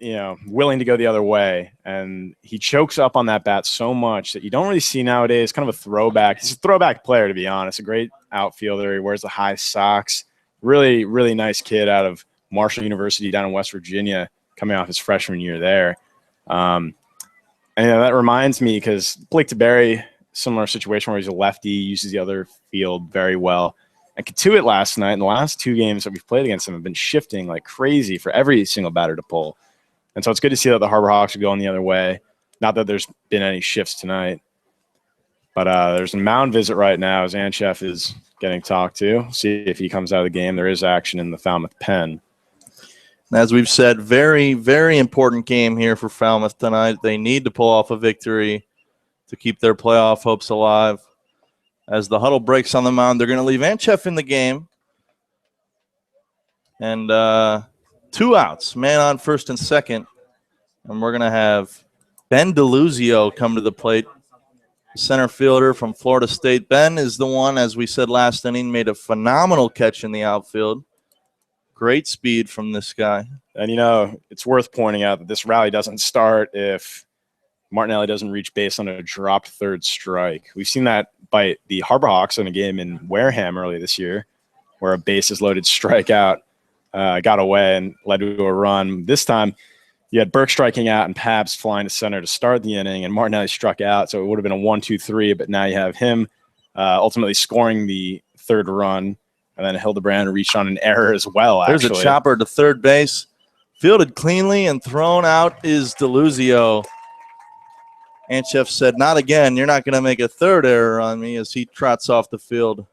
willing to go the other way. And he chokes up on that bat so much that you don't really see nowadays. Kind of a throwback. He's a throwback player, to be honest. A great outfielder. He wears the high socks. Really, really nice kid out of Marshall University down in West Virginia, coming off his freshman year there. And that reminds me, because Blake DeBerry, similar situation where he's a lefty, uses the other field very well. And Katuitt last night, in the last 2 games that we've played against him, have been shifting like crazy for every single batter to pull. And so it's good to see that the Harbor Hawks are going the other way. Not that there's been any shifts tonight. But there's a mound visit right now as Anchef is getting talked to. See if he comes out of the game. There is action in the Falmouth pen. As we've said, very, very important game here for Falmouth tonight. They need to pull off a victory to keep their playoff hopes alive. As the huddle breaks on the mound, they're going to leave Anchef in the game. And 2 outs, man on first and second. And we're going to have Ben DeLuzio come to the plate, center fielder from Florida State. Ben is the one, as we said last inning, made a phenomenal catch in the outfield. Great speed from this guy. And, it's worth pointing out that this rally doesn't start if Martinelli doesn't reach base on a dropped third strike. We've seen that by the Harbor Hawks in a game in Wareham early this year, where a bases-loaded strikeout got away and led to a run. This time, you had Burke striking out and Pabst flying to center to start the inning, and Martinelli struck out, so it would have been a 1-2-3, but now you have him ultimately scoring the third run, and then Hildebrand reached on an error as well, actually. There's a chopper to third base. Fielded cleanly and thrown out is DeLuzio. Anchef said, not again. You're not going to make a third error on me, as he trots off the field.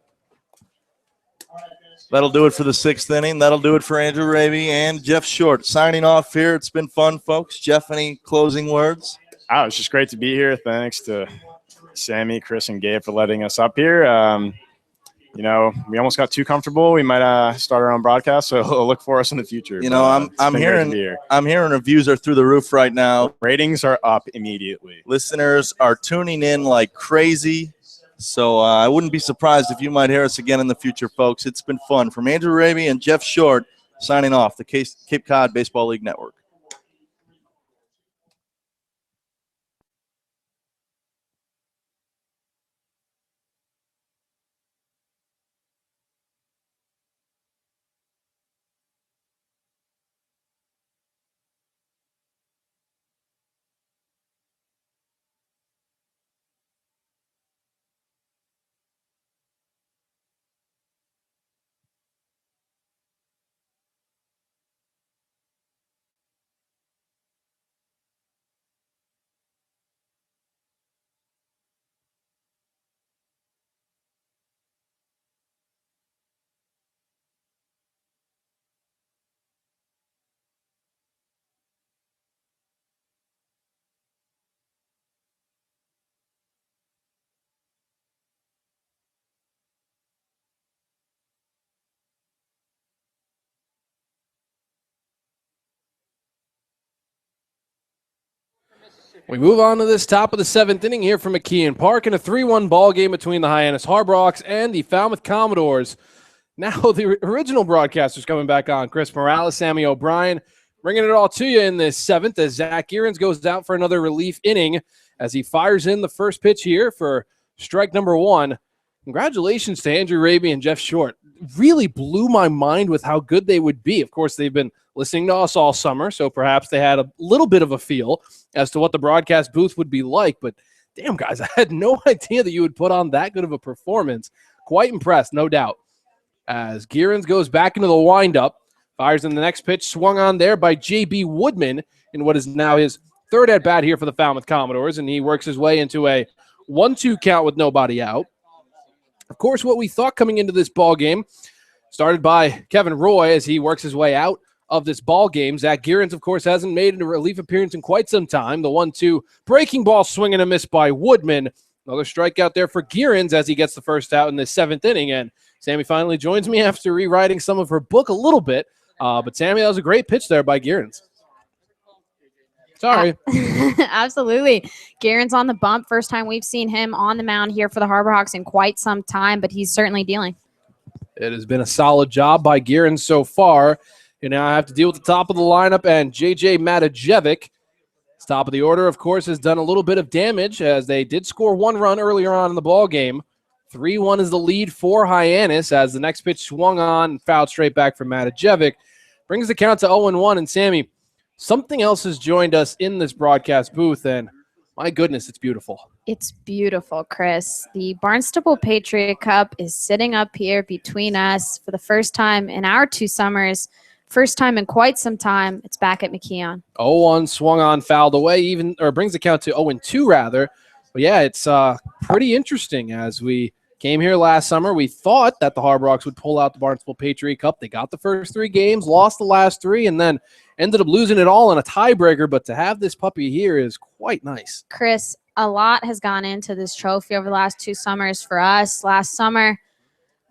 That'll do it for the 6th inning. That'll do it for Andrew Raby and Jeff Short. Signing off here. It's been fun, folks. Jeff, any closing words? It's just great to be here. Thanks to Sammy, Chris, and Gabe for letting us up here. We almost got too comfortable. We might start our own broadcast, so look for us in the future. I'm hearing reviews are through the roof right now. Ratings are up immediately. Listeners are tuning in like crazy. So I wouldn't be surprised if you might hear us again in the future, folks. It's been fun. From Andrew Raby and Jeff Short, signing off, the Cape Cod Baseball League Network. We move on to this top of the 7th inning here from McKeon Park in a 3-1 ball game between the Hyannis Harbor Hawks and the Falmouth Commodores. Now the original broadcasters coming back on. Chris Morales, Sammy O'Brien, bringing it all to you in this 7th as Zach Gearens goes out for another relief inning as he fires in the first pitch here for strike number 1. Congratulations to Andrew Raby and Jeff Short. Really blew my mind with how good they would be. Of course, they've been listening to us all summer, so perhaps they had a little bit of a feel as to what the broadcast booth would be like. But damn, guys, I had no idea that you would put on that good of a performance. Quite impressed, no doubt. As Gearens goes back into the windup, fires in the next pitch, swung on there by J.B. Woodman in what is now his 3rd at-bat here for the Falmouth Commodores, and he works his way into a 1-2 count with nobody out. Of course, what we thought coming into this ball game started by Kevin Roy as he works his way out of this ball game. Zach Gearens, of course, hasn't made a relief appearance in quite some time. The 1-2 breaking ball swing and a miss by Woodman. Another strikeout there for Gearens as he gets the first out in the 7th inning. And Sammy finally joins me after rewriting some of her book a little bit. But Sammy, that was a great pitch there by Gearens. Sorry. Absolutely. Gearens on the bump. First time we've seen him on the mound here for the Harbor Hawks in quite some time, but he's certainly dealing. It has been a solid job by Gearens so far. You now have to deal with the top of the lineup and J.J. Matajevic. Top of the order, of course, has done a little bit of damage as they did score 1 run earlier on in the ball game. 3-1 is the lead for Hyannis as the next pitch swung on and fouled straight back for Matajevic. Brings the count to 0-1. And Sammy, something else has joined us in this broadcast booth, and my goodness, it's beautiful. It's beautiful, Chris. The Barnstable Patriot Cup is sitting up here between us for the first time in our 2 summers. First time in quite some time, it's back at McKeon. 0-1 swung on, fouled away, brings the count to 0-2 rather. But yeah, it's pretty interesting. As we came here last summer, we thought that the Harbor Hawks would pull out the Barnstable Patriot Cup. They got the first 3 games, lost the last 3, and then ended up losing it all in a tiebreaker. But to have this puppy here is quite nice. Chris, a lot has gone into this trophy over the last 2 summers for us. Last summer,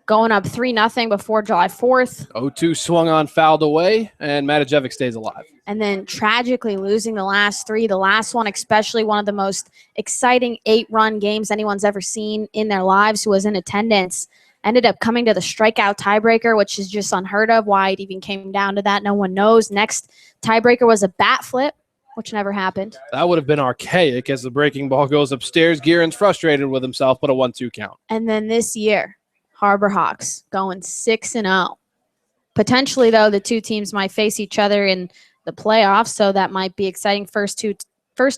going up 3-0 before July 4th. 0-2 swung on, fouled away, and Matajevic stays alive. And then tragically losing the last 3, the last one especially one of the most exciting 8-run games anyone's ever seen in their lives who was in attendance. Ended up coming to the strikeout tiebreaker, which is just unheard of. Why it even came down to that, no one knows. Next tiebreaker was a bat flip, which never happened. That would have been archaic as the breaking ball goes upstairs. Gearens frustrated with himself, but a 1-2 count. And then this year, Harbor Hawks going 6-0. Potentially, though, the 2 teams might face each other in the playoffs, so that might be exciting. First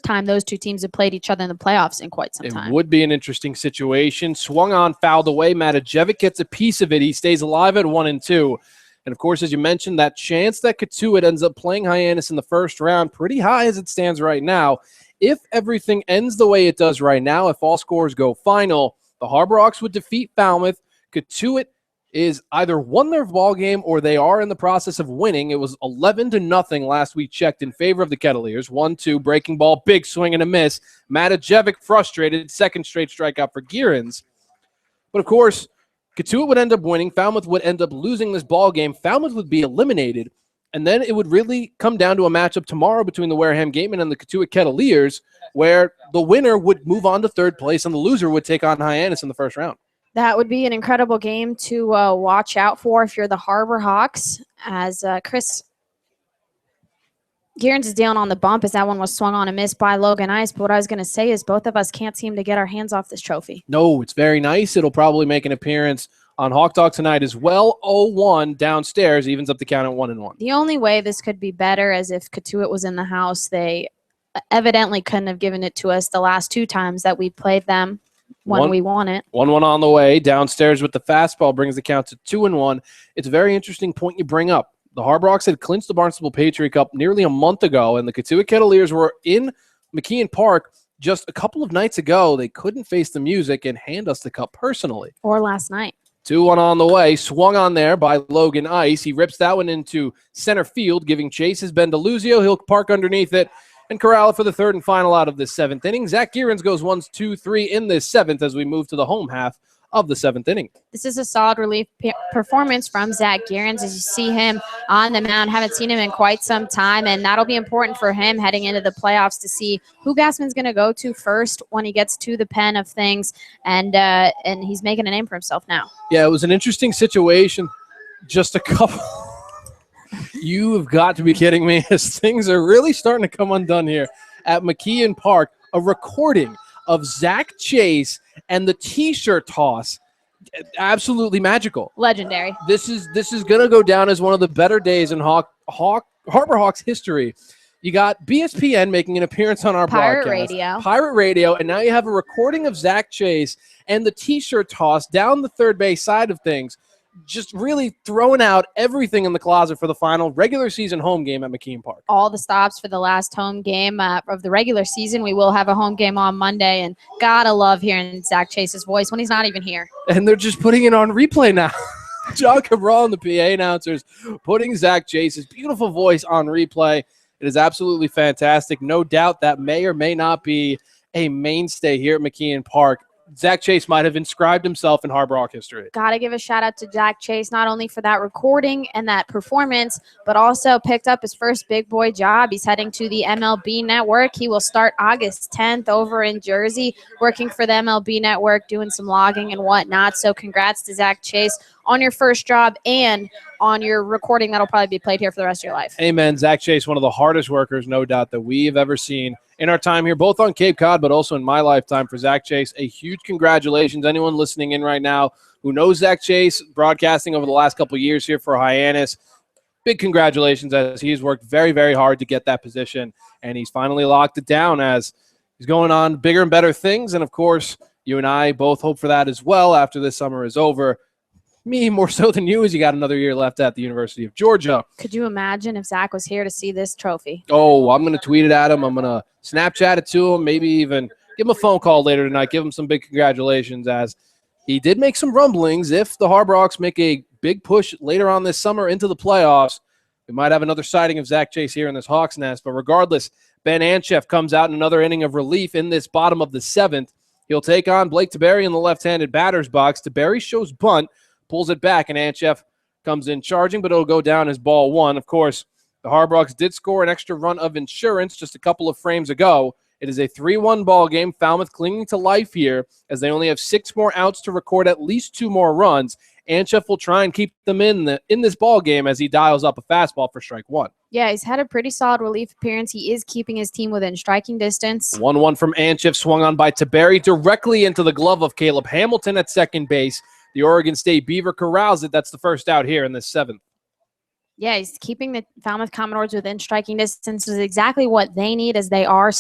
time those 2 teams have played each other in the playoffs in quite some time. It would be an interesting situation. Swung on, fouled away. Matajevic gets a piece of it. He stays alive at 1-2. And, of course, as you mentioned, that chance that Katuitt ends up playing Hyannis in the first round, pretty high as it stands right now. If everything ends the way it does right now, if all scores go final, the Harbor Hawks would defeat Falmouth. Katuitt is either won their ball game or they are in the process of winning. It was 11-0 last we checked in favor of the Kettleers. 1-2 breaking ball, big swing and a miss. Matajevic frustrated, second straight strikeout for Gearens. But of course, Katuitt would end up winning. Falmouth would end up losing this ball game. Falmouth would be eliminated, and then it would really come down to a matchup tomorrow between the Wareham Gatemen and the Katuitt Kettleers, where the winner would move on to 3rd place and the loser would take on Hyannis in the first round. That would be an incredible game to watch out for if you're the Harbor Hawks. As Chris Gearens is dealing on the bump as that one was swung on and missed by Logan Ice. But what I was going to say is both of us can't seem to get our hands off this trophy. No, it's very nice. It'll probably make an appearance on Hawk Talk tonight as well. 0-1 downstairs, evens up the count at 1-1. The only way this could be better is if Katuitt was in the house. They evidently couldn't have given it to us the last 2 times that we played them. When we won it. 1-1 on the way. Downstairs with the fastball brings the count to 2-1. It's a very interesting point you bring up. The Harbor Hawks had clinched the Barnstable Patriot Cup nearly a month ago, and the Katuitt Kettleers were in McKeon Park just a couple of nights ago. They couldn't face the music and hand us the cup personally. Or last night. 2-1 on the way. Swung on there by Logan Ice. He rips that one into center field, giving chase is Ben DeLuzio. He'll park underneath it and corral it for the 3rd and final out of this 7th inning. Zach Gearens goes 1, 2, 3 in this 7th as we move to the home half of the 7th inning. This is a solid relief performance from Zach Gearens as you see him on the mound. Haven't seen him in quite some time, and that'll be important for him heading into the playoffs to see who Gassman's going to go to first when he gets to the pen of things, and he's making a name for himself now. Yeah, it was an interesting situation. Just a couple... You have got to be kidding me as things are really starting to come undone here at McKeon Park. A recording of Zach Chase and the T-shirt toss. Absolutely magical. Legendary. This is going to go down as one of the better days in Harbor Hawks history. You got BSPN making an appearance on our broadcast. Pirate Radio. And now you have a recording of Zach Chase and the T-shirt toss down the third base side of things. Just really throwing out everything in the closet for the final regular season home game at McKeon Park. All the stops for the last home game of the regular season. We will have a home game on Monday, and gotta love hearing Zach Chase's voice when he's not even here. And they're just putting it on replay now. John Cabral and the PA announcers putting Zach Chase's beautiful voice on replay. It is absolutely fantastic. No doubt that may or may not be a mainstay here at McKeon Park. Zach Chase might have inscribed himself in Harbor Hawk history. Got to give a shout out to Zach Chase, not only for that recording and that performance, but also picked up his first big boy job. He's heading to the MLB Network. He will start August 10th over in Jersey, working for the MLB Network, doing some logging and whatnot. So congrats to Zach Chase on your first job and on your recording that'll probably be played here for the rest of your life. Amen. Zach Chase, one of the hardest workers, no doubt, that we have ever seen in our time here, both on Cape Cod, but also in my lifetime. For Zach Chase, a huge congratulations. Anyone listening in right now who knows Zach Chase, broadcasting over the last couple of years here for Hyannis, big congratulations, as he's worked very, very hard to get that position, and he's finally locked it down as he's going on bigger and better things. And, of course, you and I both hope for that as well after this summer is over. Me more so than you, as you got another year left at the University of Georgia. Could you imagine if Zach was here to see this trophy? Oh, I'm going to tweet it at him. I'm going to Snapchat it to him, maybe even give him a phone call later tonight, give him some big congratulations, as he did make some rumblings. If the Harbor Hawks make a big push later on this summer into the playoffs, we might have another sighting of Zach Chase here in this Hawks nest. But regardless, Ben Anchef comes out in another inning of relief in this bottom of the seventh. He'll take on Blake Taberry in the left-handed batter's box. Taberry shows bunt, pulls it back, and Anchef comes in charging, but it'll go down as ball one. Of course, the Harbor Hawks did score an extra run of insurance just a couple of frames ago. It is a 3-1 ball game. Falmouth clinging to life here as they only have 6 more outs to record at least 2 more runs. Anchef will try and keep them in this ball game as he dials up a fastball for strike one. Yeah, he's had a pretty solid relief appearance. He is keeping his team within striking distance. 1-1 from Anchef, swung on by Taberry directly into the glove of Caleb Hamilton at second base. The Oregon State Beaver corrals it. That's the first out here in the seventh. Yeah, he's keeping the Falmouth Commodores within striking distance is exactly what they need, as they are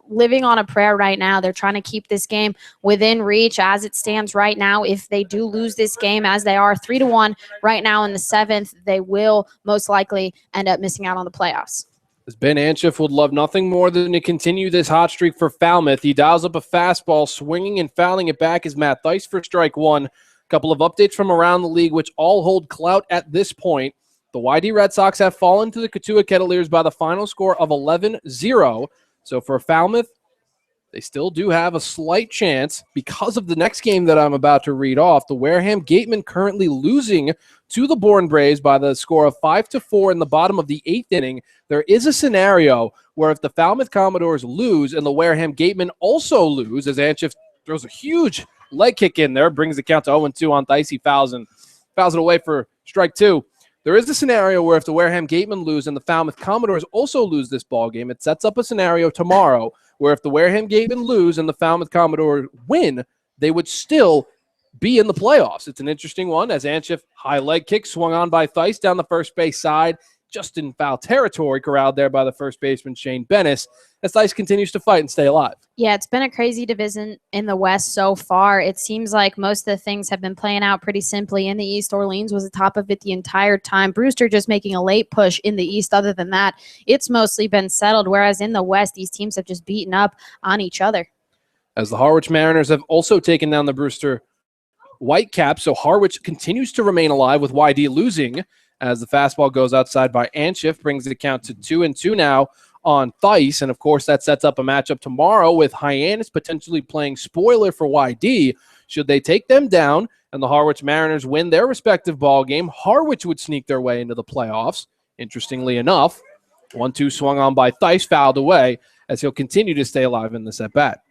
living on a prayer right now. They're trying to keep this game within reach as it stands right now. If they do lose this game, as they are 3-1 right now in the seventh, they will most likely end up missing out on the playoffs. As Ben Anchef would love nothing more than to continue this hot streak for Falmouth. He dials up a fastball, swinging and fouling it back is Matt Theis for strike one. Couple of updates from around the league, which all hold clout at this point. The YD Red Sox have fallen to the Cotulla Kettleers by the final score of 11-0. So for Falmouth, they still do have a slight chance because of the next game that I'm about to read off. The Wareham Gatemen currently losing to the Bourne Braves by the score of 5-4 in the bottom of the 8th inning. There is a scenario where if the Falmouth Commodores lose and the Wareham Gatemen also lose, as Anchef throws a huge leg kick in there, brings the count to 0-2 on Theis. He fouls it away for strike two. There is the scenario where if the Wareham Gatemen lose and the Falmouth Commodores also lose this ball game, it sets up a scenario tomorrow where if the Wareham Gatemen lose and the Falmouth Commodores win, they would still be in the playoffs. It's an interesting one, as Anchef, high leg kick swung on by Theis down the first base side, just in foul territory, corralled there by the first baseman Shane Bennis, as Theis continues to fight and stay alive. Yeah, it's been a crazy division in the West so far. It seems like most of the things have been playing out pretty simply. In the East, Orleans was atop of it the entire time. Brewster just making a late push in the East. Other than that, it's mostly been settled, whereas in the West, these teams have just beaten up on each other. As the Harwich Mariners have also taken down the Brewster Whitecaps, so Harwich continues to remain alive with YD losing as the fastball goes outside by Anchef, brings the count to 2-2 now on Theis. And, of course, that sets up a matchup tomorrow with Hyannis potentially playing spoiler for YD. Should they take them down and the Harwich Mariners win their respective ball game, Harwich would sneak their way into the playoffs. Interestingly enough, 1-2 swung on by Theis, fouled away as he'll continue to stay alive in this at-bat.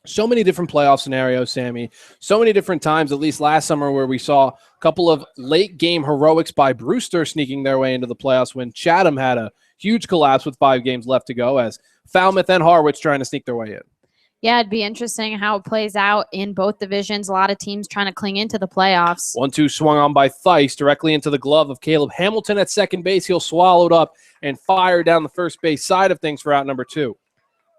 So many different playoff scenarios, Sammy. So many different times, at least last summer, where we saw a couple of late-game heroics by Brewster sneaking their way into the playoffs when Chatham had a huge collapse with 5 games left to go, as Falmouth and Harwich trying to sneak their way in. Yeah, it'd be interesting how it plays out in both divisions. A lot of teams trying to cling into the playoffs. 1-2 swung on by Theis directly into the glove of Caleb Hamilton at second base. He'll swallow it up and fire down the first base side of things for out number 2.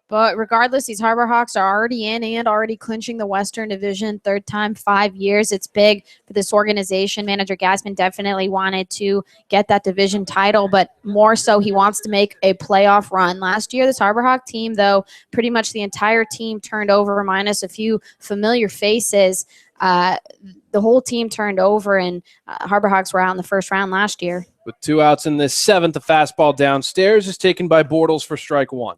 But regardless, these Harbor Hawks are already in and already clinching the Western Division, third time, 5 years. It's big for this organization. Manager Gassman definitely wanted to get that division title, but more so he wants to make a playoff run. Last year, this Harbor Hawk team, though, pretty much the entire team turned over minus a few familiar faces. the whole team turned over, and Harbor Hawks were out in the first round last year. With 2 outs in this 7th, the fastball downstairs is taken by Bortles for strike 1.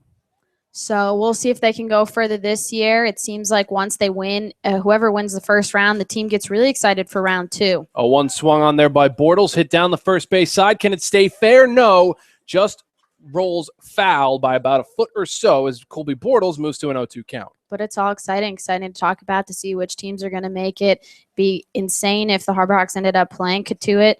So we'll see if they can go further this year. It seems like once they win, whoever wins the first round, the team gets really excited for round 2. A 1 swung on there by Bortles, hit down the first base side. Can it stay fair? No, just rolls foul by about a foot or so as Colby Bortles moves to an 0-2 count. But it's all exciting to talk about, to see which teams are going to make it. Be insane if the Harbor Hawks ended up playing Katuitt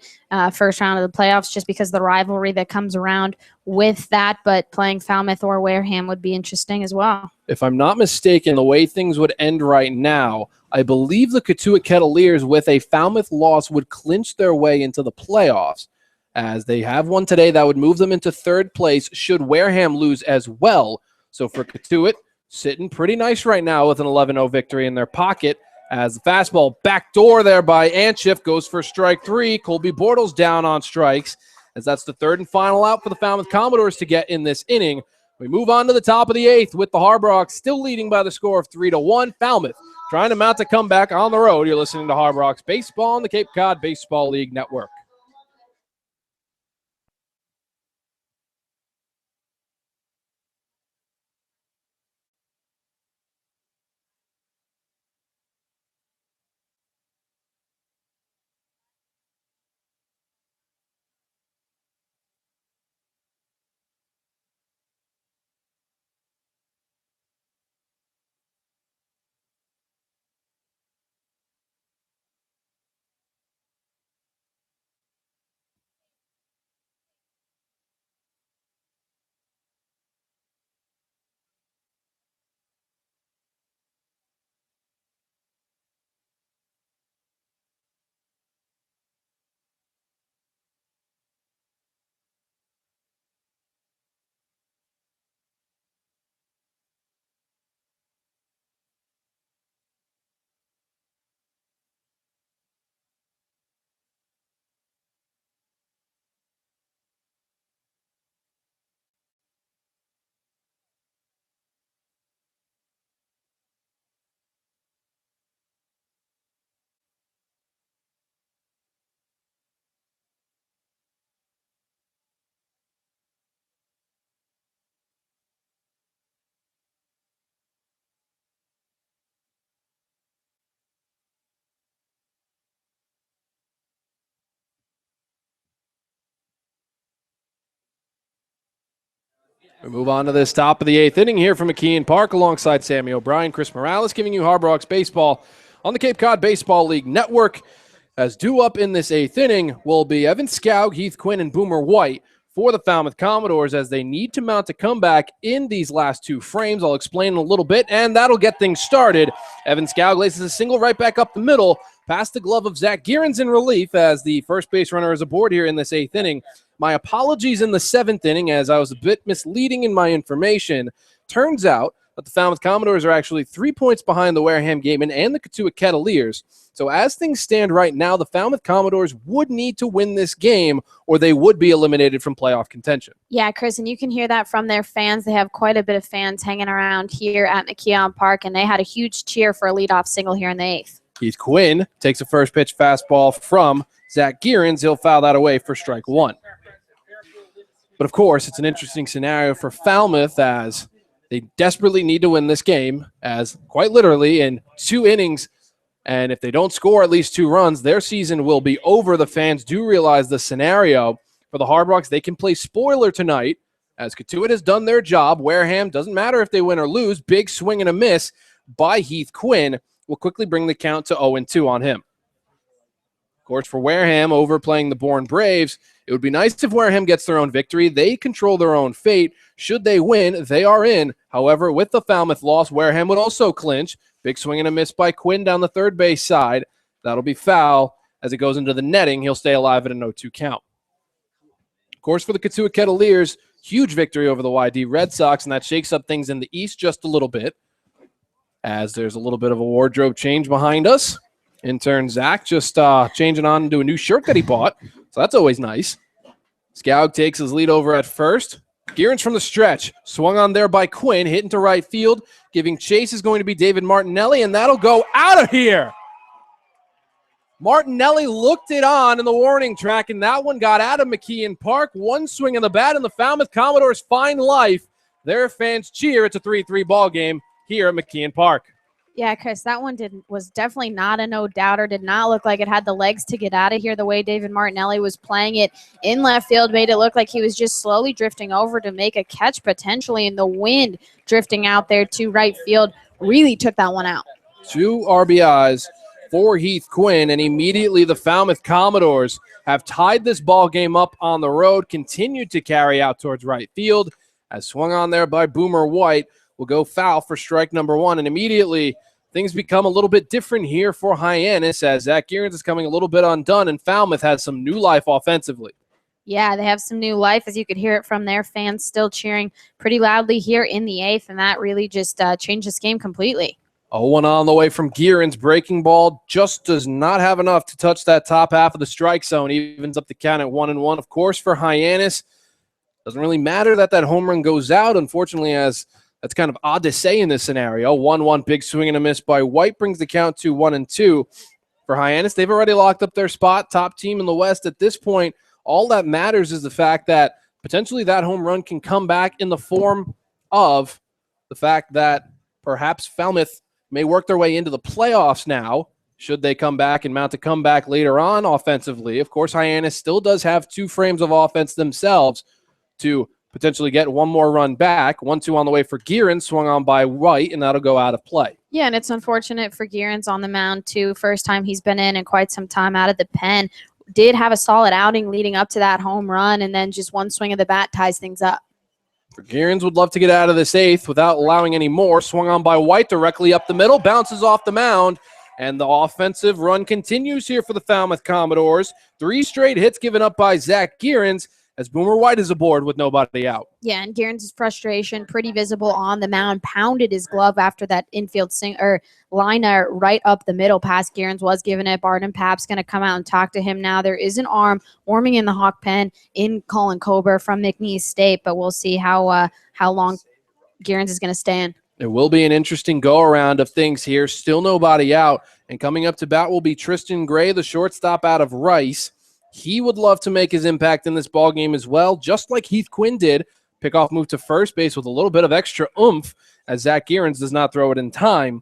first round of the playoffs, just because of the rivalry that comes around with that. But playing Falmouth or Wareham would be interesting as well. If I'm not mistaken, the way things would end right now, I believe the Katuitt Kettleers with a Falmouth loss would clinch their way into the playoffs, as they have one today that would move them into 3rd place should Wareham lose as well. So for Katuitt, sitting pretty nice right now with an 11-0 victory in their pocket, as the fastball backdoor there by Anschiff goes for strike 3. Colby Bortles down on strikes, as that's the 3rd and final out for the Falmouth Commodores to get in this inning. We move on to the top of the 8th with the Harbor Hawks still leading by the score of 3-1. Falmouth trying to mount a comeback on the road. You're listening to Harbor Hawks Baseball on the Cape Cod Baseball League Network. We move on to this top of the 8th inning here from McKeon Park alongside Sammy O'Brien, Chris Morales, giving you Harbor Hawks baseball on the Cape Cod Baseball League Network. As due up in this 8th inning will be Evan Scoug, Heath Quinn, and Boomer White for the Falmouth Commodores, as they need to mount a comeback in these last 2 frames. I'll explain in a little bit, and that'll get things started. Evan Scoug laces a single right back up the middle, past the glove of Zach Gearens in relief, as the first base runner is aboard here in this 8th inning. My apologies in the 7th inning, as I was a bit misleading in my information. Turns out that the Falmouth Commodores are actually 3 points behind the Wareham Gatemen and the Katuitt Kettleers. So as things stand right now, the Falmouth Commodores would need to win this game, or they would be eliminated from playoff contention. Yeah, Chris, and you can hear that from their fans. They have quite a bit of fans hanging around here at McKeon Park, and they had a huge cheer for a leadoff single here in the 8th. Heath Quinn takes a first pitch fastball from Zach Gearens. He'll foul that away for strike 1. But, of course, it's an interesting scenario for Falmouth, as they desperately need to win this game, as quite literally in 2 innings, and if they don't score at least 2 runs, their season will be over. The fans do realize the scenario. For the Harbor Hawks, they can play spoiler tonight, as Katuitt has done their job. Wareham, doesn't matter if they win or lose, big swing and a miss by Heath Quinn will quickly bring the count to 0-2 on him. Of course, for Wareham, overplaying the Bourne Braves, it would be nice if Wareham gets their own victory. They control their own fate. Should they win, they are in. However, with the Falmouth loss, Wareham would also clinch. Big swing and a miss by Quinn down the third base side. That'll be foul. As it goes into the netting, he'll stay alive at an 0-2 count. Of course, for the Katuitt Kettleers, huge victory over the YD Red Sox, and that shakes up things in the East just a little bit, as there's a little bit of a wardrobe change behind us. Intern Zach just changing on into a new shirt that he bought, so that's always nice. Scoug takes his lead over at first. Gearens from the stretch, swung on there by Quinn, hit into right field. Giving chase is going to be David Martinelli, and that'll go out of here. Martinelli looked it on in the warning track, and that one got out of McKeon Park. One swing of the bat, and the Falmouth Commodores find life. Their fans cheer. It's a 3-3 ball game here at McKeon Park. Yeah, Chris, that one was definitely not a no-doubter. Did not look like it had the legs to get out of here. The way David Martinelli was playing it in left field made it look like he was just slowly drifting over to make a catch potentially, and the wind drifting out there to right field really took that one out. 2 RBIs for Heath Quinn, and immediately the Falmouth Commodores have tied this ball game up on the road, continued to carry out towards right field, as swung on there by Boomer White, will go foul for strike number 1, and immediately things become a little bit different here for Hyannis as Zach Gearens is coming a little bit undone, and Falmouth has some new life offensively. Yeah, they have some new life, as you could hear it from their fans still cheering pretty loudly here in the 8th, and that really just changed this game completely. 0-1 on the way from Gearens. Breaking ball just does not have enough to touch that top half of the strike zone. Evens up the count at 1-1. Of course, for Hyannis, doesn't really matter that home run goes out, unfortunately, as that's kind of odd to say in this scenario. 1-1, big swing and a miss by White brings the count to 1-2. For Hyannis, they've already locked up their spot, top team in the West. At this point, all that matters is the fact that potentially that home run can come back in the form of the fact that perhaps Falmouth may work their way into the playoffs now, should they come back and mount a comeback later on offensively. Of course, Hyannis still does have 2 frames of offense themselves to potentially get one more run back. 1-2 on the way for Gearens, swung on by White, and that'll go out of play. Yeah, and it's unfortunate for Gearens on the mound, too. First time he's been in quite some time out of the pen. Did have a solid outing leading up to that home run, and then just one swing of the bat ties things up. Gearens would love to get out of this 8th without allowing any more. Swung on by White directly up the middle, bounces off the mound, and the offensive run continues here for the Falmouth Commodores. 3 straight hits given up by Zach Gearens as Boomer White is aboard with nobody out. Yeah, and Gearens' frustration pretty visible on the mound. Pounded his glove after that infield liner right up the middle past Gearens was given it. Barton Papp's going to come out and talk to him now. There is an arm warming in the Hawk pen in Colin Kober from McNeese State, but we'll see how long Gearens is going to stay in. It will be an interesting go-around of things here. Still nobody out. And coming up to bat will be Tristan Gray, the shortstop out of Rice. He would love to make his impact in this ball game as well, just like Heath Quinn did. Pickoff move to first base with a little bit of extra oomph as Zach Gearens does not throw it in time.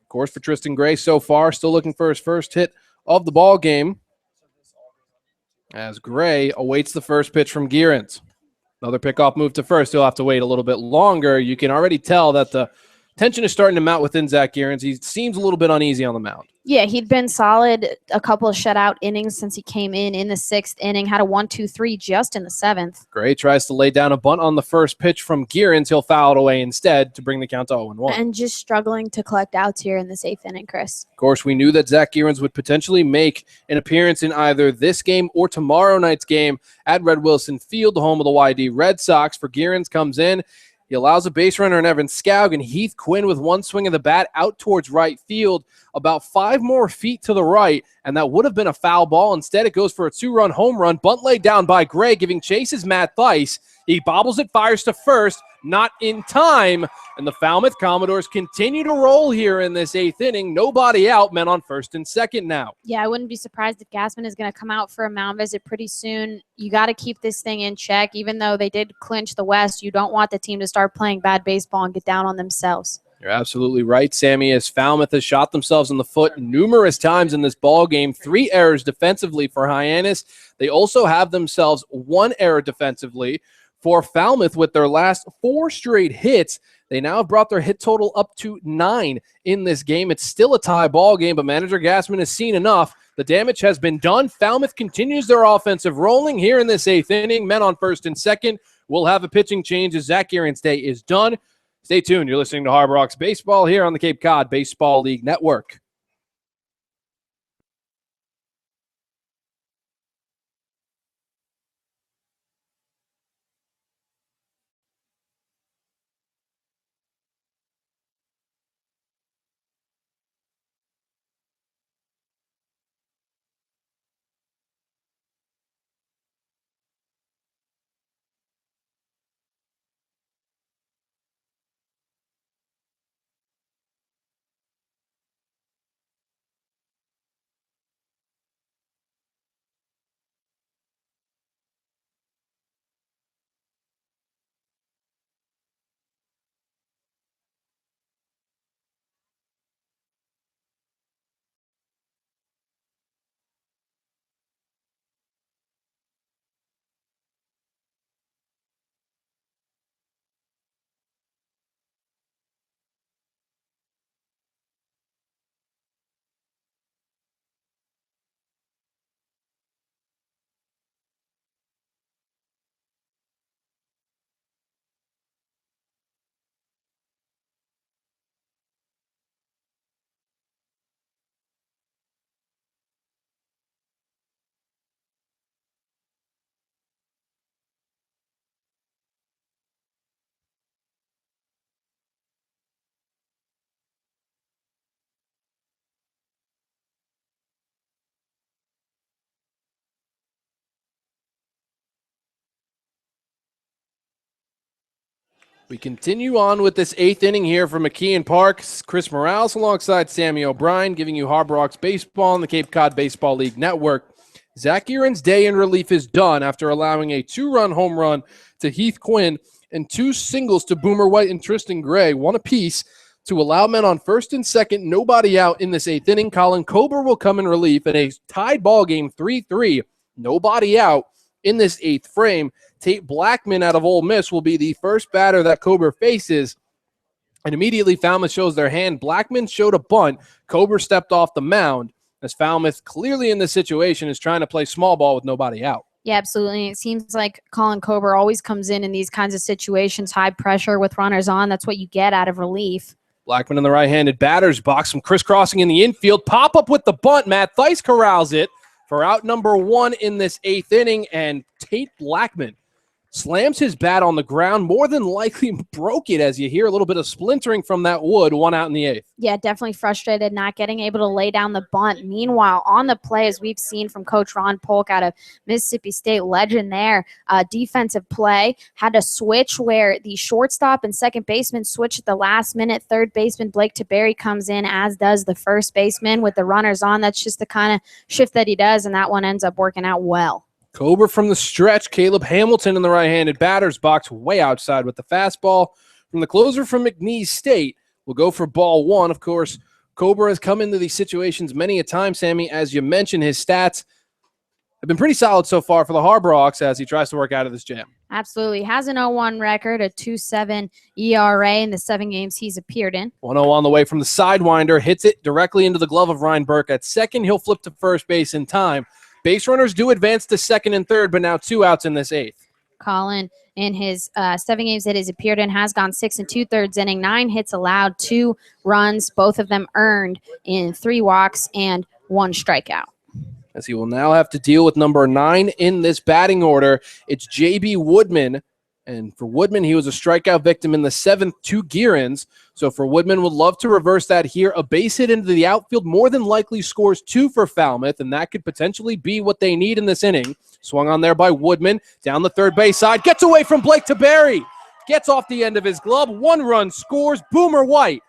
Of course, for Tristan Gray so far, still looking for his first hit of the ball game as Gray awaits the first pitch from Gearens. Another pickoff move to first. He'll have to wait a little bit longer. You can already tell that the tension is starting to mount within Zach Gearens. He seems a little bit uneasy on the mound. Yeah, he'd been solid a couple of shutout innings since he came in the 6th inning. Had a 1-2-3 just in the 7th. Gray tries to lay down a bunt on the first pitch from Gearens. He'll foul it away instead to bring the count to 0-1. And just struggling to collect outs here in this 8th inning, Chris. Of course, we knew that Zach Gearens would potentially make an appearance in either this game or tomorrow night's game at Red Wilson Field, the home of the YD Red Sox. For Gearens comes in. He allows a base runner in Evan Scoug, and Heath Quinn with one swing of the bat out towards right field, about 5 more feet to the right, and that would have been a foul ball. Instead, it goes for a 2-run home run. Bunt laid down by Gray, giving chase is Matt Thice. He bobbles it, fires to first, not in time, and the Falmouth Commodores continue to roll here in this 8th inning. Nobody out, men on first and second now. Yeah, I wouldn't be surprised if Gassman is going to come out for a mound visit pretty soon. You got to keep this thing in check. Even though they did clinch the West, you don't want the team to start playing bad baseball and get down on themselves. You're absolutely right, Sammy, as Falmouth has shot themselves in the foot numerous times in this ball game. 3 errors defensively for Hyannis. They also have themselves 1 error defensively for Falmouth with their last 4 straight hits. They now have brought their hit total up to 9 in this game. It's still a tie ball game, but manager Gassman has seen enough. The damage has been done. Falmouth continues their offensive rolling here in this 8th inning. Men on first and second will have a pitching change as Zach Gearens' day is done. Stay tuned. You're listening to Harbor Hawks Baseball here on the Cape Cod Baseball League Network. We continue on with this 8th inning here from McKeon Park. Chris Morales alongside Sammy O'Brien giving you Harbor Hawks baseball on the Cape Cod Baseball League Network. Zach Aaron's day in relief is done after allowing a 2-run home run to Heath Quinn and 2 singles to Boomer White and Tristan Gray, 1 apiece, to allow men on first and second, nobody out in this 8th inning. Colin Kober will come in relief in a tied ball game 3-3, nobody out in this 8th frame. Tate Blackman out of Ole Miss will be the first batter that Kober faces. And immediately Falmouth shows their hand. Blackman showed a bunt. Kober stepped off the mound as Falmouth, clearly in this situation, is trying to play small ball with nobody out. Yeah, absolutely. It seems like Colin Kober always comes in these kinds of situations, high pressure with runners on. That's what you get out of relief. Blackman in the right-handed batter's box, some crisscrossing in the infield. Pop up with the bunt. Matt Theis corrals it for out number 1 in this 8th inning, and Tate Blackman slams his bat on the ground, more than likely broke it, as you hear a little bit of splintering from that wood, 1 out in the 8th. Yeah, definitely frustrated, not getting able to lay down the bunt. Meanwhile, on the play, as we've seen from Coach Ron Polk out of Mississippi State, legend there, defensive play, had a switch where the shortstop and second baseman switch at the last minute. Third baseman Blake Taberry comes in, as does the first baseman with the runners on. That's just the kind of shift that he does, and that one ends up working out well. Kober from the stretch. Caleb Hamilton in the right-handed batter's box, way outside with the fastball. From the closer from McNeese State, will go for ball 1. Of course, Kober has come into these situations many a time, Sammy. As you mentioned, his stats have been pretty solid so far for the Harbor Hawks as he tries to work out of this jam. Absolutely. Has an 0-1 record, a 2.7 ERA in the 7 games he's appeared in. 1-0 on the way from the sidewinder. Hits it directly into the glove of Ryan Burke at second. He'll flip to first base in time. Base runners do advance to second and third, but now 2 outs in this 8th. Colin, in his 7 games that he's appeared in, has gone 6 2/3 inning, 9 hits allowed, 2 runs, both of them earned in 3 walks and 1 strikeout. As he will now have to deal with number 9 in this batting order. It's J.B. Woodman. And for Woodman, he was a strikeout victim in the 7th to Gearins. So for Woodman, would love to reverse that here. A base hit into the outfield more than likely scores 2 for Falmouth, and that could potentially be what they need in this inning. Swung on there by Woodman, down the third base side, gets away from Blake Taberry. Gets off the end of his glove, 1 run scores. Boomer White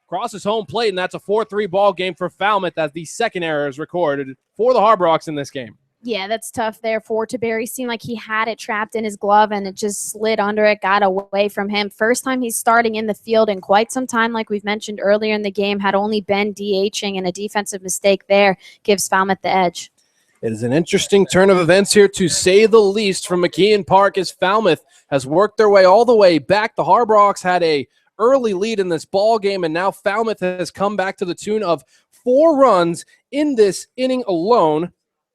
crosses home plate, and that's a 4-3 ball game for Falmouth as the second error is recorded for the Harbor Hawks in this game. Yeah, that's tough there for Taberry. Seemed like he had it trapped in his glove, and it just slid under it, got away from him. First time he's starting in the field in quite some time, like we've mentioned earlier in the game, had only been DHing, and a defensive mistake there gives Falmouth the edge. It is an interesting turn of events here, to say the least, from McKeon Park as Falmouth has worked their way all the way back. The Harbor Hawks had a early lead in this ball game, and now Falmouth has come back to the tune of 4 runs in this inning alone.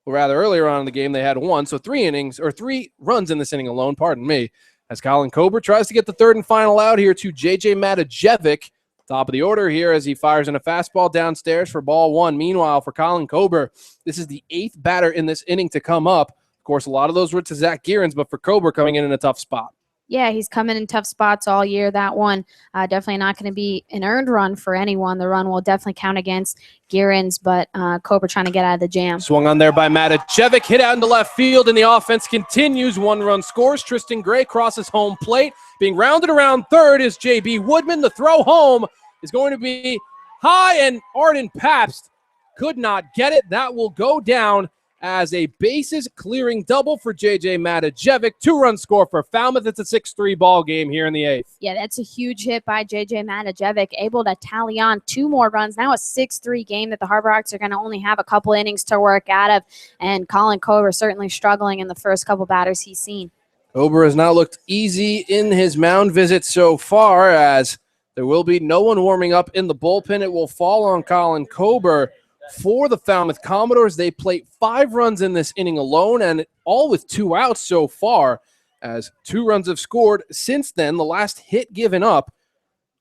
Or rather, earlier on in the game, they had 1, so 3 runs in this inning alone, pardon me, as Colin Kober tries to get the third and final out here to J.J. Matajevic, top of the order here as he fires in a fastball downstairs for ball 1. Meanwhile, for Colin Kober, this is the 8th batter in this inning to come up. Of course, a lot of those were to Zach Gearins, but for Kober, coming in a tough spot. Yeah, he's coming in tough spots all year. That one definitely not going to be an earned run for anyone. The run will definitely count against Gearins, but Kober trying to get out of the jam. Swung on there by Matajevic, hit out into left field, and the offense continues. 1 run scores. Tristan Gray crosses home plate. Being rounded around third is J.B. Woodman. The throw home is going to be high, and Arden Pabst could not get it. That will go down as a bases-clearing double for J.J. Matajevic. 2-run score for Falmouth. It's a 6-3 ball game here in the 8th. Yeah, that's a huge hit by J.J. Matajevic, able to tally on 2 more runs. Now a 6-3 game that the Harbor Hawks are going to only have a couple innings to work out of, and Colin Kober certainly struggling in the first couple batters he's seen. Kober has not looked easy in his mound visit so far, as there will be no one warming up in the bullpen. It will fall on Colin Kober. For the Falmouth Commodores, they plate 5 runs in this inning alone, and all with 2 outs so far, as 2 runs have scored since then. The last hit given up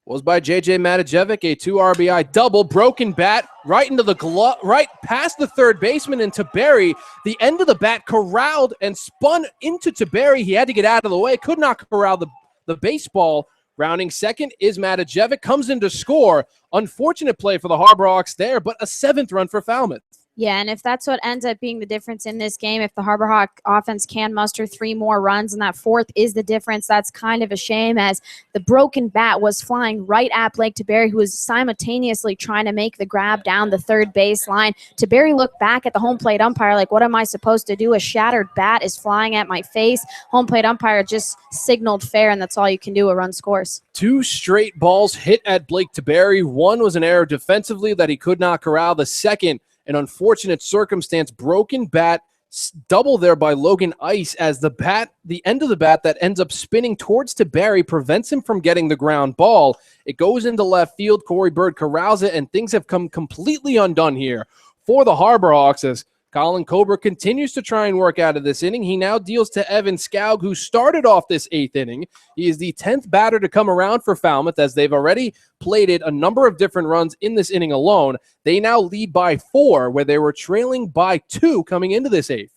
was by J.J. Matajevic, a 2 RBI double, broken bat right into the glove, right past the third baseman and Taberry. The end of the bat corralled and spun into Taberry. He had to get out of the way, could not corral the baseball. Rounding second is Matajevic, comes in to score. Unfortunate play for the Harbor Hawks there, but a 7th run for Falmouth. Yeah, and if that's what ends up being the difference in this game, if the Harbor Hawk offense can muster 3 more runs and that 4th is the difference, that's kind of a shame, as the broken bat was flying right at Blake Taberry, who was simultaneously trying to make the grab down the third baseline. Taberry looked back at the home plate umpire like, what am I supposed to do? A shattered bat is flying at my face. Home plate umpire just signaled fair, and that's all you can do. A run scores. 2 straight balls hit at Blake Taberry. One was an error defensively that he could not corral. The second, an unfortunate circumstance, broken bat, double there by Logan Ice, as the end of the bat that ends up spinning towards Taberry prevents him from getting the ground ball. It goes into left field. Corey Bird corrals it, and things have come completely undone here for the Harbor Hawks as Colin Cobra continues to try and work out of this inning. He now deals to Evan Skaug, who started off this 8th inning. He is the 10th batter to come around for Falmouth, as they've already plated a number of different runs in this inning alone. They now lead by 4, where they were trailing by 2 coming into this 8th.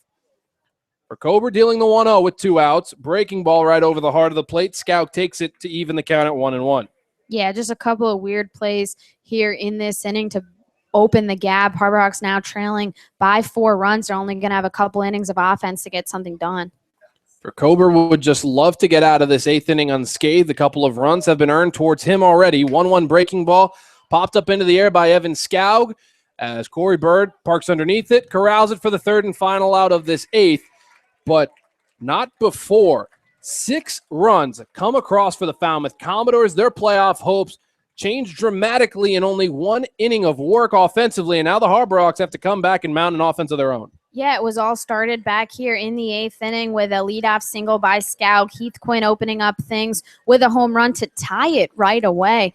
For Cobra, dealing the 1-0 with 2 outs. Breaking ball right over the heart of the plate. Skaug takes it to even the count at 1-1. Yeah, just a couple of weird plays here in this inning to open the gap. Harbor Hawks now trailing by 4 runs. They're only going to have a couple innings of offense to get something done. For Cobra, would just love to get out of this 8th inning unscathed. A couple of runs have been earned towards him already. 1-1 breaking ball popped up into the air by Evan Skaug as Corey Bird parks underneath it, corrals it for the 3rd and final out of this 8th, but not before 6 runs come across for the Falmouth Commodores. Their playoff hopes changed dramatically in only 1 inning of work offensively, and now the Harbor Hawks have to come back and mount an offense of their own. Yeah, it was all started back here in the 8th inning with a leadoff single by Skaug. Heath Quinn opening up things with a home run to tie it right away.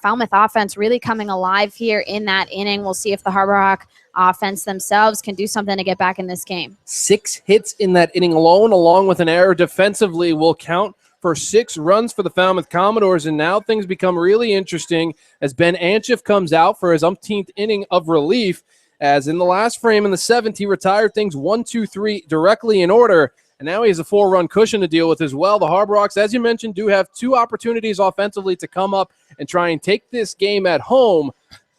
Falmouth offense really coming alive here in that inning. We'll see if the Harbor Hawk offense themselves can do something to get back in this game. 6 hits in that inning alone, along with an error defensively, will count for 6 runs for the Falmouth Commodores, and now things become really interesting as Ben Anchiff comes out for his umpteenth inning of relief, as in the last frame in the 7th, he retired things 1, 2, 3 directly in order, and now he has a 4-run cushion to deal with as well. The Harbor Hawks, as you mentioned, do have 2 opportunities offensively to come up and try and take this game at home,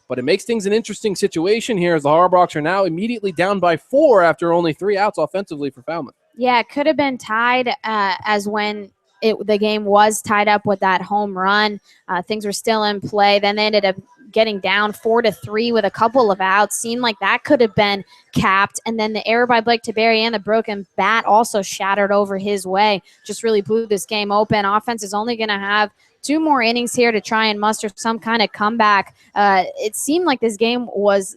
but it makes things an interesting situation here as the Harbor Hawks are now immediately down by 4 after only 3 outs offensively for Falmouth. Yeah, it could have been tied as when the game was tied up with that home run. Things were still in play. Then they ended up getting down 4-3 with a couple of outs. Seemed like that could have been capped. And then the error by Blake Taberry and the broken bat also shattered over his way. Just really blew this game open. Offense is only going to have 2 more innings here to try and muster some kind of comeback. It seemed like this game was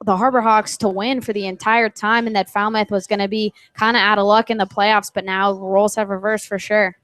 the Harbor Hawks to win for the entire time, and that Falmouth was going to be kind of out of luck in the playoffs, but now the roles have reversed for sure.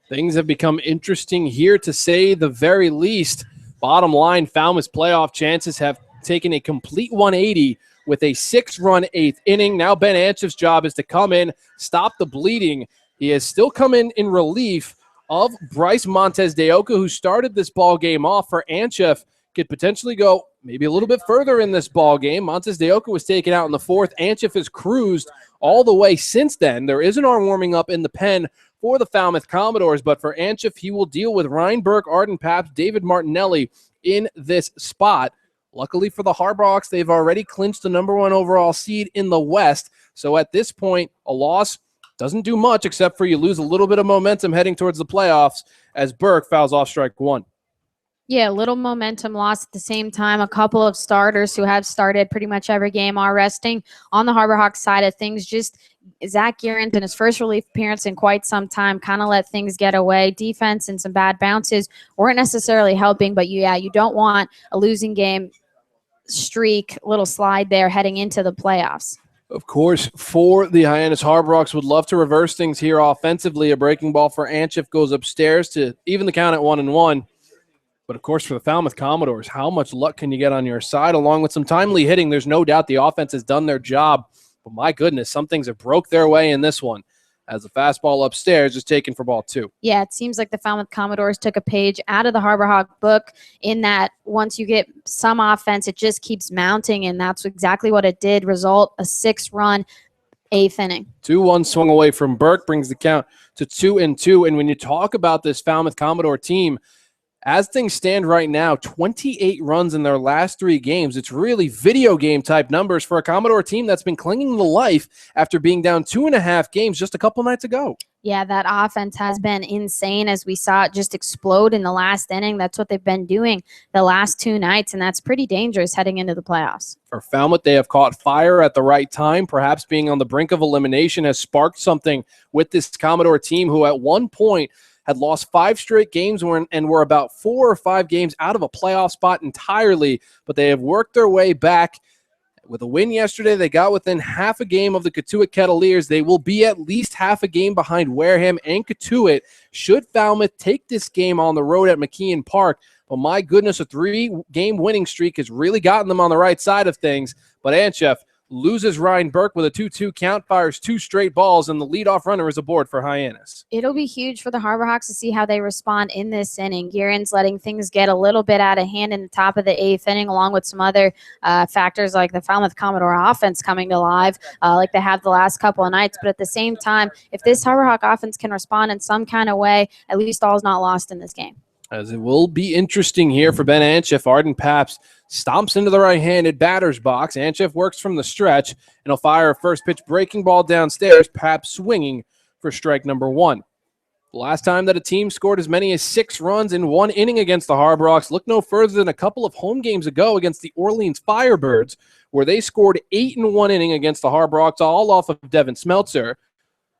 Things have become interesting here, to say the very least. Bottom line, Falmouth's playoff chances have taken a complete 180 with a 6-run 8th inning. Now Ben Anchiff's job is to come in, stop the bleeding. He has still come in relief of Bryce Montes de Oca, who started this ball game off. For Anchiff, could potentially go maybe a little bit further in this ball game. Montes de Oca was taken out in the 4th. Anchiff has cruised all the way since then. There is an arm warming up in the pen for the Falmouth Commodores, but for Anchiff, he will deal with Ryan Burke, Arden Paps, David Martinelli in this spot. Luckily for the Harbor Hawks, they've already clinched the #1 overall seed in the West. So at this point, a loss doesn't do much except for you lose a little bit of momentum heading towards the playoffs as Burke fouls off strike 1. Yeah, a little momentum loss at the same time. A couple of starters who have started pretty much every game are resting. On the Harbor Hawks side of things, just Zach Garant in his first relief appearance in quite some time kind of let things get away. Defense and some bad bounces weren't necessarily helping, but you don't want a losing game streak, little slide there heading into the playoffs. Of course, for the Hyannis, Harbor Hawks would love to reverse things here offensively. A breaking ball for Anchiff goes upstairs to even the count at 1-1. But, of course, for the Falmouth Commodores, how much luck can you get on your side? Along with some timely hitting, there's no doubt the offense has done their job. But, my goodness, some things have broke their way in this one, as the fastball upstairs is taken for ball 2. Yeah, it seems like the Falmouth Commodores took a page out of the Harbor Hawk book in that once you get some offense, it just keeps mounting, and that's exactly what it did. Result, a 6-run 8th inning. 2-1 swung away from Burke, brings the count to 2-2. And when you talk about this Falmouth Commodore team, as things stand right now, 28 runs in their last 3 games. It's really video game type numbers for a Commodore team that's been clinging to life after being down 2.5 games just a couple nights ago. Yeah, that offense has been insane as we saw it just explode in the last inning. That's what they've been doing the last 2 nights, and that's pretty dangerous heading into the playoffs. For Falmouth, they have caught fire at the right time. Perhaps being on the brink of elimination has sparked something with this Commodore team who at one point had lost 5 straight games and were about 4 or 5 games out of a playoff spot entirely, but they have worked their way back. With a win yesterday, they got within half a game of the Cotuit Kettleers. They will be at least half a game behind Wareham and Cotuit should Falmouth take this game on the road at McKeon Park. But my goodness, a 3-game winning streak has really gotten them on the right side of things. But Anchef loses Ryan Burke with a 2-2 count, fires 2 straight balls, and the leadoff runner is aboard for Hyannis. It'll be huge for the Harbor Hawks to see how they respond in this inning. Guerin's letting things get a little bit out of hand in the top of the 8th inning, along with some other factors like the Falmouth Commodore offense coming to life like they have the last couple of nights. But at the same time, if this Harbor Hawk offense can respond in some kind of way, at least all's not lost in this game. As it will be interesting here for Ben Anchef. Arden Paps stomps into the right-handed batter's box. Anchef works from the stretch, and he'll fire a first-pitch breaking ball downstairs. Paps swinging for strike number 1. The last time that a team scored as many as 6 runs in 1 inning against the Harbor Hawks, look no further than a couple of home games ago against the Orleans Firebirds, where they scored 8 in 1 inning against the Harbor Hawks, all off of Devin Smeltzer.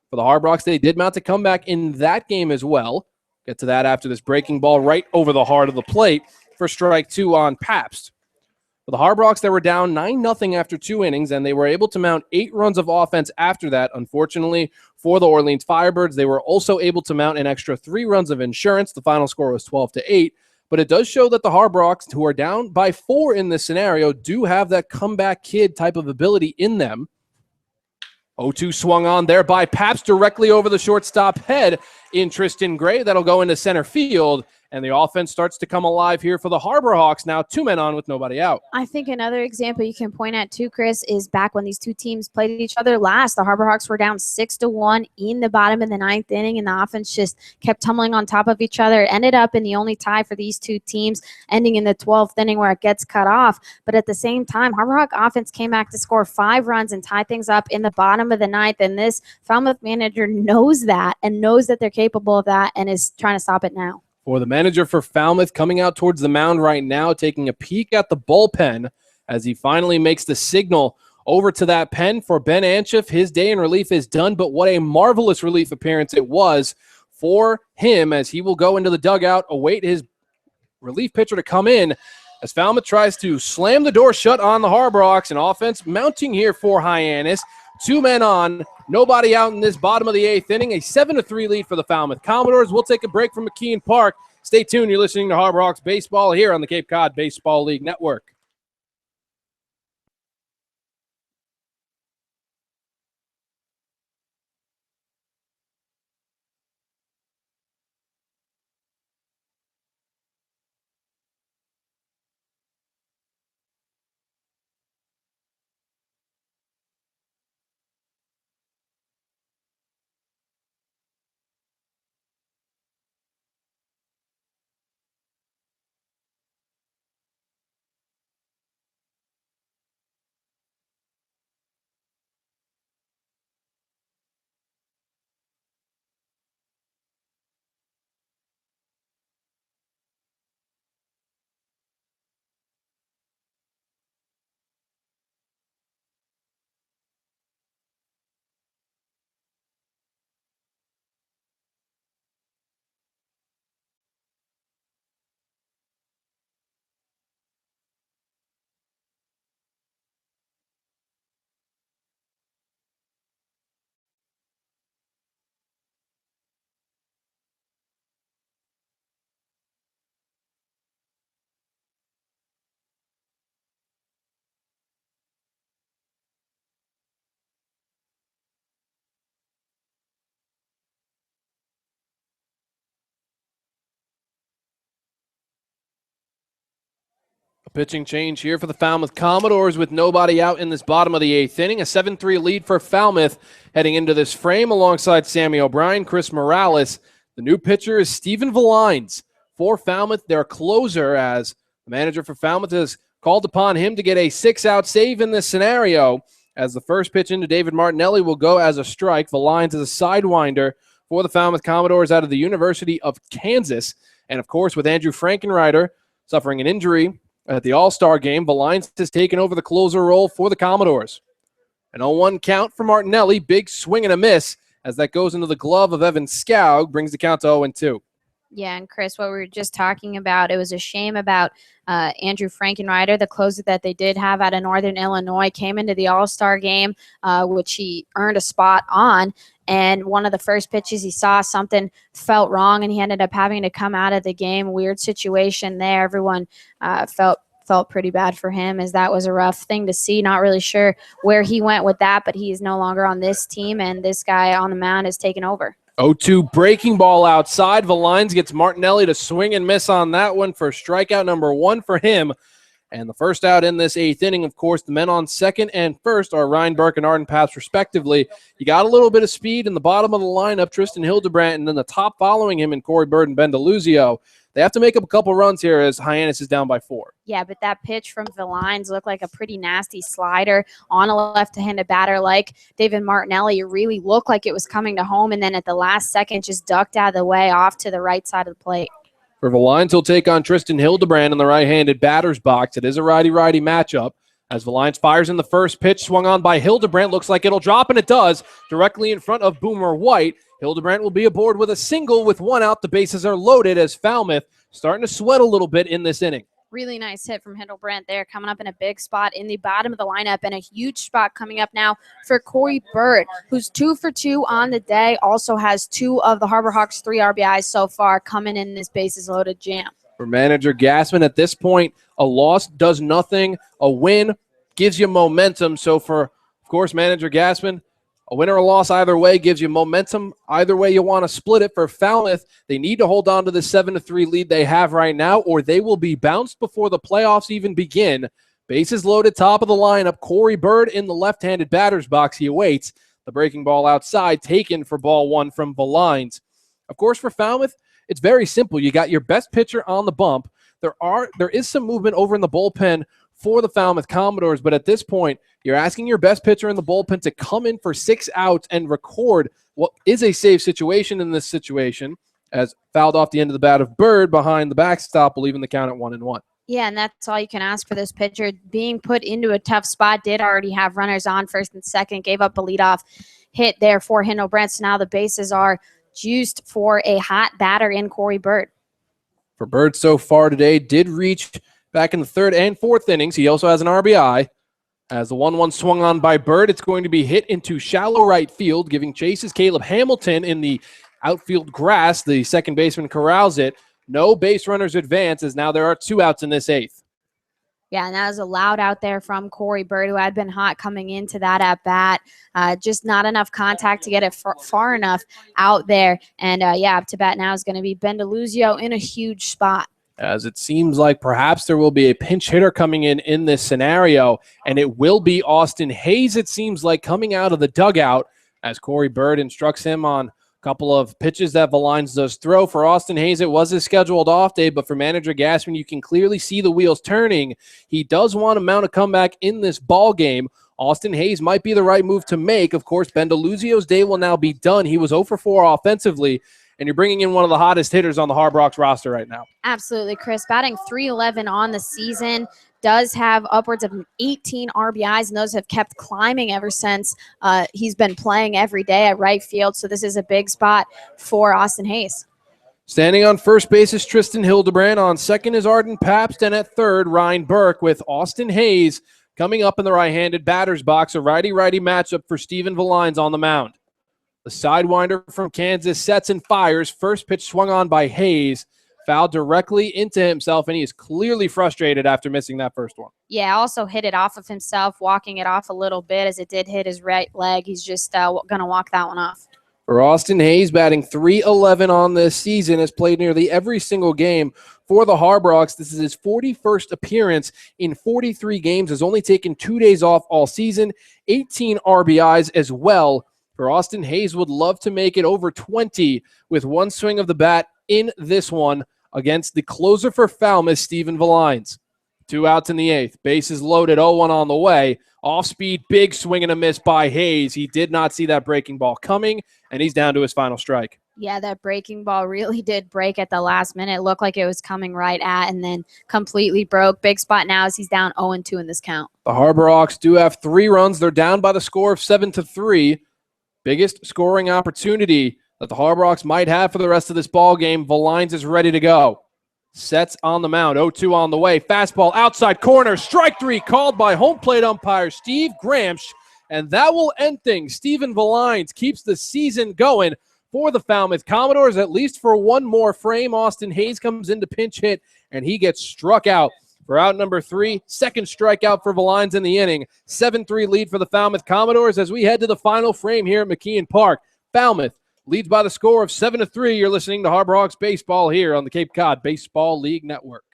For the Harbor Hawks, they did mount a comeback in that game as well. Get to that after this breaking ball right over the heart of the plate for strike 2 on Pabst. For the Harbor Hawks, they were down 9-0 after 2 innings, and they were able to mount 8 runs of offense after that. Unfortunately, for the Orleans Firebirds, they were also able to mount an extra 3 runs of insurance. The final score was 12-8. But it does show that the Harbor Hawks, who are down by 4 in this scenario, do have that comeback kid type of ability in them. 0-2 swung on there by Pabst directly over the shortstop head in Tristan Gray. That'll go into center field, and the offense starts to come alive here for the Harbor Hawks. Now 2 men on with nobody out. I think another example you can point at too, Chris, is back when these 2 teams played each other last. The Harbor Hawks were down 6-1 in the bottom of the 9th inning, and the offense just kept tumbling on top of each other. It ended up in the only tie for these 2 teams, ending in the 12th inning where it gets cut off. But at the same time, Harbor Hawk offense came back to score 5 runs and tie things up in the bottom of the 9th, and this Falmouth manager knows that and knows that they're capable of that and is trying to stop it now. For the manager for Falmouth, coming out towards the mound right now, taking a peek at the bullpen as he finally makes the signal over to that pen for Ben Anchef. His day in relief is done, but what a marvelous relief appearance it was for him as he will go into the dugout, await his relief pitcher to come in as Falmouth tries to slam the door shut on the Harbor Hawks. An offense mounting here for Hyannis. 2 men on, nobody out in this bottom of the 8th inning. A 7-3 lead for the Falmouth Commodores. We'll take a break from McKeon Park. Stay tuned. You're listening to Harbor Hawks Baseball here on the Cape Cod Baseball League Network. A pitching change here for the Falmouth Commodores with nobody out in this bottom of the 8th inning. A 7-3 lead for Falmouth heading into this frame alongside Sammy O'Brien, Chris Morales. The new pitcher is Stephen Valines for Falmouth, their closer, as the manager for Falmouth has called upon him to get a 6-out save in this scenario, as the first pitch into David Martinelli will go as a strike. The lines is a sidewinder for the Falmouth Commodores out of the University of Kansas. And, of course, with Andrew Frankenreiter suffering an injury at the All-Star game, Valines has taken over the closer role for the Commodores. An 0-1 count for Martinelli. Big swing and a miss as that goes into the glove of Evan Scoug, brings the count to 0-2. Yeah, and Chris, what we were just talking about, it was a shame about Andrew Frankenreiter, the closer that they did have out of Northern Illinois, came into the All-Star game, which he earned a spot on. And one of the first pitches he saw, something felt wrong, and he ended up having to come out of the game. Weird situation there. Everyone felt pretty bad for him, as that was a rough thing to see. Not really sure where he went with that, but he is no longer on this team, and this guy on the mound has taken over. 0-2 breaking ball outside. Valines gets Martinelli to swing and miss on that one for strikeout number 1 for him. And the first out in this 8th inning, of course, the men on second and first are Ryan Burke and Arden Paps, respectively. You got a little bit of speed in the bottom of the lineup, Tristan Hildebrandt, and then the top following him in Corey Bird and Ben DeLuzio. They have to make up a couple runs here as Hyannis is down by 4. Yeah, but that pitch from Valines looked like a pretty nasty slider on a left-handed batter like David Martinelli. It really looked like it was coming to home, and then at the last second just ducked out of the way off to the right side of the plate. For Valines, he'll take on Tristan Hildebrandt in the right-handed batter's box. It is a righty-righty matchup. As Valines fires in the first pitch, swung on by Hildebrandt. Looks like it'll drop, and it does, directly in front of Boomer White. Hildebrandt will be aboard with a single with 1 out. The bases are loaded as Falmouth starting to sweat a little bit in this inning. Really nice hit from Hildebrandt there, coming up in a big spot in the bottom of the lineup, and a huge spot coming up now for Corey Bird, who's 2 for 2 on the day, also has 2 of the Harbor Hawks' 3 RBIs so far coming in this bases loaded jam. For manager Gassman, at this point, a loss does nothing. A win gives you momentum. So for, of course, manager Gassman, a win or a loss either way gives you momentum. Either way you want to split it. For Falmouth, they need to hold on to the 7-3 lead they have right now, or they will be bounced before the playoffs even begin. Bases loaded, top of the lineup. Corey Bird in the left-handed batter's box. He awaits the breaking ball outside, taken for ball 1 from Valines. Of course, for Falmouth, it's very simple. You got your best pitcher on the bump. There is some movement over in the bullpen for the Falmouth Commodores, but at this point, you're asking your best pitcher in the bullpen to come in for 6 outs and record what is a save situation in this situation, as fouled off the end of the bat of Bird behind the backstop will even the count at 1-1. Yeah, and that's all you can ask for this pitcher. Being put into a tough spot, did already have runners on first and second, gave up a leadoff hit there for Hildebrandt. So now the bases are juiced for a hot batter in Corey Bird. For Bird so far today, did reach back in the 3rd and 4th innings. He also has an RBI. As the 1-1 swung on by Bird, it's going to be hit into shallow right field, giving chases Caleb Hamilton in the outfield grass. The second baseman corrals it. No base runners advance, as now there are 2 outs in this 8th. Yeah, and that was allowed out there from Corey Bird, who had been hot coming into that at-bat. Just not enough contact to get it far enough out there. And, up to bat now is going to be Ben DeLuzio in a huge spot. As it seems like perhaps there will be a pinch hitter coming in this scenario, and it will be Austin Hayes, it seems like, coming out of the dugout, as Corey Bird instructs him on a couple of pitches that Valines does throw. For Austin Hayes, it was his scheduled off day, but for manager Gassman, you can clearly see the wheels turning. He does want to mount a comeback in this ball game. Austin Hayes might be the right move to make. Of course, Ben DeLuzio's day will now be done. He was 0 for 4 offensively, and you're bringing in one of the hottest hitters on the Harbor Hawks roster right now. Absolutely, Chris. Batting .311 on the season, does have upwards of 18 RBIs, and those have kept climbing ever since he's been playing every day at right field. So this is a big spot for Austin Hayes. Standing on first base is Tristan Hildebrandt. On second is Arden Pabst, and at third, Ryan Burke, with Austin Hayes coming up in the right-handed batter's box. A righty-righty matchup for Stephen Valines on the mound. The sidewinder from Kansas sets and fires. First pitch swung on by Hayes. Fouled directly into himself, and he is clearly frustrated after missing that first one. Yeah, also hit it off of himself, walking it off a little bit as it did hit his right leg. He's just going to walk that one off. For Austin Hayes, batting .311 on this season, has played nearly every single game for the Harbor Hawks. This is his 41st appearance in 43 games, has only taken 2 days off all season, 18 RBIs as well. For Austin Hayes, would love to make it over 20 with one swing of the bat in this one. against the closer for Falmouth, Stephen Valines. 2 outs in the 8th. Bases loaded, 0-1 on the way. Off speed, big swing and a miss by Hayes. He did not see that breaking ball coming, and he's down to his final strike. Yeah, that breaking ball really did break at the last minute. It looked like it was coming right at and then completely broke. Big spot now as he's down 0-2 in this count. The Harbor Hawks do have 3 runs. They're down by the score of 7-3. Biggest scoring opportunity that the Harbor Hawks might have for the rest of this ball game. Valines is ready to go. Sets on the mound, 0-2 on the way. Fastball outside corner, strike 3 called by home plate umpire Steve Gramsch, and that will end things. Stephen Valines keeps the season going for the Falmouth Commodores, at least for one more frame. Austin Hayes comes in to pinch hit, and he gets struck out for out number 3. Second strikeout for Valines in the inning. 7-3 lead for the Falmouth Commodores as we head to the final frame here at McKeon Park. Falmouth leads by the score of 7-3. You're listening to Harbor Hawks Baseball here on the Cape Cod Baseball League Network.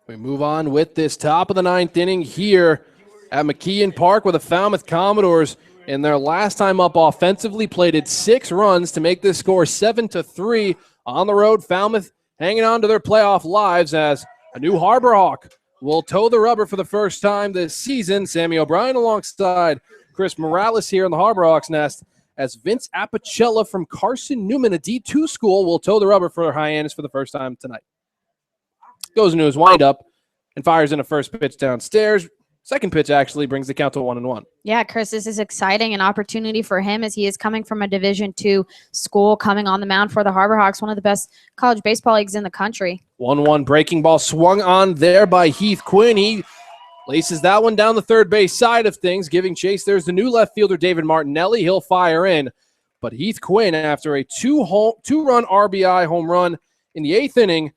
We move on with this top of the 9th inning here at McKeon Park, where the Falmouth Commodores, in their last time up offensively, plated 6 runs to make this score 7-3 on the road. Falmouth hanging on to their playoff lives as a new Harbor Hawk will toe the rubber for the first time this season. Sammy O'Brien alongside Chris Morales here in the Harbor Hawks nest, as Vince Apicella from Carson Newman, a D2 school, will toe the rubber for Hyannis for the first time tonight. Goes into his windup and fires in a first pitch downstairs. Second pitch actually brings the count to 1-1. Yeah, Chris, this is exciting, an opportunity for him as he is coming from a Division II school, coming on the mound for the Harbor Hawks, one of the best college baseball leagues in the country. 1-1 breaking ball swung on there by Heath Quinn. He laces that one down the third base side of things, giving chase. There's the new left fielder, David Martinelli. He'll fire in. But Heath Quinn, after a two-run RBI home run in the 8th inning,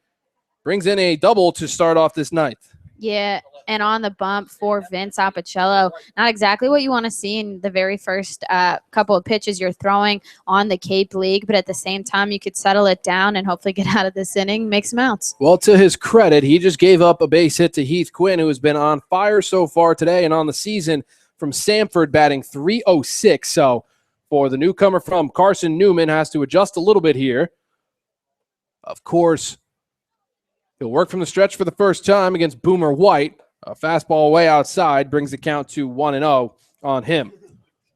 brings in a double to start off this 9th. Yeah, and on the bump for Vince Apicella. Not exactly what you want to see in the very first couple of pitches you're throwing on the Cape League, but at the same time, you could settle it down and hopefully get out of this inning, make some outs. Well, to his credit, he just gave up a base hit to Heath Quinn, who has been on fire so far today and on the season from Samford, batting .306. So for the newcomer from Carson Newman. Has to adjust a little bit here. Of course, he'll work from the stretch for the first time against Boomer White. A fastball way outside brings the count to 1-0 on him.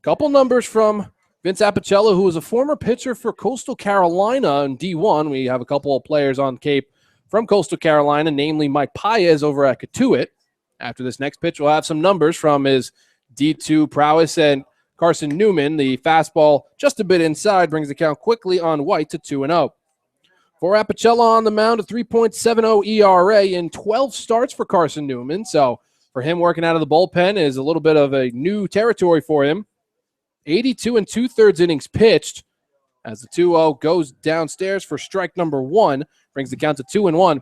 Couple numbers from Vince Apicella, who was a former pitcher for Coastal Carolina in D1. We have a couple of players on Cape from Coastal Carolina, namely Mike Paez over at Catuit. After this next pitch, we'll have some numbers from his D2 prowess, and Carson Newman, the fastball just a bit inside, brings the count quickly on White to 2-0. For Apicella on the mound, a 3.70 ERA in 12 starts for Carson Newman. So for him, working out of the bullpen is a little bit of a new territory for him. 82 2/3 innings pitched as the 2-0 goes downstairs for strike number 1, brings the count to 2-1.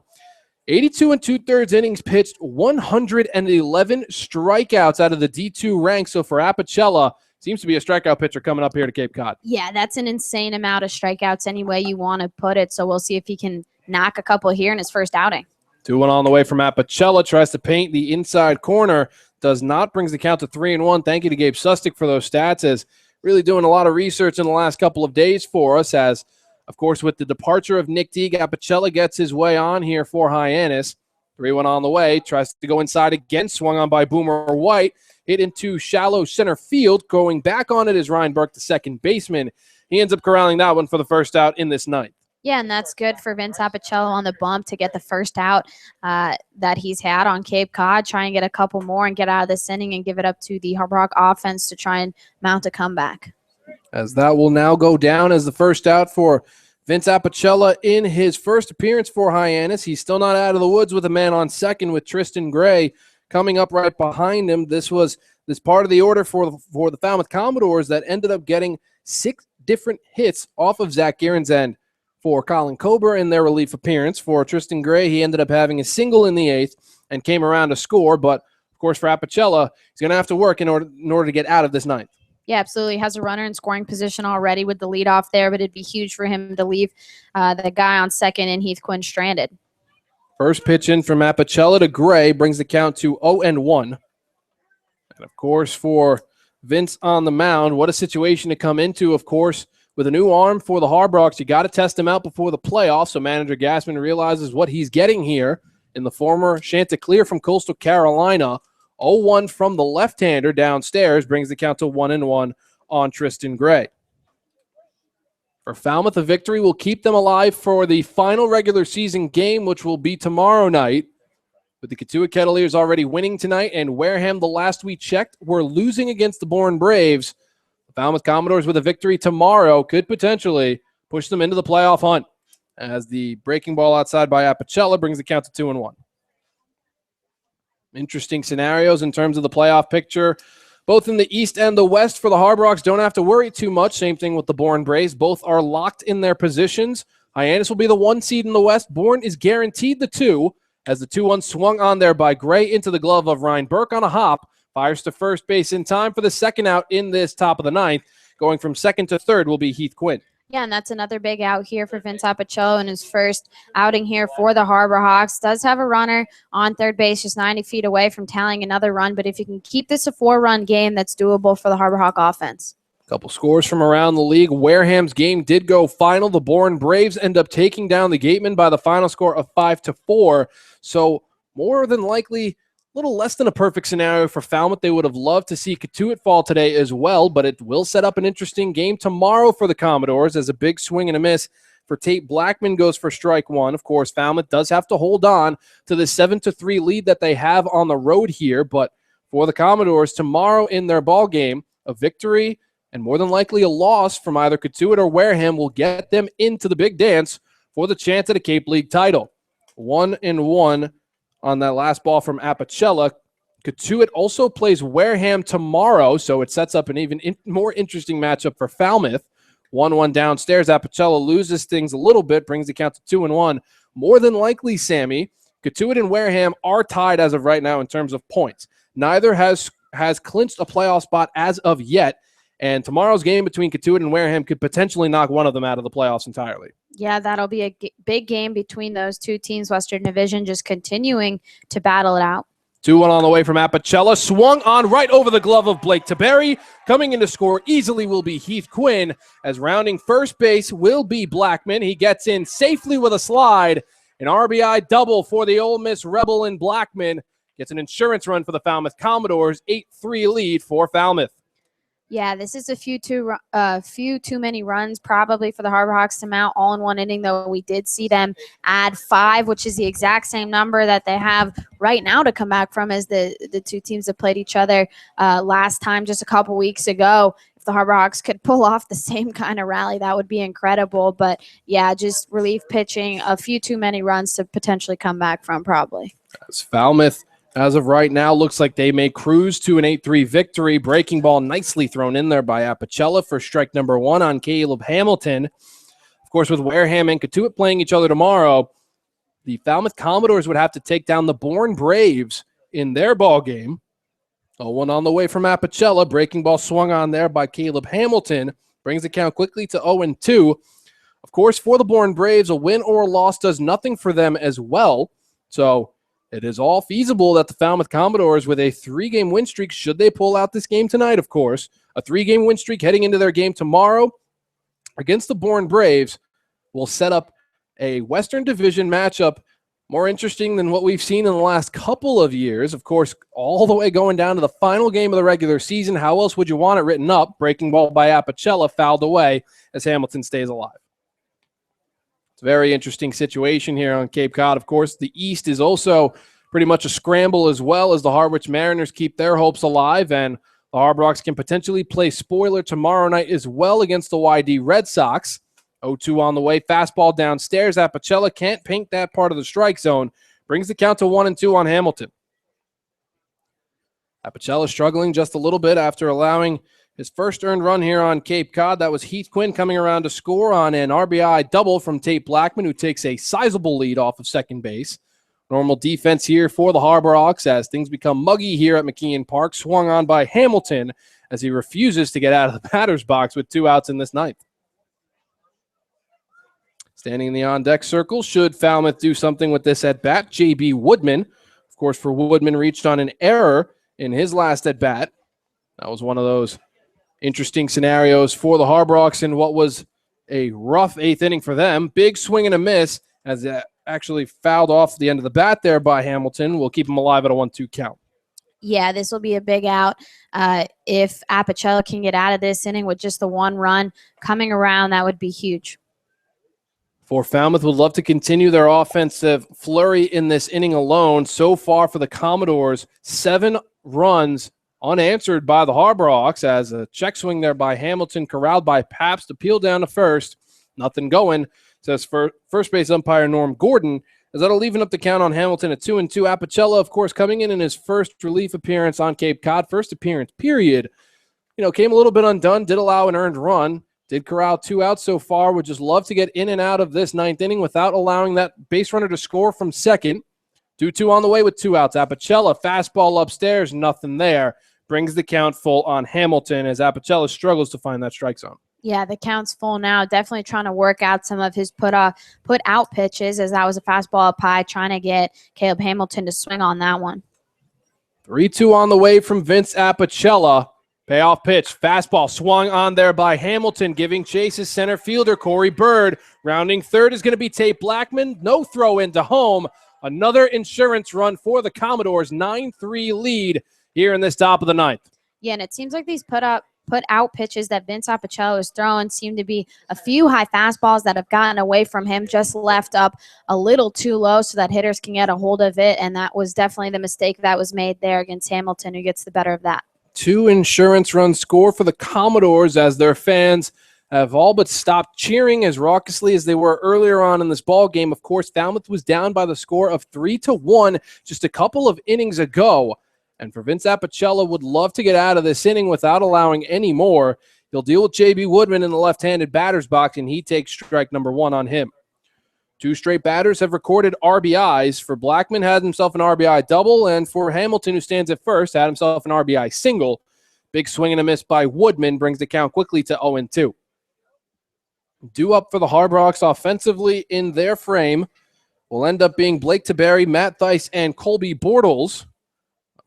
82 2/3 innings pitched, 111 strikeouts out of the D2 ranks. So for Apicella, seems to be a strikeout pitcher coming up here to Cape Cod. Yeah, that's an insane amount of strikeouts any way you want to put it. So we'll see if he can knock a couple here in his first outing. 2-1 on the way from Apicella. Tries to paint the inside corner. Does not. Brings the count to 3-1. Thank you to Gabe Sustick for those stats. As really doing a lot of research in the last couple of days for us. As, of course, with the departure of Nick Teague, Apicella gets his way on here for Hyannis. 3-1 on the way. Tries to go inside again. Swung on by Boomer White. Hit into shallow center field. Going back on it is Ryan Burke, the second baseman. He ends up corralling that one for the first out in this ninth. Yeah, and that's good for Vince Apicella on the bump to get the first out that he's had on Cape Cod. Try and get a couple more and get out of this inning and give it up to the Harbor Hawk offense to try and mount a comeback. As that will now go down as the first out for Vince Apicella in his first appearance for Hyannis. He's still not out of the woods with a man on second with Tristan Gray coming up right behind him. This was this part of the order for the Falmouth Commodores that ended up getting 6 different hits off of Zach Guerin's end. For Colin Kober in their relief appearance. For Tristan Gray, he ended up having a single in the 8th and came around to score. But, of course, for Apicella, he's going to have to work in order to get out of this ninth. Yeah, absolutely. Has a runner in scoring position already with the leadoff there, but it'd be huge for him to leave the guy on second and Heath Quinn stranded. First pitch in from Apicella to Gray brings the count to 0-1. And, of course, for Vince on the mound, what a situation to come into, of course. With a new arm for the Harbor Hawks, you got to test him out before the playoffs. So manager Gassman realizes what he's getting here in the former Chanticleer from Coastal Carolina. 0-1 from the left-hander downstairs brings the count to 1-1 on Tristan Gray. For Falmouth, a victory will keep them alive for the final regular season game, which will be tomorrow night. With the Catuit Kettleers already winning tonight and Wareham, the last we checked, were losing against the Bourne Braves. Falmouth Commodores with a victory tomorrow could potentially push them into the playoff hunt as the breaking ball outside by Apicella brings the count to 2-1. Interesting scenarios in terms of the playoff picture. Both in the East and the West for the Harbor Hawks don't have to worry too much. Same thing with the Bourne Braves. Both are locked in their positions. Hyannis will be the 1 seed in the West. Bourne is guaranteed the 2 as the 2-1 swung on there by Gray into the glove of Ryan Burke on a hop. Fires to first base in time for the second out in this top of the ninth. Going from second to third will be Heath Quinn. Yeah, and that's another big out here for Vince Apicella in his first outing here for the Harbor Hawks. Does have a runner on third base, just 90 feet away from tallying another run. But if you can keep this a 4-run game, that's doable for the Harbor Hawk offense. A couple scores from around the league. Wareham's game did go final. The Bourne Braves end up taking down the Gatemen by the final score of 5-4. So more than likely, little less than a perfect scenario for Falmouth. They would have loved to see Catuit fall today as well, but it will set up an interesting game tomorrow for the Commodores as a big swing and a miss for Tate Blackman goes for strike 1. Of course, Falmouth does have to hold on to the 7-3 lead that they have on the road here, but for the Commodores tomorrow in their ball game, a victory and more than likely a loss from either Catuit or Wareham will get them into the big dance for the chance at a Cape League title. 1-1 on that last ball from Apicella. Catuit also plays Wareham tomorrow, so it sets up an even more interesting matchup for Falmouth. 1-1 downstairs. Apicella loses things a little bit, brings the count to 2-1. More than likely, Sammy, Catuit and Wareham are tied as of right now in terms of points. Neither has clinched a playoff spot as of yet, and tomorrow's game between Catuit and Wareham could potentially knock one of them out of the playoffs entirely. Yeah, that'll be a big game between those two teams, Western Division, just continuing to battle it out. 2-1 on the way from Apicella. Swung on right over the glove of Blake Taberry. Coming in to score easily will be Heath Quinn, as rounding first base will be Blackman. He gets in safely with a slide. An RBI double for the Ole Miss Rebel in Blackman. Gets an insurance run for the Falmouth Commodores. 8-3 lead for Falmouth. Yeah, this is a few too many runs probably for the Harbor Hawks to mount all in one inning, though we did see them add 5, which is the exact same number that they have right now to come back from as the two teams that played each other last time just a couple weeks ago. If the Harbor Hawks could pull off the same kind of rally, that would be incredible. But, yeah, just relief pitching, a few too many runs to potentially come back from probably. As Falmouth, as of right now, looks like they may cruise to an 8-3 victory. Breaking ball nicely thrown in there by Apicella for strike number 1 on Caleb Hamilton. Of course, with Wareham and Katuitt playing each other tomorrow, the Falmouth Commodores would have to take down the Bourne Braves in their ball game. 0-1 on the way from Apicella. Breaking ball swung on there by Caleb Hamilton. Brings the count quickly to 0-2. Of course, for the Bourne Braves, a win or a loss does nothing for them as well. So it is all feasible that the Falmouth Commodores, with a 3-game win streak, should they pull out this game tonight, of course, a 3-game win streak heading into their game tomorrow against the Bourne Braves, will set up a Western Division matchup more interesting than what we've seen in the last couple of years. Of course, all the way going down to the final game of the regular season. How else would you want it written up? Breaking ball by Apicella, fouled away as Hamilton stays alive. Very interesting situation here on Cape Cod. Of course, the East is also pretty much a scramble as well, as the Harwich Mariners keep their hopes alive, and the Harbor Hawks can potentially play spoiler tomorrow night as well against the YD Red Sox. 0-2 on the way. Fastball downstairs. Apicella can't paint that part of the strike zone. Brings the count to 1-2 on Hamilton. Apicella struggling just a little bit after allowing his first earned run here on Cape Cod. That was Heath Quinn coming around to score on an RBI double from Tate Blackman, who takes a sizable lead off of second base. Normal defense here for the Harbor Hawks as things become muggy here at McKeon Park. Swung on by Hamilton as he refuses to get out of the batter's box with 2 outs in this ninth. Standing in the on-deck circle, should Falmouth do something with this at-bat, J.B. Woodman. Of course, for Woodman, reached on an error in his last at-bat. That was one of those interesting scenarios for the Harbor Hawks in what was a rough 8th inning for them. Big swing and a miss as it actually fouled off the end of the bat there by Hamilton. Will keep him alive at a 1-2 count. Yeah, this will be a big out. If Apicella can get out of this inning with just the 1 run coming around, that would be huge. For Falmouth, would love to continue their offensive flurry in this inning alone. So far for the Commodores, 7 runs unanswered by the Harbor Hawks, as a check swing there by Hamilton, corralled by Pabst, appeal down to first. Nothing going, says first base umpire Norm Gordon, as that'll leave up the count on Hamilton at 2-2. Apicella, of course, coming in his first relief appearance on Cape Cod, first appearance, period. Came a little bit undone, did allow an earned run, did corral 2 outs so far. Would just love to get in and out of this 9th inning without allowing that base runner to score from second. 2-2 on the way with 2 outs. Apicella, fastball upstairs, nothing there. Brings the count full on Hamilton as Apicella struggles to find that strike zone. Yeah, the count's full now. Definitely trying to work out some of his put out pitches, as that was a fastball up high, trying to get Caleb Hamilton to swing on that one. 3-2 on the way from Vince Apicella. Payoff pitch, fastball swung on there by Hamilton, giving chase his center fielder, Corey Bird. Rounding third is going to be Tate Blackman. No throw into home. Another insurance run for the Commodores. 9-3 lead here in this top of the 9th. Yeah, and it seems like these put out pitches that Vince Apicella is throwing seem to be a few high fastballs that have gotten away from him, just left up a little too low so that hitters can get a hold of it, and that was definitely the mistake that was made there against Hamilton, who gets the better of that. 2 insurance runs score for the Commodores as their fans have all but stopped cheering as raucously as they were earlier on in this ball game. Of course, Falmouth was down by the score of 3-1 just a couple of innings ago. And for Vince Apicella, would love to get out of this inning without allowing any more. He'll deal with J.B. Woodman in the left-handed batter's box, and he takes strike number 1 on him. 2 straight batters have recorded RBIs. For Blackman, had himself an RBI double, and for Hamilton, who stands at first, had himself an RBI single. Big swing and a miss by Woodman brings the count quickly to 0-2. Due up for the Harbor Hawks offensively in their frame will end up being Blake Taberry, Matt Thice, and Colby Bortles.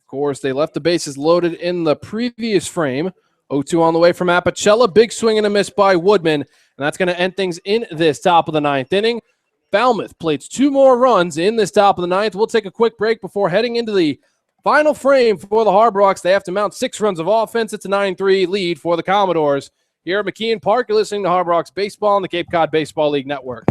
Of course, they left the bases loaded in the previous frame. 0-2 on the way from Apicella. Big swing and a miss by Woodman. And that's going to end things in this top of the ninth inning. Falmouth plates 2 more runs in this top of the ninth. We'll take a quick break before heading into the final frame for the Harbor Hawks. They have to mount 6 runs of offense. It's a 9-3 lead for the Commodores. Here at McKeon Park, you're listening to Harbor Hawks Baseball on the Cape Cod Baseball League Network.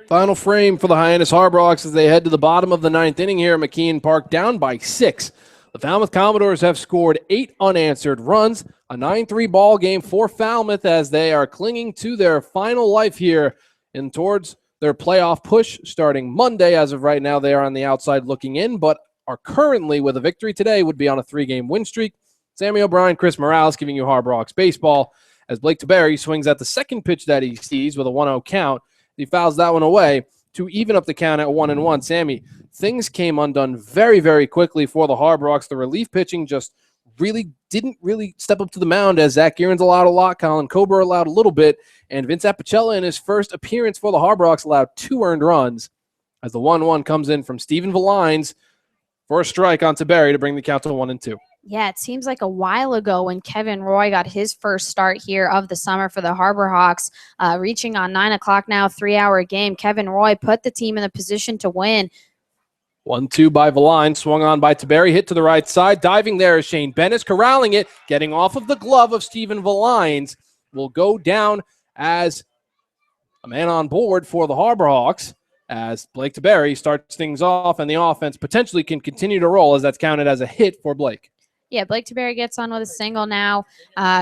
Final frame for the Hyannis Harbor Hawks as they head to the bottom of the ninth inning here at McKeon Park, down by 6. The Falmouth Commodores have scored 8 unanswered runs, a 9-3 ball game for Falmouth as they are clinging to their final life here and towards their playoff push starting Monday. As of right now, they are on the outside looking in, but are currently, with a victory today, would be on a 3-game win streak. Sammy O'Brien, Chris Morales giving you Harbor Hawks baseball as Blake Taberry swings at the second pitch that he sees with a 1-0 count. He fouls that one away to even up the count at 1-1. Sammy, things came undone very, very quickly for the Harbor Hawks. The relief pitching just didn't really step up to the mound as Zach Gearns allowed a lot, Colin Kober allowed a little bit, and Vince Apicella in his first appearance for the Harbor Hawks allowed 2 earned runs as the 1-1 comes in from Stephen Valines for a strike on Taberry to bring the count to 1-2. Yeah, it seems like a while ago when Kevin Roy got his first start here of the summer for the Harbor Hawks, reaching on 9 o'clock now, 3-hour game. Kevin Roy put the team in a position to win. 1-2 by Valine, swung on by Taberry, hit to the right side. Diving there is Shane Bennis, corralling it, getting off of the glove of Stephen Valines. Will go down as a man on board for the Harbor Hawks as Blake Taberry starts things off, and the offense potentially can continue to roll as that's counted as a hit for Blake. Yeah, Blake Taberry gets on with a single now.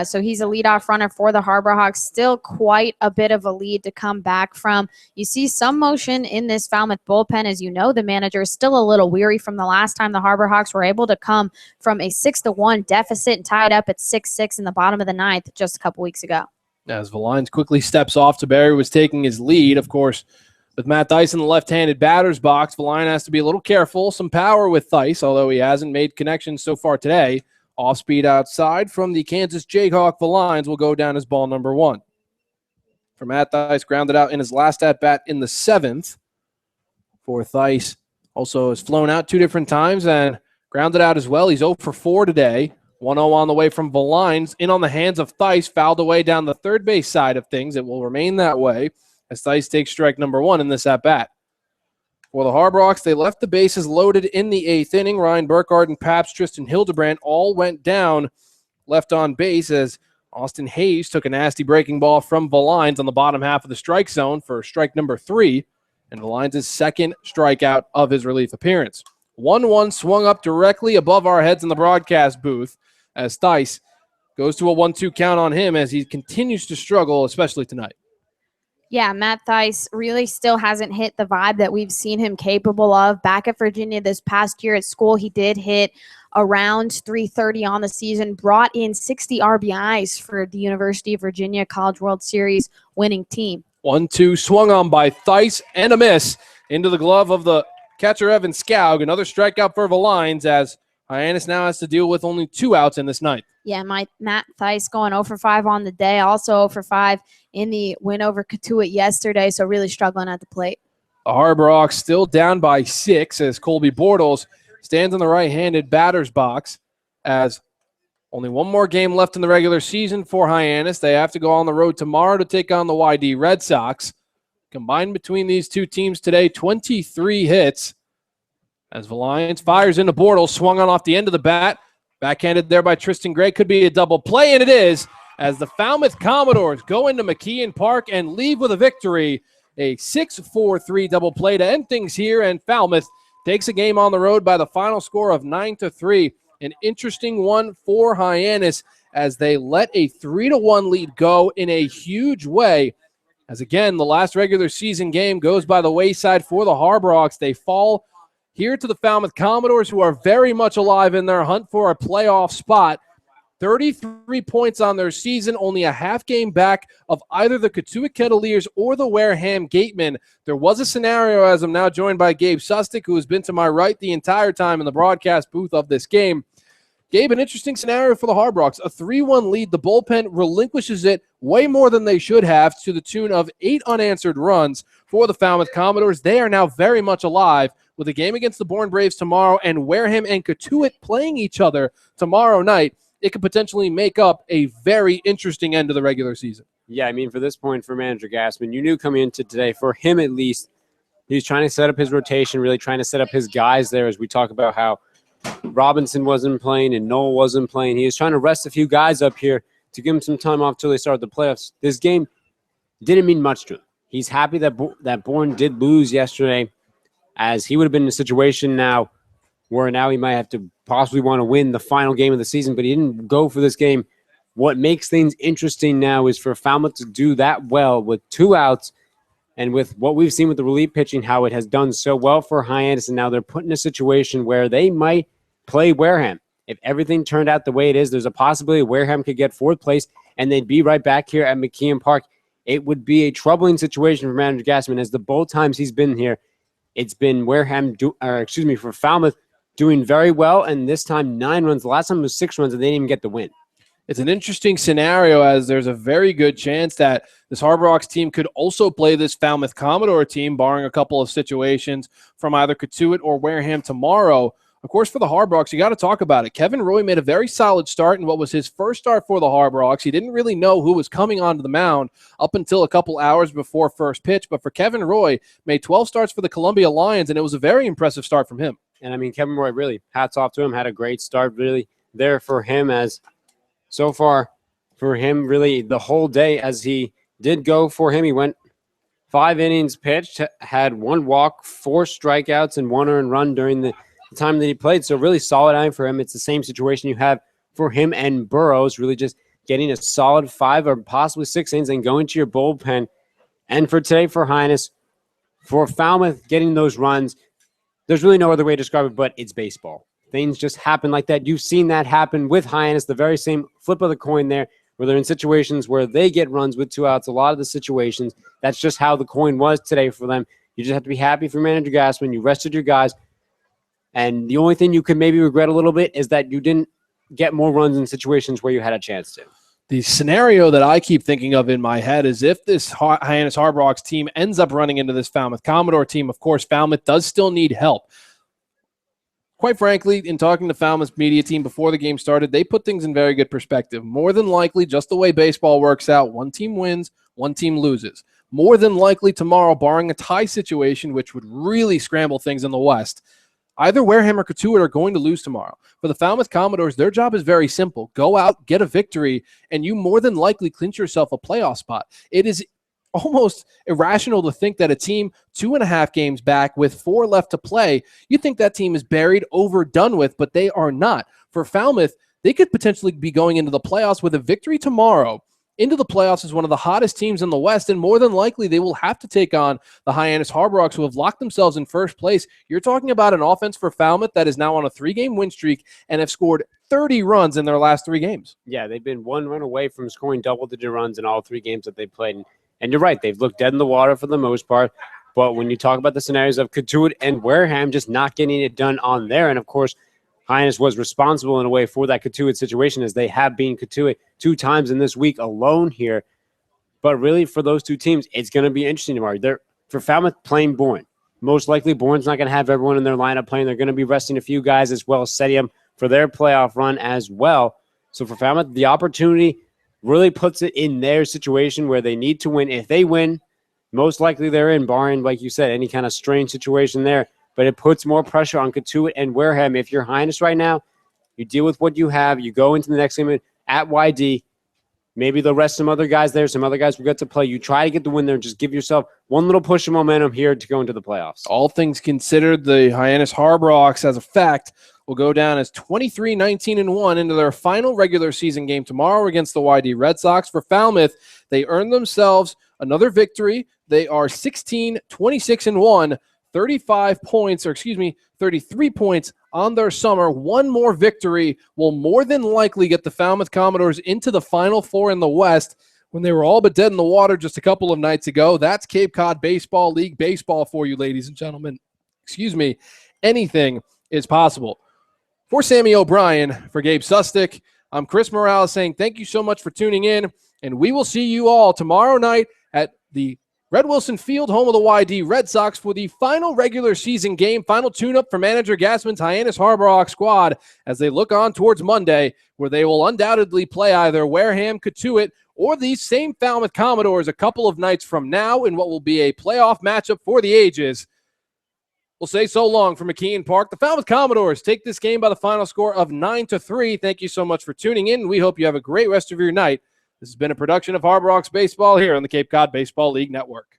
So he's a leadoff runner for the Harbor Hawks. Still quite a bit of a lead to come back from. You see some motion in this Falmouth bullpen. As you know, the manager is still a little weary from the last time the Harbor Hawks were able to come from a 6-1 deficit and tied up at 6-6 in the bottom of the ninth just a couple weeks ago. As Valines quickly steps off, Taberry was taking his lead. Of course, with Matt Thice in the left-handed batter's box, Valine has to be a little careful. Some power with Thice, although he hasn't made connections so far today. Off-speed outside from the Kansas Jayhawk, Valines will go down as ball number 1. For Matt Thice, grounded out in his last at-bat in the 7th. For Thice, also has flown out 2 different times and grounded out as well. He's 0 for 4 today. 1-0 on the way from Valines. In on the hands of Thice, fouled away down the third base side of things. It will remain that way as Thice takes strike number 1 in this at-bat. For the Harbor Hawks, they left the bases loaded in the 8th inning. Ryan Burkhardt and Pabst Tristan Hildebrand all went down left on base as Austin Hayes took a nasty breaking ball from Valines on the bottom half of the strike zone for strike number 3, and Valines' second strikeout of his relief appearance. 1-1 swung up directly above our heads in the broadcast booth as Thice goes to a 1-2 count on him as he continues to struggle, especially tonight. Yeah, Matt Thice really still hasn't hit the vibe that we've seen him capable of. Back at Virginia this past year at school, he did hit around .330 on the season, brought in 60 RBIs for the University of Virginia College World Series winning team. 1-2 swung on by Thice and a miss into the glove of the catcher Evan Skaug. Another strikeout for Valines as Hyannis now has to deal with only 2 outs in this ninth. Yeah, Matt Theis going 0 for 5 on the day, also 0 for 5 in the win over Katuitt yesterday, so really struggling at the plate. The Harbor Hawks still down by 6 as Colby Bortles stands in the right-handed batter's box as only one more game left in the regular season for Hyannis. They have to go on the road tomorrow to take on the YD Red Sox. Combined between these two teams today, 23 hits. As Valiance fires into Bortles, swung on off the end of the bat. Backhanded there by Tristan Gray. Could be a double play, and it is, as the Falmouth Commodores go into McKeon Park and leave with a victory. A 6-4-3 double play to end things here, and Falmouth takes a game on the road by the final score of 9-3. An interesting one for Hyannis as they let a 3-1 lead go in a huge way. As again, the last regular season game goes by the wayside for the Harbor Hawks. They fall here to the Falmouth Commodores, who are very much alive in their hunt for a playoff spot. 33 points on their season, only a half game back of either the Katuitt Kettleers or the Wareham Gatemen. There was a scenario, as I'm now joined by Gabe Sustick, who has been to my right the entire time in the broadcast booth of this game. Gabe, an interesting scenario for the Harbor Hawks. A 3-1 lead. The bullpen relinquishes it way more than they should have, to the tune of 8 unanswered runs for the Falmouth Commodores. They are now very much alive with a game against the Bourne Braves tomorrow and Wareham and Katuitt playing each other tomorrow night. It could potentially make up a very interesting end of the regular season. Yeah, I mean, for this point, for manager Gassman, you knew coming into today, for him at least, he's trying to set up his rotation, really trying to set up his guys there, as we talk about how Robinson wasn't playing and Noel wasn't playing. He was trying to rest a few guys up here to give him some time off till they started the playoffs. This game didn't mean much to him. He's happy that Bourne did lose yesterday, as he would have been in a situation now where now he might have to possibly want to win the final game of the season, but he didn't go for this game. What makes things interesting now is for Falmouth to do that well with 2 outs, and with what we've seen with the relief pitching, how it has done so well for Hyannis, and now they're put in a situation where they might play Wareham. If everything turned out the way it is, there's a possibility Wareham could get 4th place, and they'd be right back here at McKeon Park. It would be a troubling situation for manager Gassman, as the both times he's been here, it's been for Falmouth doing very well, and this time 9 runs. The last time was 6 runs, and they didn't even get the win. It's an interesting scenario, as there's a very good chance that this Harbor Hawks team could also play this Falmouth Commodore team, barring a couple of situations from either Katuitt or Wareham tomorrow. Of course, for the Harbor Hawks, you got to talk about it. Kevin Roy made a very solid start in what was his first start for the Harbor Hawks. He didn't really know who was coming onto the mound up until a couple hours before first pitch. But for Kevin Roy, made 12 starts for the Columbia Lions, and it was a very impressive start from him. And, I mean, Kevin Roy, really, hats off to him. Had a great start, really, there for him, as so far for him, really, the whole day, as he did go for him. He went 5 innings pitched, had 1 walk, 4 strikeouts, and 1 earned run during the time that he played. So really solid outing for him. It's the same situation you have for him and Burrows, really just getting a solid 5 or possibly 6 innings and going to your bullpen. And for today, for Hyannis, for Falmouth getting those runs, there's really no other way to describe it, but it's baseball. Things just happen like that. You've seen that happen with Hyannis, the very same flip of the coin there, where they're in situations where they get runs with 2 outs. A lot of the situations, that's just how the coin was today for them. You just have to be happy for manager Gassman. You rested your guys. And the only thing you could maybe regret a little bit is that you didn't get more runs in situations where you had a chance to. The scenario that I keep thinking of in my head is if this Hyannis Harbor Hawks team ends up running into this Falmouth Commodore team. Of course, Falmouth does still need help. Quite frankly, in talking to Falmouth's media team before the game started, they put things in very good perspective. More than likely, just the way baseball works out, one team wins, one team loses. More than likely tomorrow, barring a tie situation, which would really scramble things in the West, either Wareham or Katuitt are going to lose tomorrow. For the Falmouth Commodores, their job is very simple. Go out, get a victory, and you more than likely clinch yourself a playoff spot. It is almost irrational to think that a team 2.5 games back with 4 left to play, you think that team is buried, over, done with, but they are not. For Falmouth, they could potentially be going into the playoffs with a victory tomorrow. Into the playoffs as one of the hottest teams in the West, and more than likely they will have to take on the Hyannis Harbor Hawks, who have locked themselves in first place. You're talking about an offense for Falmouth that is now on a 3-game win streak and have scored 30 runs in their last 3 games. Yeah, they've been 1 run away from scoring double-digit runs in all 3 games that they've played. And you're right, they've looked dead in the water for the most part. But when you talk about the scenarios of Katuitt and Wareham just not getting it done on there, and of course, Hyannis was responsible in a way for that Katuitt situation, as they have been Katuitt 2 times in this week alone here. But really, for those two teams, it's going to be interesting tomorrow. They're, for Falmouth, playing Bourne. Most likely, Bourne's not going to have everyone in their lineup playing. They're going to be resting a few guys as well as setting them for their playoff run as well. So for Falmouth, the opportunity really puts it in their situation where they need to win. If they win, most likely they're in, barring, like you said, any kind of strange situation there. But it puts more pressure on Katuitt and Wareham. If you're Hyannis right now, you deal with what you have. You go into the next game at YD. Maybe they'll rest some other guys there. Some other guys will get to play. You try to get the win there and just give yourself one little push of momentum here to go into the playoffs. All things considered, the Hyannis Harbor Hawks, as a fact, will go down as 23-19-1 into their final regular season game tomorrow against the YD Red Sox. For Falmouth, they earned themselves another victory. They are 16-26-1. 33 points on their summer. One more victory will more than likely get the Falmouth Commodores into the Final Four in the West when they were all but dead in the water just a couple of nights ago. That's Cape Cod Baseball League baseball for you, ladies and gentlemen. Anything is possible. For Sammy O'Brien, for Gabe Sustick, I'm Chris Morales saying thank you so much for tuning in, and we will see you all tomorrow night at the Red Wilson Field, home of the YD Red Sox, for the final regular season game, final tune-up for manager Gassman's Hyannis Harbor Hawk squad as they look on towards Monday, where they will undoubtedly play either Wareham, Katuitt, or these same Falmouth Commodores a couple of nights from now in what will be a playoff matchup for the ages. We'll say so long from McKeon Park. The Falmouth Commodores take this game by the final score of 9-3. Thank you so much for tuning in. We hope you have a great rest of your night. This has been a production of Harbor Hawks Baseball here on the Cape Cod Baseball League Network.